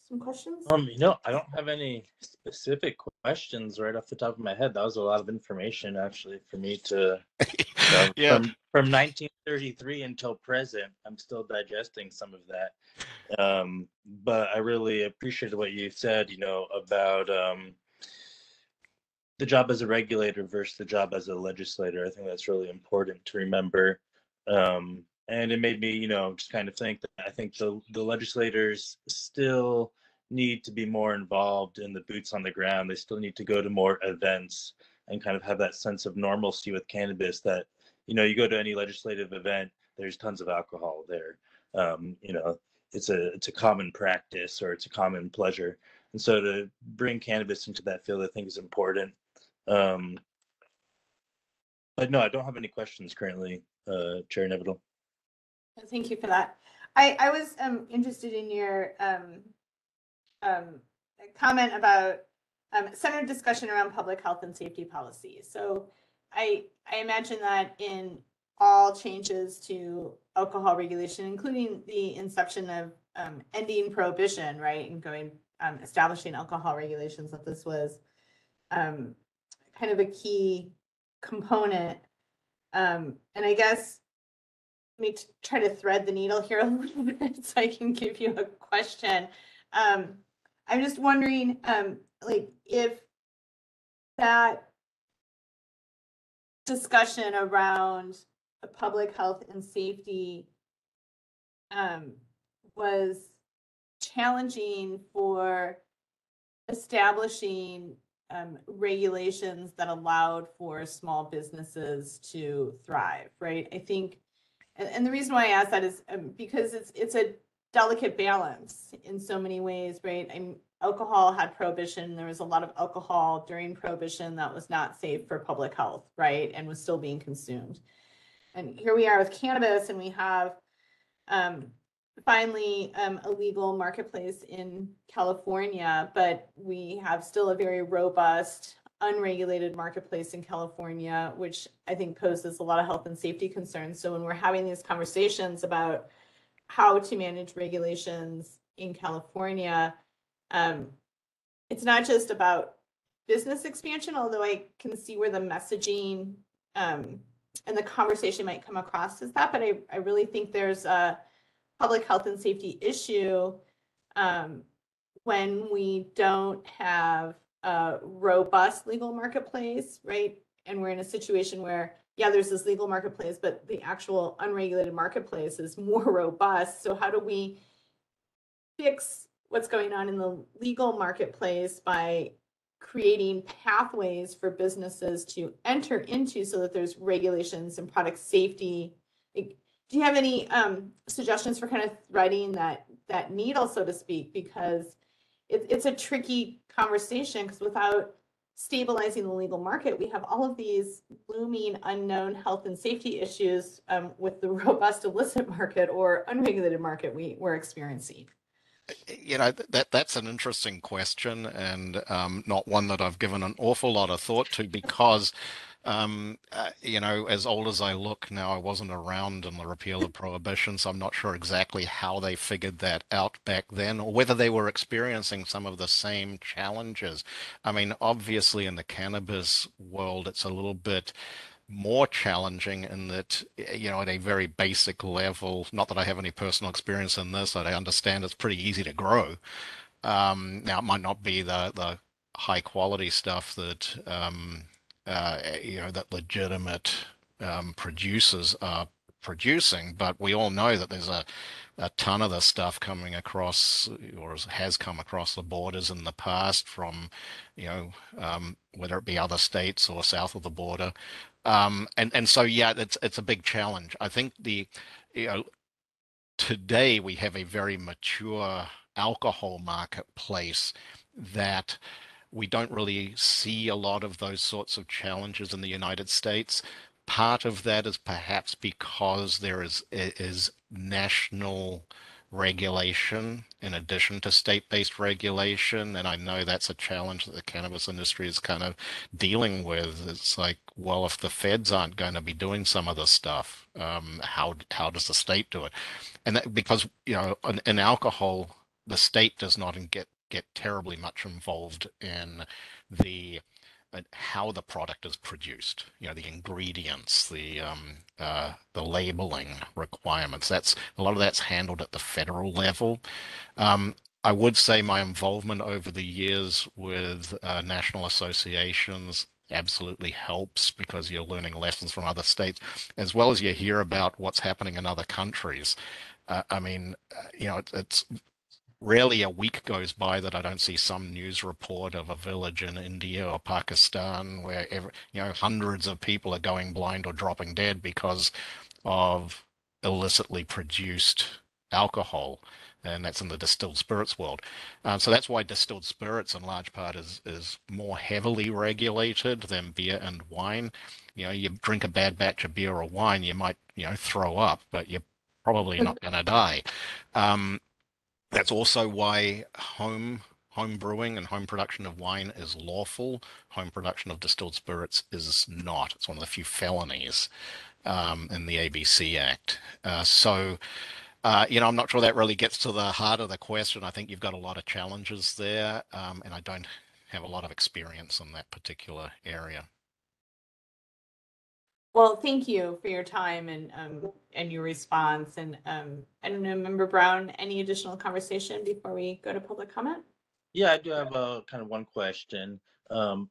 Some questions? I don't have any specific questions right off the top of my head. That was a lot of information actually for me to Yeah. from 1933 until present. I'm still digesting some of that. But I really appreciated what you said, about the job as a regulator versus the job as a legislator. I think that's really important to remember. And it made me, just kind of think that I think the legislators still need to be more involved in the boots on the ground. They still need to go to more events and kind of have that sense of normalcy with cannabis that, you go to any legislative event, there's tons of alcohol there. It's a common practice or it's a common pleasure. And so to bring cannabis into that field, I think is important. But no, I don't have any questions currently, Chair Neville. Thank you for that. I was interested in your comment about centered discussion around public health and safety policy. So I imagine that in all changes to alcohol regulation, including the inception of ending prohibition, right, and establishing alcohol regulations, that this was kind of a key component. And I guess let me try to thread the needle here a little bit so I can give you a question. I'm just wondering, if that discussion around public health and safety was challenging for establishing regulations that allowed for small businesses to thrive, right? I think, and the reason why I ask that is because it's a delicate balance in so many ways, right? Alcohol had prohibition. There was a lot of alcohol during prohibition that was not safe for public health, right? And was still being consumed. And here we are with cannabis, and we have finally a legal marketplace in California, but we have still a very robust, unregulated marketplace in California, which I think poses a lot of health and safety concerns. So when we're having these conversations about how to manage regulations in California, it's not just about business expansion, although I can see where the messaging and the conversation might come across as that, but I really think there's a public health and safety issue when we don't have a robust legal marketplace, right? And we're in a situation where, yeah, there's this legal marketplace, but the actual unregulated marketplace is more robust. So how do we fix what's going on in the legal marketplace by creating pathways for businesses to enter into so that there's regulations and product safety? Do you have any suggestions for kind of threading that needle, so to speak? Because it's a tricky conversation, because without stabilizing the legal market, we have all of these looming unknown health and safety issues with the robust illicit market or unregulated market we're experiencing. That's an interesting question, and not one that I've given an awful lot of thought to, because as old as I look now, I wasn't around in the repeal of prohibition, so I'm not sure exactly how they figured that out back then, or whether they were experiencing some of the same challenges. I mean, obviously in the cannabis world, it's a little bit more challenging in that, at a very basic level, not that I have any personal experience in this, I understand it's pretty easy to grow. Now, it might not be the high quality stuff that that legitimate producers are producing, but we all know that there's a ton of this stuff coming across, or has come across the borders in the past from, whether it be other states or south of the border. And so, yeah, it's a big challenge. I think you know, today we have a very mature alcohol marketplace that we don't really see a lot of those sorts of challenges in the United States. Part of that is perhaps because there is national regulation in addition to state-based regulation, and I know that's a challenge that the cannabis industry is kind of dealing with. It's like, well, if the feds aren't going to be doing some of this stuff, how does the state do it? And that, because in alcohol, the state does not get terribly much involved in the how the product is produced, the ingredients, the labeling requirements. That's a lot of that's handled at the federal level. I would say my involvement over the years with national associations absolutely helps, because you're learning lessons from other states, as well as you hear about what's happening in other countries. I mean, it's rarely a week goes by that I don't see some news report of a village in India or Pakistan where hundreds of people are going blind or dropping dead because of illicitly produced alcohol, and that's in the distilled spirits world. So that's why distilled spirits in large part is more heavily regulated than beer and wine. You drink a bad batch of beer or wine, you might throw up, but you're probably not going to die. That's also why home brewing and home production of wine is lawful. Home production of distilled spirits is not. It's one of the few felonies in the ABC Act. I'm not sure that really gets to the heart of the question. I think you've got a lot of challenges there, and I don't have a lot of experience in that particular area. Well, thank you for your time and your response. And I don't know, Member Brown, any additional conversation before we go to public comment? Yeah, I do have a kind of one question. I'm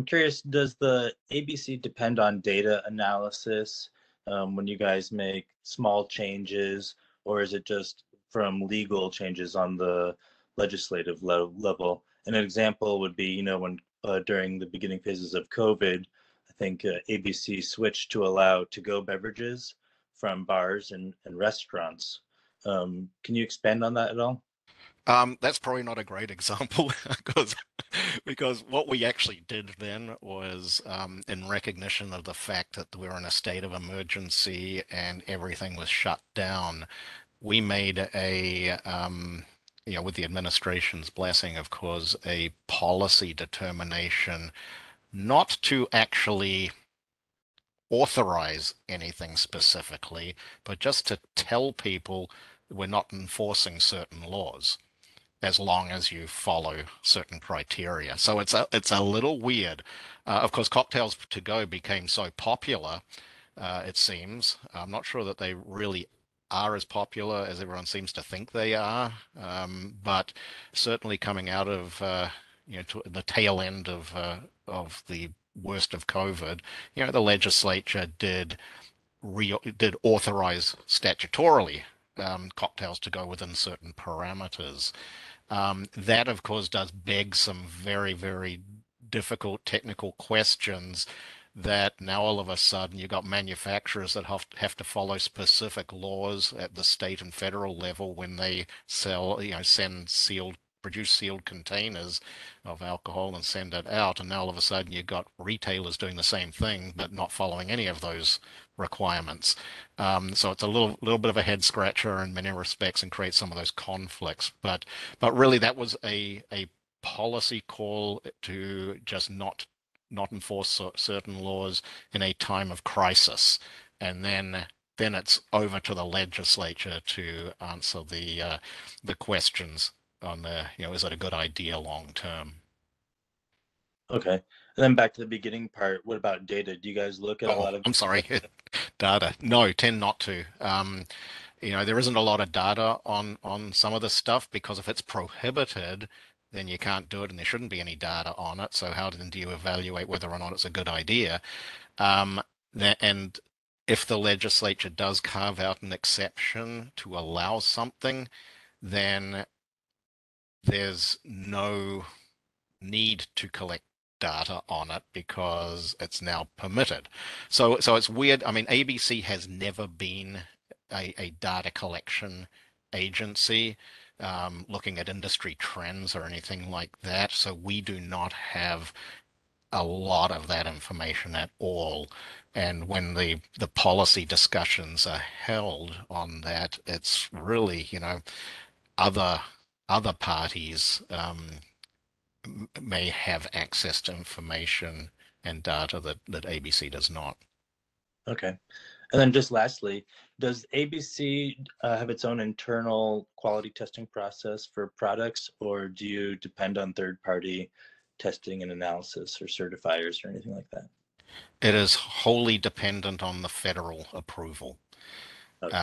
curious, does the ABC depend on data analysis when you guys make small changes, or is it just from legal changes on the legislative level? And an example would be, when during the beginning phases of COVID, I think ABC switched to allow to-go beverages from bars and restaurants. Can you expand on that at all? That's probably not a great example because what we actually did then was, in recognition of the fact that we were in a state of emergency and everything was shut down, we made with the administration's blessing, of course, a policy determination not to actually authorize anything specifically, but just to tell people we're not enforcing certain laws as long as you follow certain criteria. So it's a little weird. Of course, cocktails to go became so popular, it seems. I'm not sure that they really are as popular as everyone seems to think they are, but certainly coming out of to the tail end of the worst of COVID, the legislature did authorize statutorily cocktails to go within certain parameters. That, of course, does beg some very, very difficult technical questions that now all of a sudden you've got manufacturers that have to follow specific laws at the state and federal level when they sell, produce sealed containers of alcohol and send it out. And now all of a sudden you've got retailers doing the same thing, but not following any of those requirements. So it's a little bit of a head scratcher in many respects and creates some of those conflicts. But really that was a policy call to just not enforce certain laws in a time of crisis, and then it's over to the legislature to answer the questions on is it a good idea long term? Okay. And then back to the beginning part, what about data? Do you guys look at a lot of... I'm sorry, data. No, tend not to. There isn't a lot of data on some of this stuff because if it's prohibited, then you can't do it, and there shouldn't be any data on it. So how then do you evaluate whether or not it's a good idea? And if the legislature does carve out an exception to allow something, then there's no need to collect data on it because it's now permitted. So it's weird. I mean, ABC has never been a data collection agency looking at industry trends or anything like that. So we do not have a lot of that information at all. And when the policy discussions are held on that, it's really, other parties may have access to information and data that ABC does not. Okay. And then just lastly, does ABC have its own internal quality testing process for products, or do you depend on third-party testing and analysis or certifiers or anything like that? It is wholly dependent on the federal approval. Okay.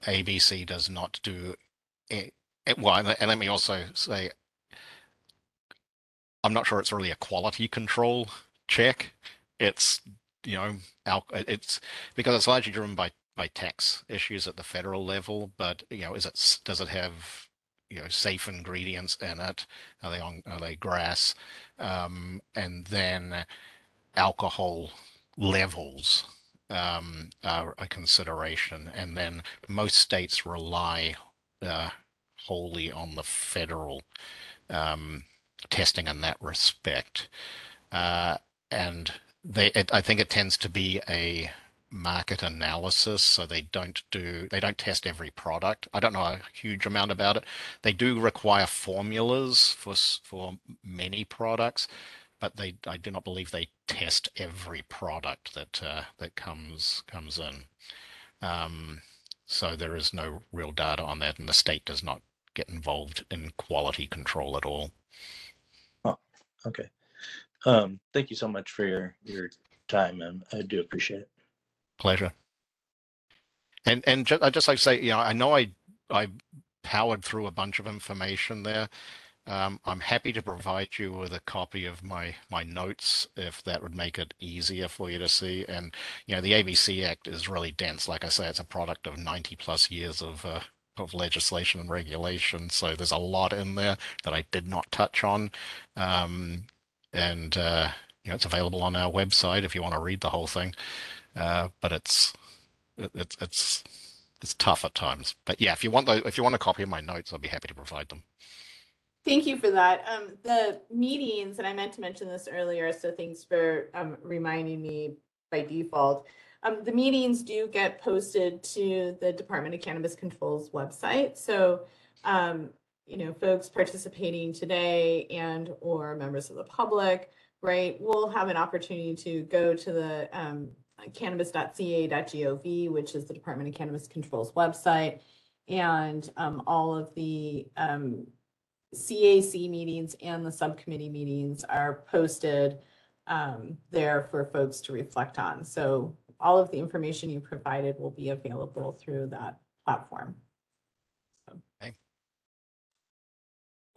ABC does not do it. Well, and let me also say, I'm not sure it's really a quality control check. It's, it's because it's largely driven by tax issues at the federal level. But does it have safe ingredients in it? Are they grass? And then alcohol levels are a consideration. And then most states rely wholly on the federal testing in that respect. And I think it tends to be a market analysis, so they don't test every product. I don't know a huge amount about it. They do require formulas for many products, but I do not believe they test every product that comes in. So there is no real data on that, and the state does not get involved in quality control at all. Oh, okay. Thank you so much for your time, and I do appreciate it. Pleasure. And I'd just like to say, I know I powered through a bunch of information there. I'm happy to provide you with a copy of my notes if that would make it easier for you to see. And the ABC Act is really dense. Like I say, it's a product of 90 plus years of legislation and regulation. So there's a lot in there that I did not touch on. And it's available on our website if you want to read the whole thing. But it's tough at times. But yeah, if you want a copy of my notes, I'll be happy to provide them. Thank you for that. The meetings, and I meant to mention this earlier, so thanks for reminding me by default. The meetings do get posted to the Department of Cannabis Control's website. So, folks participating today and or members of the public, right, will have an opportunity to go to the cannabis.ca.gov, which is the Department of Cannabis Control's website, and all of the CAC meetings and the subcommittee meetings are posted there for folks to reflect on. So all of the information you provided will be available through that platform.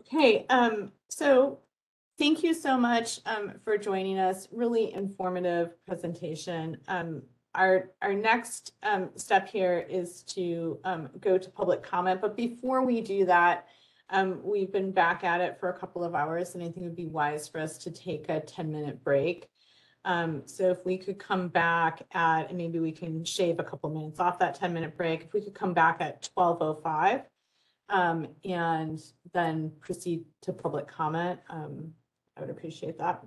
Okay, so thank you so much for joining us. Really informative presentation. Our next step here is to go to public comment, but before we do that, we've been back at it for a couple of hours, and I think it would be wise for us to take a 10-minute break. So if we could come back at, and maybe we can shave a couple minutes off that 10-minute break, if we could come back at 12:05 and then proceed to public comment, I would appreciate that.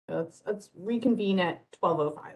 So let's reconvene at 12:05.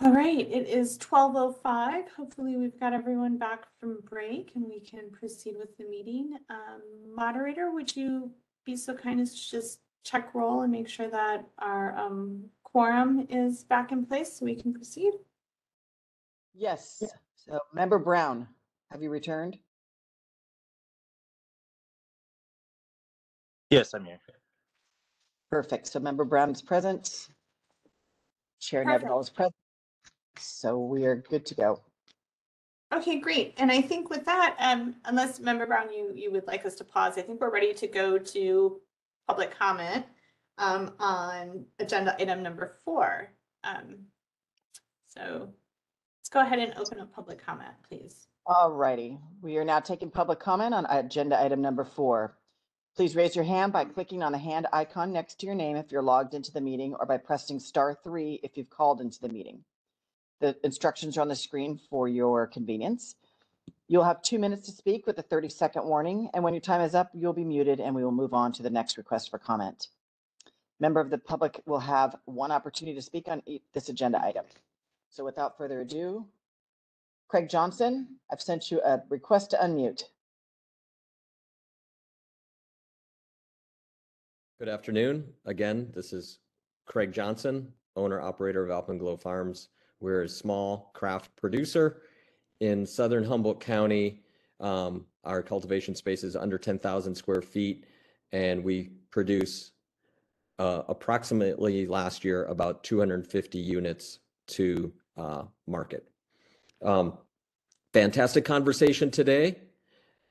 All right, it is 12:05. Hopefully we've got everyone back from break and we can proceed with the meeting. Moderator, would you be so kind as to just check roll and make sure that our quorum is back in place so we can proceed? Yes. So Member Brown, have you returned? Yes, I'm here. Perfect. So Member Brown is present. Chair Neville is present. So we are good to go. Okay, great. And I think with that, unless Member Brown, you would like us to pause, I think we're ready to go to public comment on agenda item number 4. So let's go ahead and open up public comment, please. All righty. We are now taking public comment on agenda item number 4. Please raise your hand by clicking on the hand icon next to your name if you're logged into the meeting, or by pressing *3 if you've called into the meeting. The instructions are on the screen for your convenience. You'll have 2 minutes to speak with a 30-second warning, and when your time is up, you'll be muted and we will move on to the next request for comment. Member of the public will have 1 opportunity to speak on this agenda item. So without further ado, Craig Johnson, I've sent you a request to unmute. Good afternoon. Again, this is Craig Johnson, owner operator of Alpenglow Farms. We're a small craft producer in southern Humboldt County. Our cultivation space is under 10,000 square feet, and we produce approximately last year about 250 units to market. Fantastic conversation today.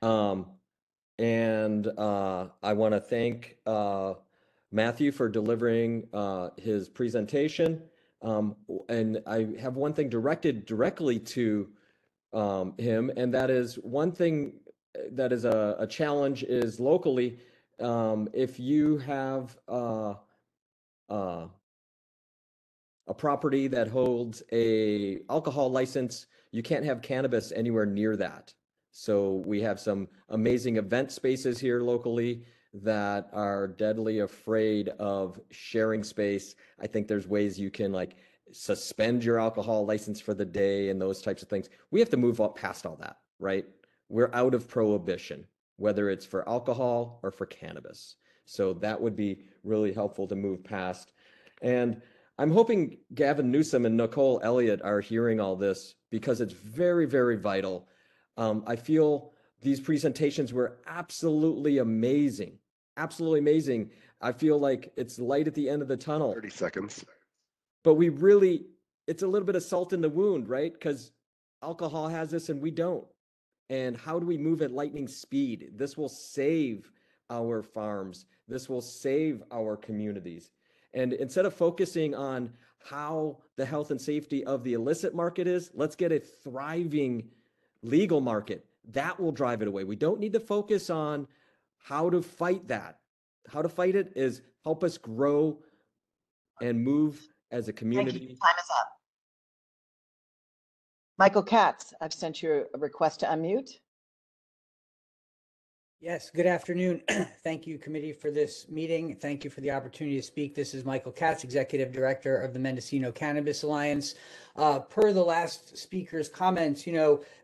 And I want to thank Matthew for delivering his presentation. And I have one thing directed directly to him, and that is one thing that is a challenge is locally, if you have a property that holds a alcohol license, you can't have cannabis anywhere near that. So we have some amazing event spaces here locally that are deadly afraid of sharing space. I think there's ways you can like suspend your alcohol license for the day and those types of things. We have to move up past all that, right? We're out of prohibition, whether it's for alcohol or for cannabis. So that would be really helpful to move past. And I'm hoping Gavin Newsom and Nicole Elliott are hearing all this because it's very, very vital. I feel these presentations were absolutely amazing. Absolutely amazing. I feel like it's light at the end of the tunnel. 30 seconds. But we really, it's a little bit of salt in the wound, right? Because alcohol has this and we don't. And how do we move at lightning speed? This will save our farms. This will save our communities. And instead of focusing on how the health and safety of the illicit market is, let's get a thriving legal market. That will drive it away. We don't need to focus on how to fight that. How to fight it is help us grow and move as a community. Thank you. Time is up. Michael Katz, I've sent you a request to unmute. Yes, good afternoon. Thank you, committee, for this meeting. Thank you for the opportunity to speak. This is Michael Katz, Executive Director of the Mendocino Cannabis Alliance. Per the last speaker's comments,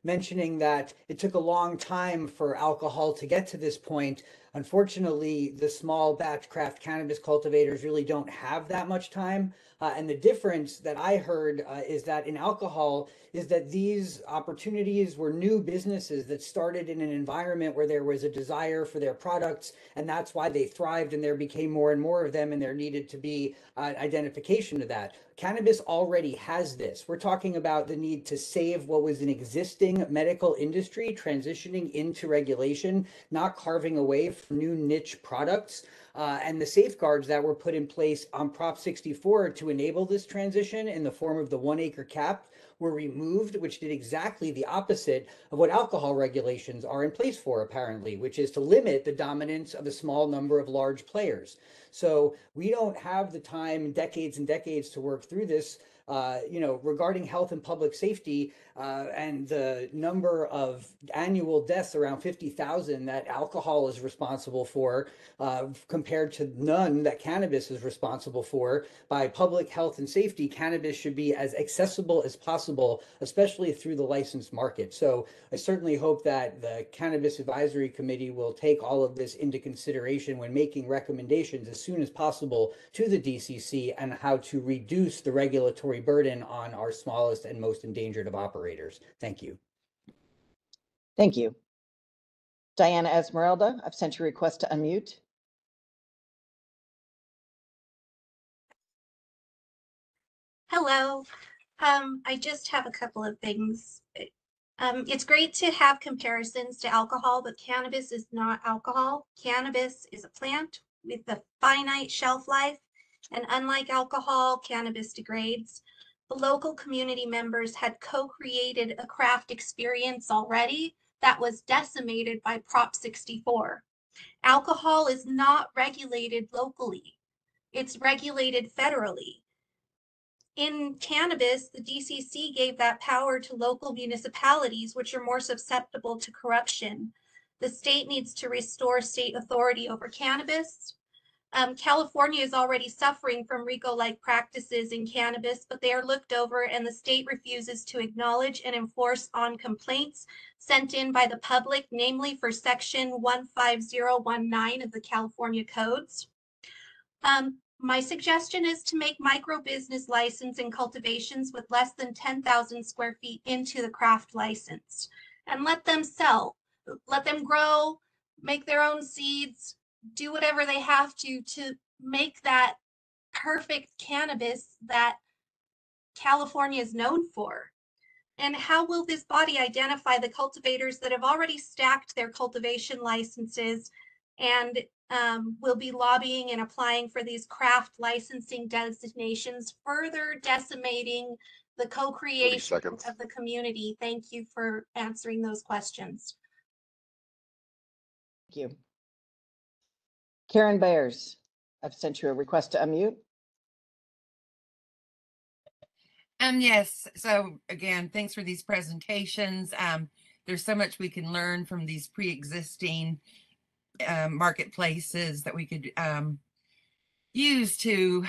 mentioning that it took a long time for alcohol to get to this point. Unfortunately, the small batch craft cannabis cultivators really don't have that much time. And the difference that I heard is that in alcohol is that these opportunities were new businesses that started in an environment where there was a desire for their products, and that's why they thrived, and there became more and more of them, and there needed to be identification of that. Cannabis already has this. We're talking about the need to save what was an existing medical industry transitioning into regulation, not carving away from new niche products. And the safeguards that were put in place on Prop 64 to enable this transition in the form of the 1 acre cap were removed, which did exactly the opposite of what alcohol regulations are in place for, apparently, which is to limit the dominance of a small number of large players. So we don't have the time, decades and decades to work through this. Regarding health and public safety and the number of annual deaths, around 50,000 that alcohol is responsible for, compared to none that cannabis is responsible for. By public health and safety, cannabis should be as accessible as possible, especially through the licensed market. So I certainly hope that the Cannabis Advisory Committee will take all of this into consideration when making recommendations as soon as possible to the DCC and how to reduce the regulatory burden on our smallest and most endangered of operators. Thank you. Thank you. Diana Esmeralda, I've sent you a request to unmute. Hello. I just have a couple of things. It's great to have comparisons to alcohol, but cannabis is not alcohol. Cannabis is a plant with a finite shelf life, and unlike alcohol, cannabis degrades. The local community members had co-created a craft experience already that was decimated by Prop 64. Alcohol is not regulated locally. It's regulated federally. In cannabis, the DCC gave that power to local municipalities, which are more susceptible to corruption. The state needs to restore state authority over cannabis. California is already suffering from RICO-like practices in cannabis, but they are looked over and the state refuses to acknowledge and enforce on complaints sent in by the public, namely for Section 15019 of the California codes. My suggestion is to make micro business license and cultivations with less than 10,000 square feet into the craft license and let them sell, let them grow, make their own seeds, do whatever they have to make that perfect cannabis that California is known for. And how will this body identify the cultivators that have already stacked their cultivation licenses and will be lobbying and applying for these craft licensing designations, further decimating the co-creation of the community? Thank you for answering those questions. Thank you. Karen Bayers, I've sent you a request to unmute. Yes. So again, thanks for these presentations. There's so much we can learn from these pre-existing marketplaces that we could use to,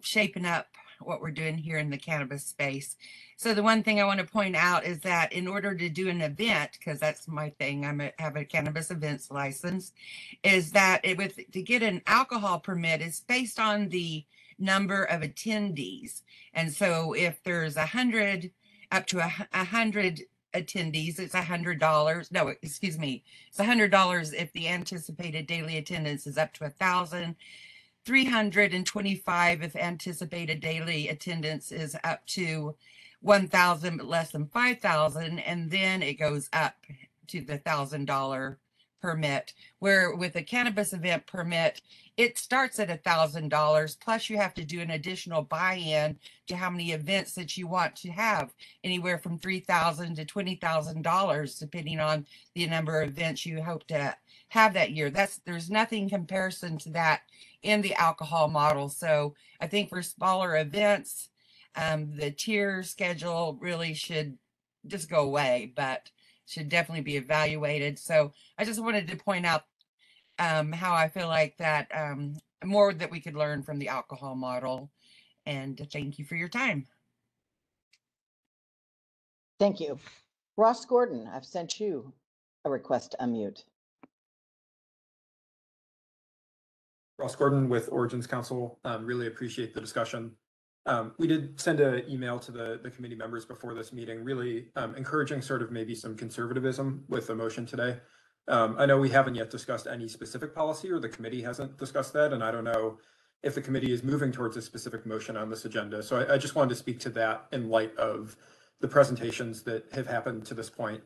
shaping up what we're doing here in the cannabis space. So the one thing I want to point out is that in order to do an event, because that's my thing, have a cannabis events license, is that to get an alcohol permit is based on the number of attendees. And so if there's 100, up to 100 attendees, it's $100. No, excuse me, it's $100 if the anticipated daily attendance is up to 1,000. 325 if anticipated daily attendance is up to 1,000 but less than 5,000, and then it goes up to the $1,000 permit, where with a cannabis event permit it starts at $1,000 plus you have to do an additional buy-in to how many events that you want to have, anywhere from $3,000 to $20,000 depending on the number of events you hope to have that year. There's nothing comparison to that in the alcohol model. So I think for smaller events, the tier schedule really should just go away, but should definitely be evaluated. So I just wanted to point out how I feel like that more that we could learn from the alcohol model. And thank you for your time. Thank you. Ross Gordon, I've sent you a request to unmute. Ross Gordon with Origins Council. Really appreciate the discussion. We did send an email to the committee members before this meeting, really encouraging sort of maybe some conservatism with the motion today. I know we haven't yet discussed any specific policy, or the committee hasn't discussed that, and I don't know if the committee is moving towards a specific motion on this agenda. So I just wanted to speak to that in light of the presentations that have happened to this point.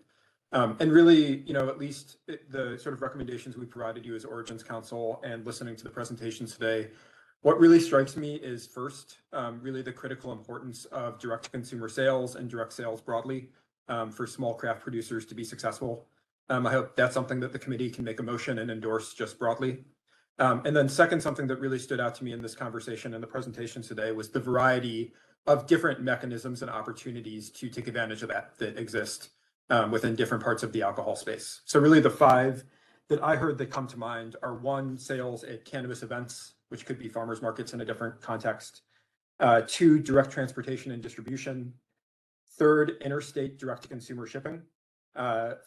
And really, at least the sort of recommendations we provided you as Origins Council and listening to the presentations today, what really strikes me is first, really the critical importance of direct-to-consumer sales and direct sales broadly for small craft producers to be successful. I hope that's something that the committee can make a motion and endorse just broadly. And then second, something that really stood out to me in this conversation and the presentation today was the variety of different mechanisms and opportunities to take advantage of that exist within different parts of the alcohol space. So really the five that I heard that come to mind are: one, sales at cannabis events, which could be farmers markets in a different context; two, direct transportation and distribution; third, interstate direct-to-consumer shipping;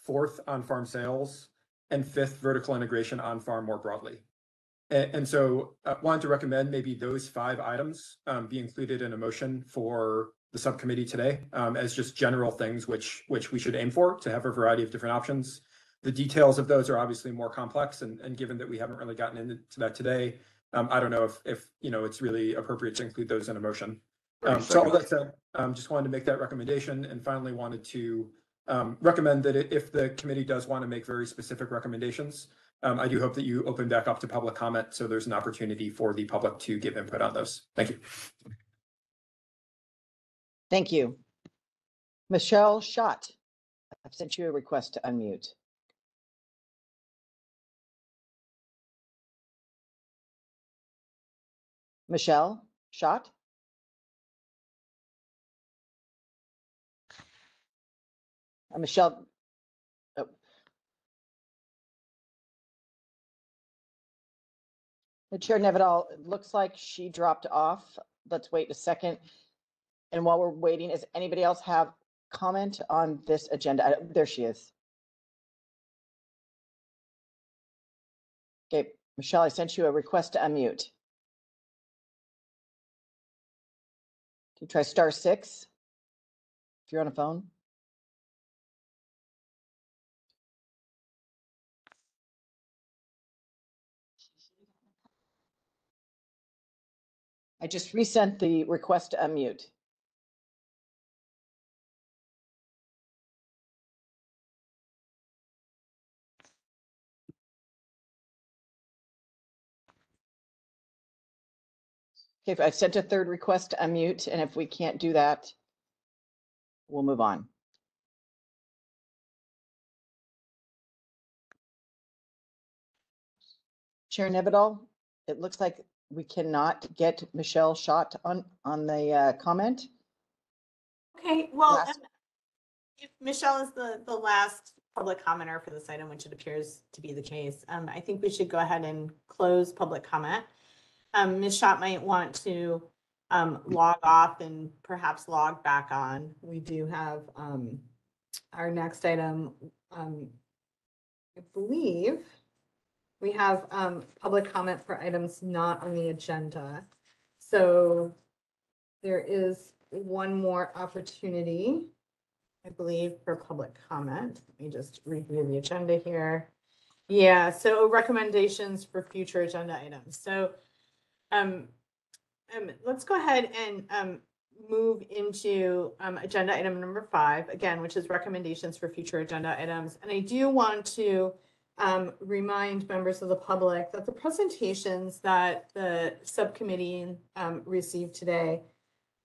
fourth, on-farm sales; and fifth, vertical integration on-farm more broadly. And so I wanted to recommend maybe those five items be included in a motion for the subcommittee today as just general things which we should aim for, to have a variety of different options. The details of those are obviously more complex, and given that we haven't really gotten into that today, I don't know if it's really appropriate to include those in a motion. So all that said, just wanted to make that recommendation, and finally wanted to recommend that if the committee does want to make very specific recommendations, I do hope that you open back up to public comment, so there's an opportunity for the public to give input on those. Thank you. Thank you. Michelle Schott, I've sent you a request to unmute. Michelle Schott? Michelle, oh. The Chair Nevedal, it looks like she dropped off. Let's wait a second. And while we're waiting, does anybody else have comment on this agenda? There she is. Okay, Michelle, I sent you a request to unmute. Can you try *6 if you're on a phone? I just resent the request to unmute. Okay, I've sent a third request to unmute, and if we can't do that, we'll move on. Chair Nevedal, it looks like we cannot get Michelle Schott on the comment. Okay, well, if Michelle is the last public commenter for this item, which it appears to be the case, I think we should go ahead and close public comment. Ms. Schott might want to log off and perhaps log back on. We do have our next item, I believe we have public comment for items not on the agenda. So there is one more opportunity, I believe, for public comment. Let me just review the agenda here. Yeah, so recommendations for future agenda items. So let's go ahead and move into agenda item number 5, again, which is recommendations for future agenda items. And I do want to remind members of the public that the presentations that the subcommittee received today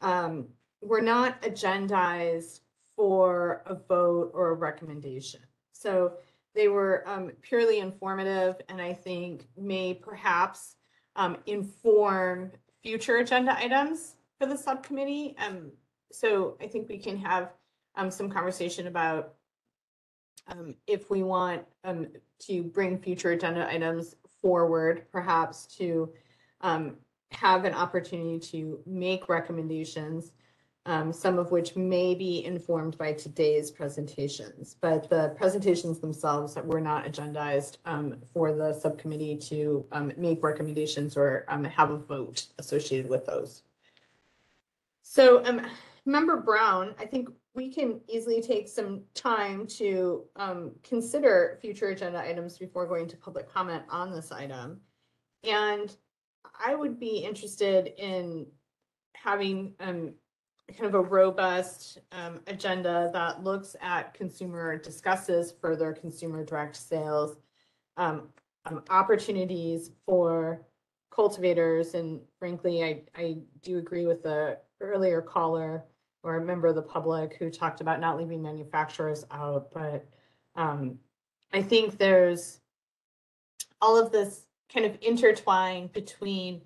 were not agendized for a vote or a recommendation. So they were purely informative, and I think may perhaps inform future agenda items for the subcommittee. So I think we can have some conversation about if we want to bring future agenda items forward, perhaps to have an opportunity to make recommendations, some of which may be informed by today's presentations. But the presentations themselves were not agendized for the subcommittee to make recommendations or have a vote associated with those. So Member Brown, I think we can easily take some time to consider future agenda items before going to public comment on this item. And I would be interested in having kind of a robust agenda that looks at discusses further consumer direct sales, opportunities for cultivators. And frankly, I do agree with the earlier caller or a member of the public who talked about not leaving manufacturers out. But I think there's all of this kind of intertwined between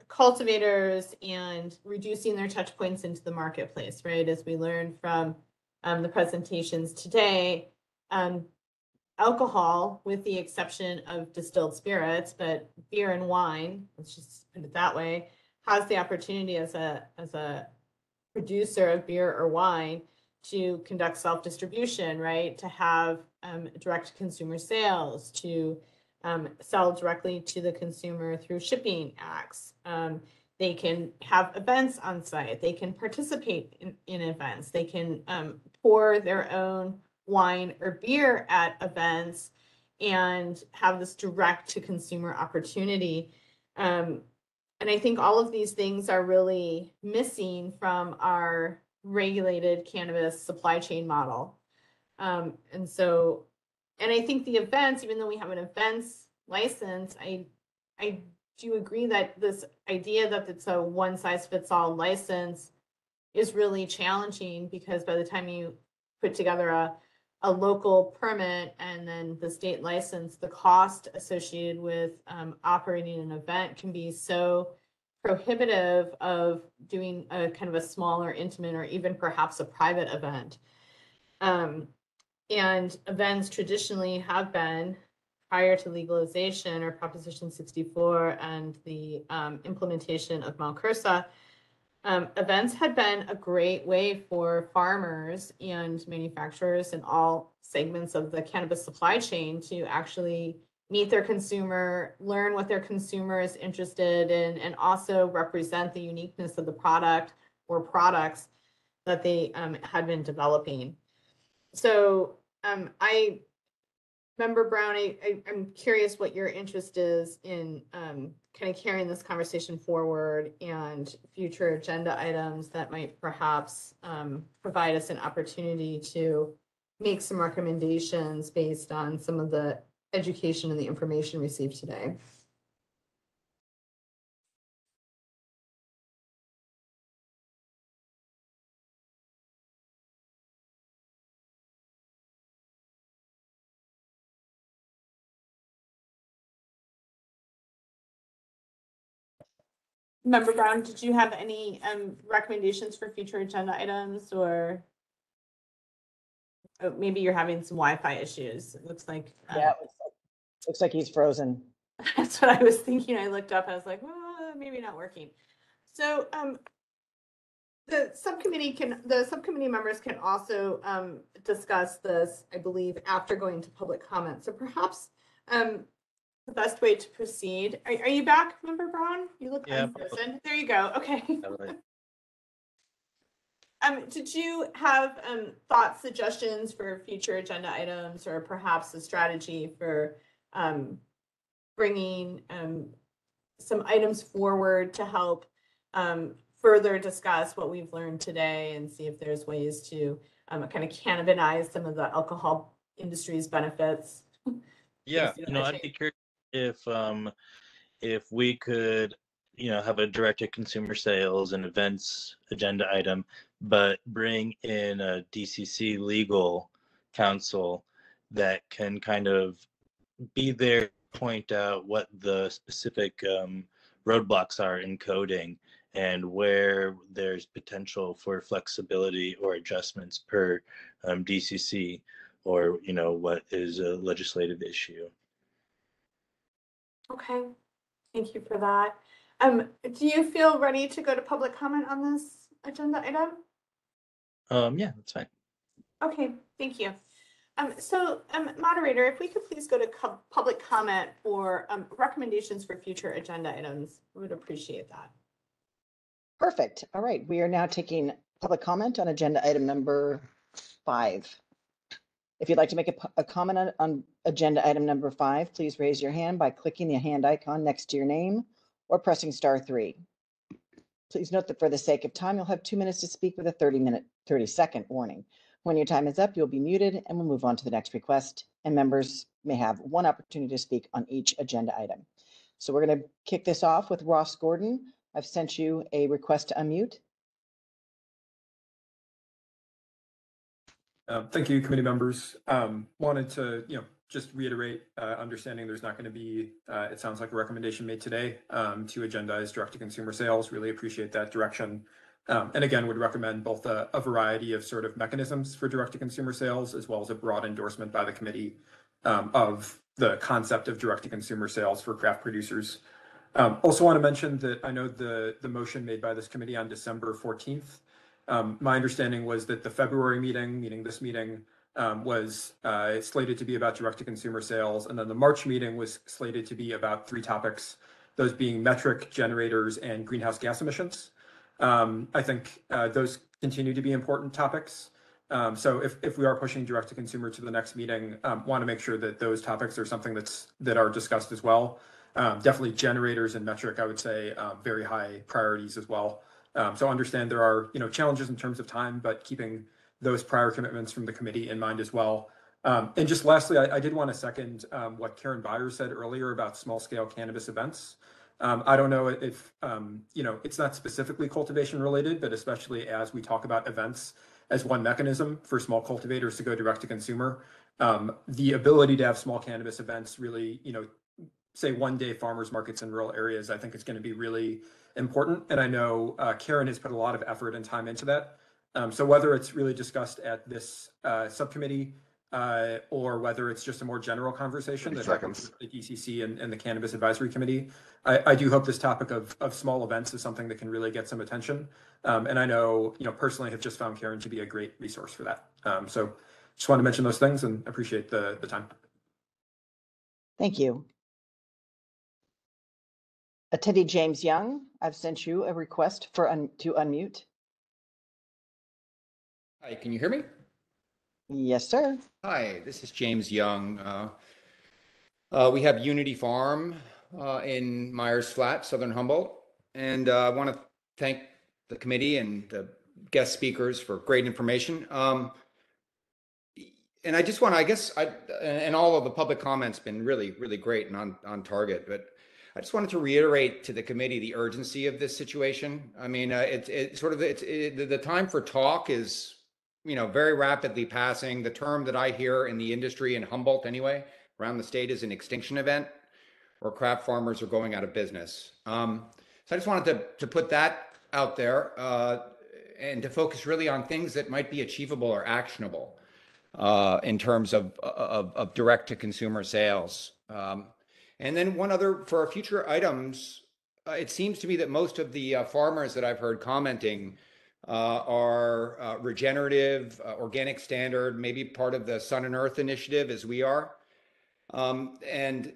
cultivators and reducing their touch points into the marketplace, right? As we learned from the presentations today, alcohol, with the exception of distilled spirits, but beer and wine, let's just put it that way, has the opportunity as a producer of beer or wine to conduct self-distribution, right? To have direct consumer sales, to sell directly to the consumer through shipping acts. They can have events on site. They can participate in events. They can pour their own wine or beer at events and have this direct to consumer opportunity. And I think all of these things are really missing from our regulated cannabis supply chain model. And I think the events, even though we have an events license, I do agree that this idea that it's a one size fits all license is really challenging, because by the time you put together a local permit and then the state license, the cost associated with operating an event can be so prohibitive of doing a kind of a smaller, intimate, or even perhaps a private event. And events traditionally have been, prior to legalization or Proposition 64 and the implementation of Mount Cursa, events had been a great way for farmers and manufacturers in all segments of the cannabis supply chain to actually meet their consumer, learn what their consumer is interested in, and also represent the uniqueness of the product or products that they had been developing. So Member Brown, I'm curious what your interest is in kind of carrying this conversation forward and future agenda items that might perhaps provide us an opportunity to make some recommendations based on some of the education and the information received today. Member Brown, did you have any recommendations for future agenda items, or maybe you're having some Wi-Fi issues? It looks like Yeah, looks like he's frozen. that's what I was thinking. I looked up, I was like, well, maybe not working. So the subcommittee members can also discuss this, I believe, after going to public comment. So perhaps the best way to proceed. Are you back, Member Brown? You look unfrozen. There you go. Okay. Did you have thoughts, suggestions for future agenda items, or perhaps a strategy for bringing some items forward to help further discuss what we've learned today and see if there's ways to kind of cannabinize some of the alcohol industry's benefits? Yeah, I'd be curious if we could, have a direct consumer sales and events agenda item, but bring in a DCC legal counsel that can kind of be there, point out what the specific roadblocks are in coding and where there's potential for flexibility or adjustments per DCC, or what is a legislative issue. Okay, thank you for that. Do you feel ready to go to public comment on this agenda item? Yeah, that's fine. Okay, thank you. So moderator, if we could please go to public comment for recommendations for future agenda items, we would appreciate that. Perfect. All right, we are now taking public comment on agenda item number 5. If you'd like to make a comment on agenda item number 5, please raise your hand by clicking the hand icon next to your name or pressing *3. Please note that for the sake of time, you'll have 2 minutes to speak with a 30-second warning. When your time is up, you'll be muted and we'll move on to the next request, and members may have 1 opportunity to speak on each agenda item. So we're going to kick this off with Ross Gordon. I've sent you a request to unmute. Thank you, committee members. Wanted to, just reiterate, understanding there's not going to be, it sounds like a recommendation made today to agendize direct-to-consumer sales. Really appreciate that direction. And again, would recommend both a variety of sort of mechanisms for direct-to-consumer sales, as well as a broad endorsement by the committee of the concept of direct-to-consumer sales for craft producers. Also want to mention that I know the motion made by this committee on December 14th, my understanding was that the February meeting, meaning this meeting, was slated to be about direct-to-consumer sales, and then the March meeting was slated to be about 3 topics, those being metric, generators, and greenhouse gas emissions. I think those continue to be important topics. So if we are pushing direct-to-consumer to the next meeting, want to make sure that those topics are something that are discussed as well. Definitely generators and metric, I would say, very high priorities as well. So understand there are challenges in terms of time, but keeping those prior commitments from the committee in mind as well. And just lastly, I did want to second what Karen Byers said earlier about small-scale cannabis events. I don't know if it's not specifically cultivation related, but especially as we talk about events as one mechanism for small cultivators to go direct to consumer, the ability to have small cannabis events really, say one-day farmers markets in rural areas, I think is going to be really important. And I know Karen has put a lot of effort and time into that. So whether it's really discussed at this subcommittee or whether it's just a more general conversation that happens with the DCC and the Cannabis Advisory Committee, I do hope this topic of small events is something that can really get some attention. And I know, personally have just found Karen to be a great resource for that. So just want to mention those things and appreciate the time. Thank you. Attendee James Young, I've sent you a request to unmute. Hi, can you hear me? Yes, sir. Hi, this is James Young. We have Unity Farm in Myers Flat, Southern Humboldt, and I want to thank the committee and the guest speakers for great information. And I just want to, and all of the public comments been really, really great and on target, but I just wanted to reiterate to the committee the urgency of this situation. I mean, the time for talk is, very rapidly passing. The term that I hear in the industry in Humboldt anyway, around the state, is an extinction event, or craft farmers are going out of business. So I just wanted to put that out there and to focus really on things that might be achievable or actionable in terms of direct to consumer sales. And then one other, for our future items, it seems to me that most of the farmers that I've heard commenting are regenerative, organic standard, maybe part of the Sun and Earth initiative as we are. And,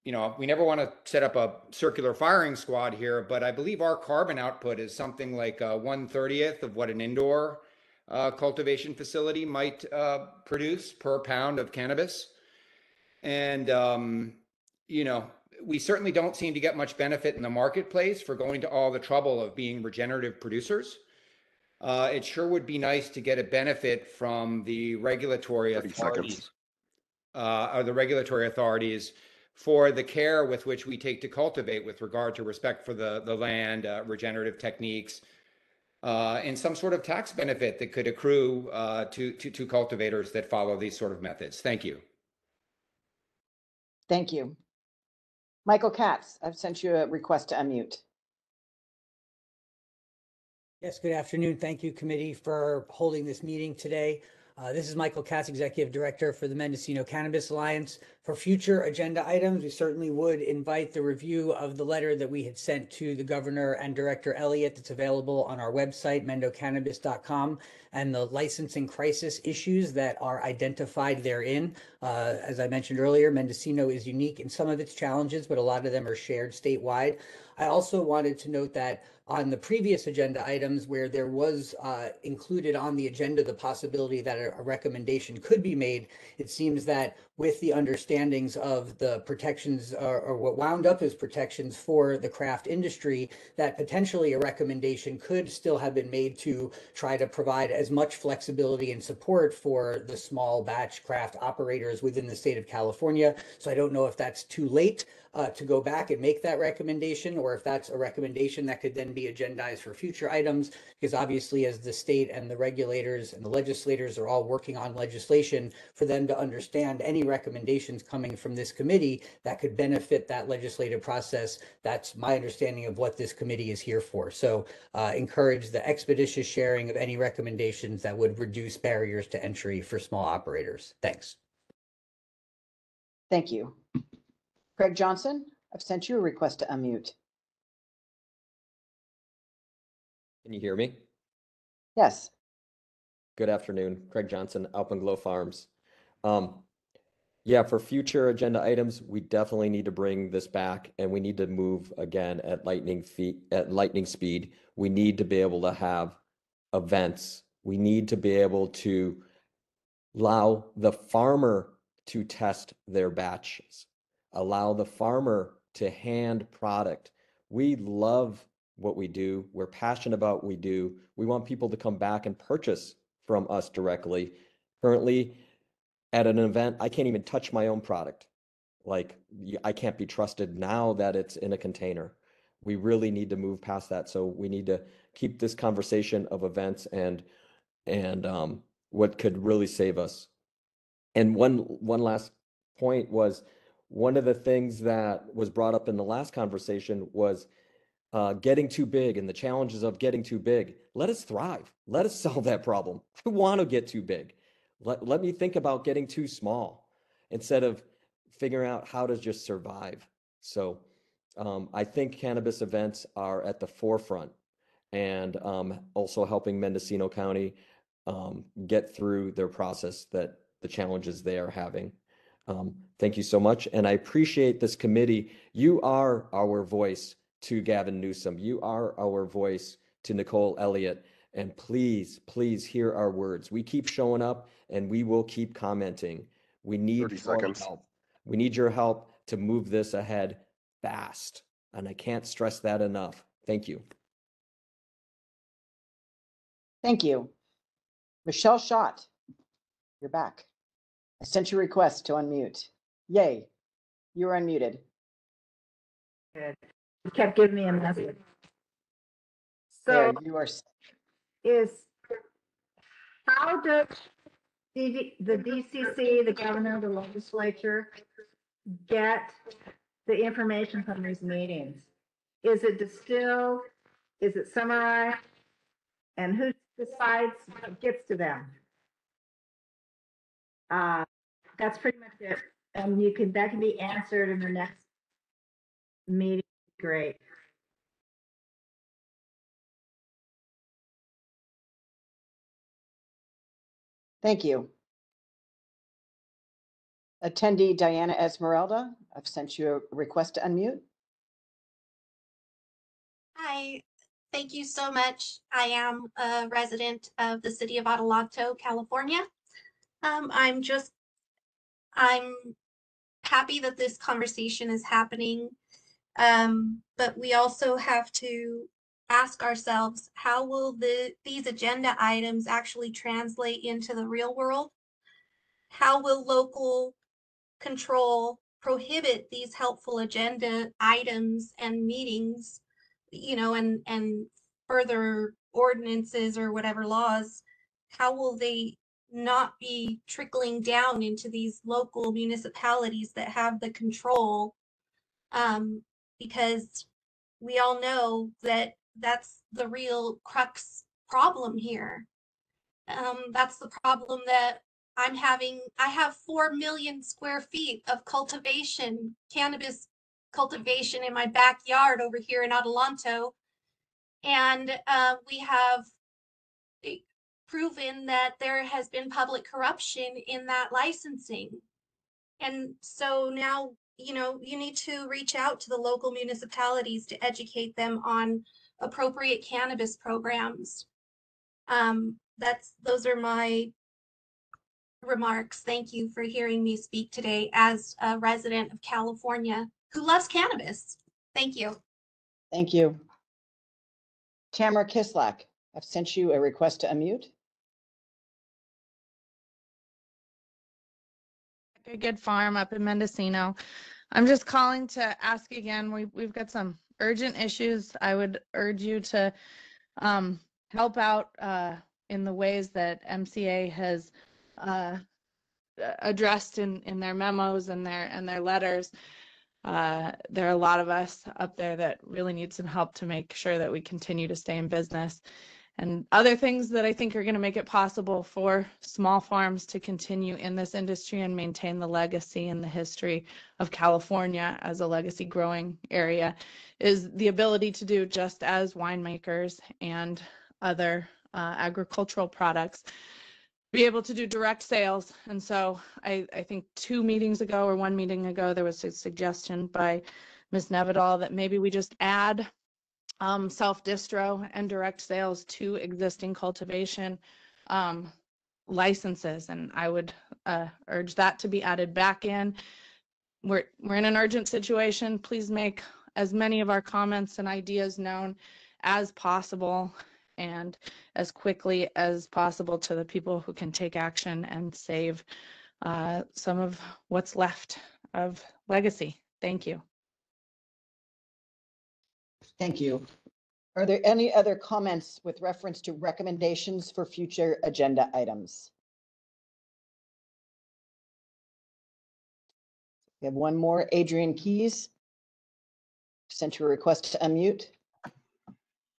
we never want to set up a circular firing squad here, but I believe our carbon output is something like 1/30th of what an indoor cultivation facility might produce per pound of cannabis. And, we certainly don't seem to get much benefit in the marketplace for going to all the trouble of being regenerative producers. It sure would be nice to get a benefit from the regulatory authorities, or the regulatory authorities for the care with which we take to cultivate with regard to respect for the land, regenerative techniques, and some sort of tax benefit that could accrue to cultivators that follow these sort of methods. Thank you. Thank you. Michael Katz, I've sent you a request to unmute. Yes, good afternoon. Thank you, committee, for holding this meeting today. This is Michael Katz, Executive Director for the Mendocino Cannabis Alliance. For future agenda items, we certainly would invite the review of the letter that we had sent to the Governor and Director Elliott that's available on our website, mendocannabis.com, and the licensing crisis issues that are identified therein. As I mentioned earlier, Mendocino is unique in some of its challenges, but a lot of them are shared statewide. I also wanted to note that on the previous agenda items where there was included on the agenda the possibility that a recommendation could be made, it seems that with the understandings of the protections or what wound up as protections for the craft industry, that potentially a recommendation could still have been made to try to provide as much flexibility and support for the small batch craft operators within the state of California. So I don't know if that's too late to go back and make that recommendation, or if that's a recommendation that could then be agendized for future items, because obviously as the state and the regulators and the legislators are all working on legislation, for them to understand any recommendations coming from this committee that could benefit that legislative process, that's my understanding of what this committee is here for. So encourage the expeditious sharing of any recommendations that would reduce barriers to entry for small operators. Thanks. Thank you. Craig Johnson, I've sent you a request to unmute. Can you hear me? Yes. Good afternoon, Craig Johnson, Alpenglow Farms. Yeah, for future agenda items, we definitely need to bring this back, and we need to move again at lightning speed. We need to be able to have events. We need to be able to allow the farmer to test their batches, allow the farmer to hand product. We love what we do. We're passionate about what we do. We want people to come back and purchase from us directly. Currently, at an event, I can't even touch my own product. Like, I can't be trusted now that it's in a container. We really need to move past that. So we need to keep this conversation of events and what could really save us. And one last point was, one of the things that was brought up in the last conversation was getting too big and the challenges of getting too big. Let us thrive. Let us solve that problem. I want to get too big. Let me think about getting too small instead of figuring out how to just survive. So I think cannabis events are at the forefront, and also helping Mendocino County get through their process, that the challenges they are having. Thank you so much. And I appreciate this committee. You are our voice to Gavin Newsom. You are our voice to Nicole Elliott. And please, please hear our words. We keep showing up and we will keep commenting. We need 30 your seconds. help. We need your help to move this ahead fast. And I can't stress that enough. Thank you. Thank you. Michelle Schott, you're back. I sent you a request to unmute. Yay, you're unmuted. Good. You kept giving me a message. There, So you are. How does the DCC, the governor, the legislature get the information from these meetings? Is it distilled? Is it summarized? And who decides what gets to them? That's pretty much it. And that can be answered in the next meeting. Great. Thank you. Attendee Diana Esmeralda, I've sent you a request to unmute. Hi, thank you so much. I am a resident of the city of Adelanto, California. I'm happy that this conversation is happening, but we also have to ask ourselves, how will these agenda items actually translate into the real world? How will local control prohibit these helpful agenda items and meetings, and further ordinances or whatever laws? How will they not be trickling down into these local municipalities that have the control? Because we all know that that's the real crux problem here. That's the problem that I'm having. I have 4 million square feet of cannabis cultivation in my backyard over here in Adelanto. And we have proven that there has been public corruption in that licensing. And so now, you need to reach out to the local municipalities to educate them on appropriate cannabis programs. Those are my remarks. Thank you for hearing me speak today as a resident of California who loves cannabis. Thank you. Thank you. Tamara Kislak, I've sent you a request to unmute. A good farm up in Mendocino. I'm just calling to ask again, we've got some urgent issues. I would urge you to help out in the ways that MCA has addressed in their memos and their letters. There are a lot of us up there that really need some help to make sure that we continue to stay in business. And other things that I think are going to make it possible for small farms to continue in this industry and maintain the legacy and the history of California as a legacy growing area is the ability to do just as winemakers and other agricultural products be able to do direct sales. And so I think 2 meetings ago or 1 meeting ago, there was a suggestion by Ms. Nevedal that maybe we just add self-distro and direct sales to existing cultivation licenses. And I would urge that to be added back in. We're in an urgent situation. Please make as many of our comments and ideas known as possible and as quickly as possible to the people who can take action and save some of what's left of legacy. Thank you. Thank you. Are there any other comments with reference to recommendations for future agenda items? We have one more. Adrian Keys sent you a request to unmute.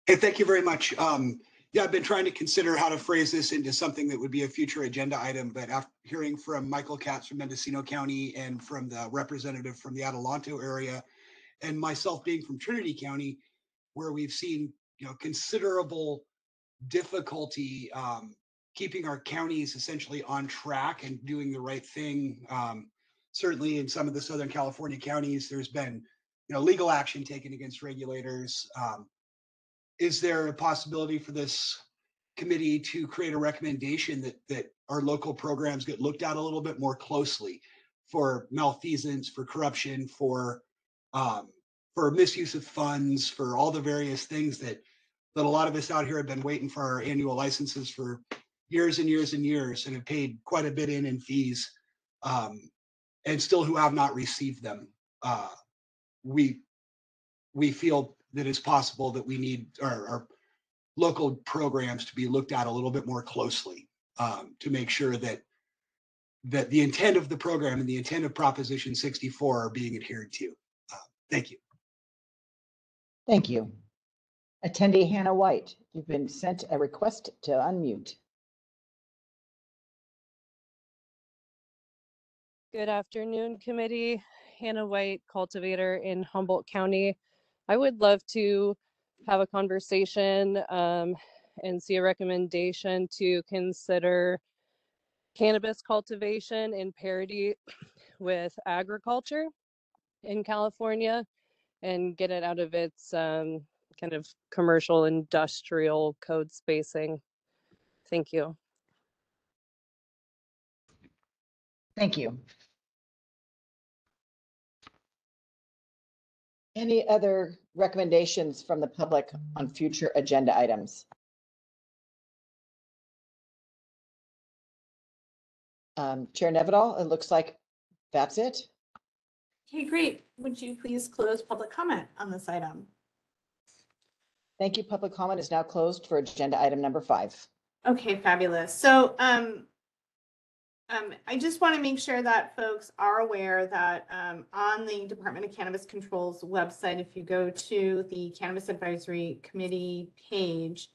Hey, thank you very much. Yeah, I've been trying to consider how to phrase this into something that would be a future agenda item, but after hearing from Michael Katz from Mendocino County and from the representative from the Adelanto area, and myself being from Trinity County, where we've seen considerable difficulty keeping our counties essentially on track and doing the right thing. Certainly in some of the Southern California counties, there's been legal action taken against regulators. Is there a possibility for this committee to create a recommendation that our local programs get looked at a little bit more closely for malfeasance, for corruption, for misuse of funds, for all the various things that a lot of us out here have been waiting for our annual licenses for years and years and years and have paid quite a bit in fees and still who have not received them. We feel that it's possible that we need our local programs to be looked at a little bit more closely to make sure that the intent of the program and the intent of Proposition 64 are being adhered to. Thank you. Thank you. Attendee Hannah White, you've been sent a request to unmute. Good afternoon, committee. Hannah White, cultivator in Humboldt County. I would love to have a conversation and see a recommendation to consider cannabis cultivation in parity with agriculture in California and get it out of its kind of commercial industrial code spacing. Thank you. Thank you. Any other recommendations from the public on future agenda items? Chair Nevedal, it looks like that's it. Okay, great. Would you please close public comment on this item? Thank you. Public comment is now closed for agenda item number 5. Okay, fabulous. So I just want to make sure that folks are aware that on the Department of Cannabis Control's website, if you go to the Cannabis Advisory Committee page,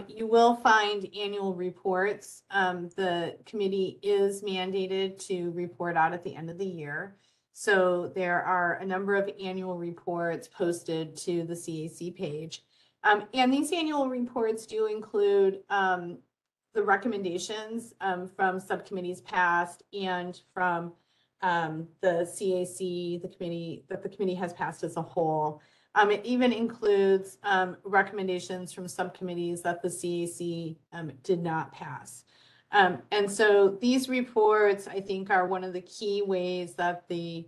you will find annual reports. The committee is mandated to report out at the end of the year. So there are a number of annual reports posted to the CAC page. And these annual reports do include the recommendations from subcommittees past and from the CAC, the committee that the committee has passed as a whole. It even includes recommendations from subcommittees that the CAC did not pass. And so these reports, I think, are one of the key ways that the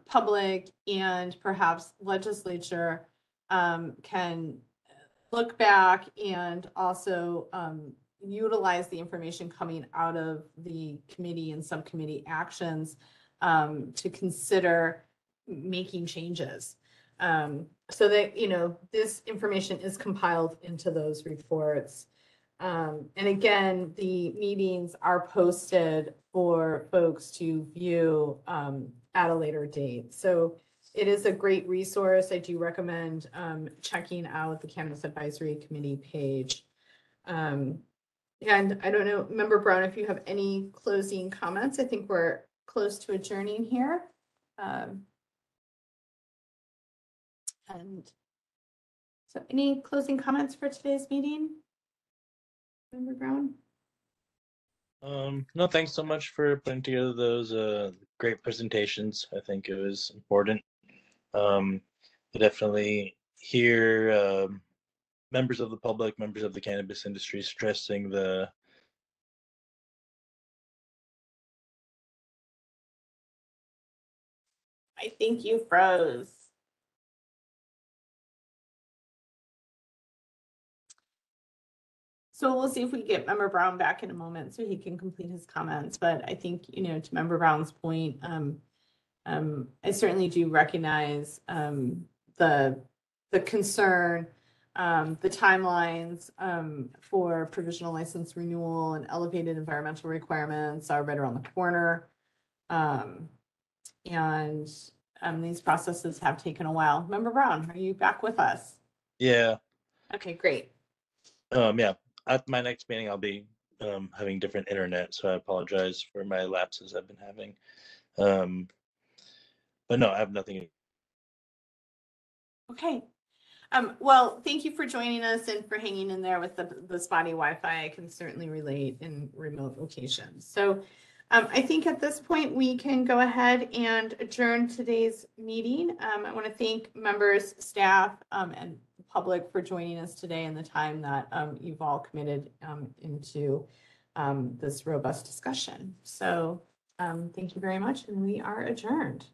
public and perhaps legislature can look back and also utilize the information coming out of the committee and subcommittee actions to consider making changes. So that, this information is compiled into those reports. And again, the meetings are posted for folks to view at a later date. So it is a great resource. I do recommend checking out the Cannabis Advisory Committee page. And I don't know, Member Brown, if you have any closing comments. I think we're close to adjourning here. And so any closing comments for today's meeting? Member Brown? No, thanks so much for putting together those great presentations. I think it was important to definitely hear members of the public, members of the cannabis industry stressing the I think you froze. So we'll see if we get Member Brown back in a moment so he can complete his comments. But I think, you know, to Member Brown's point, I certainly do recognize the concern, the timelines for provisional license renewal and elevated environmental requirements are right around the corner. And these processes have taken a while. Member Brown, are you back with us? yeah. Okay, great. Yeah. At my next meeting, I'll be having different internet, so I apologize for my lapses I've been having. But no, I have nothing. Okay. Well, thank you for joining us and for hanging in there with the spotty Wi-Fi. I can certainly relate in remote locations. So I think at this point we can go ahead and adjourn today's meeting. I want to thank members, staff, and the public for joining us today and the time that you've all committed into this robust discussion. So thank you very much, and we are adjourned.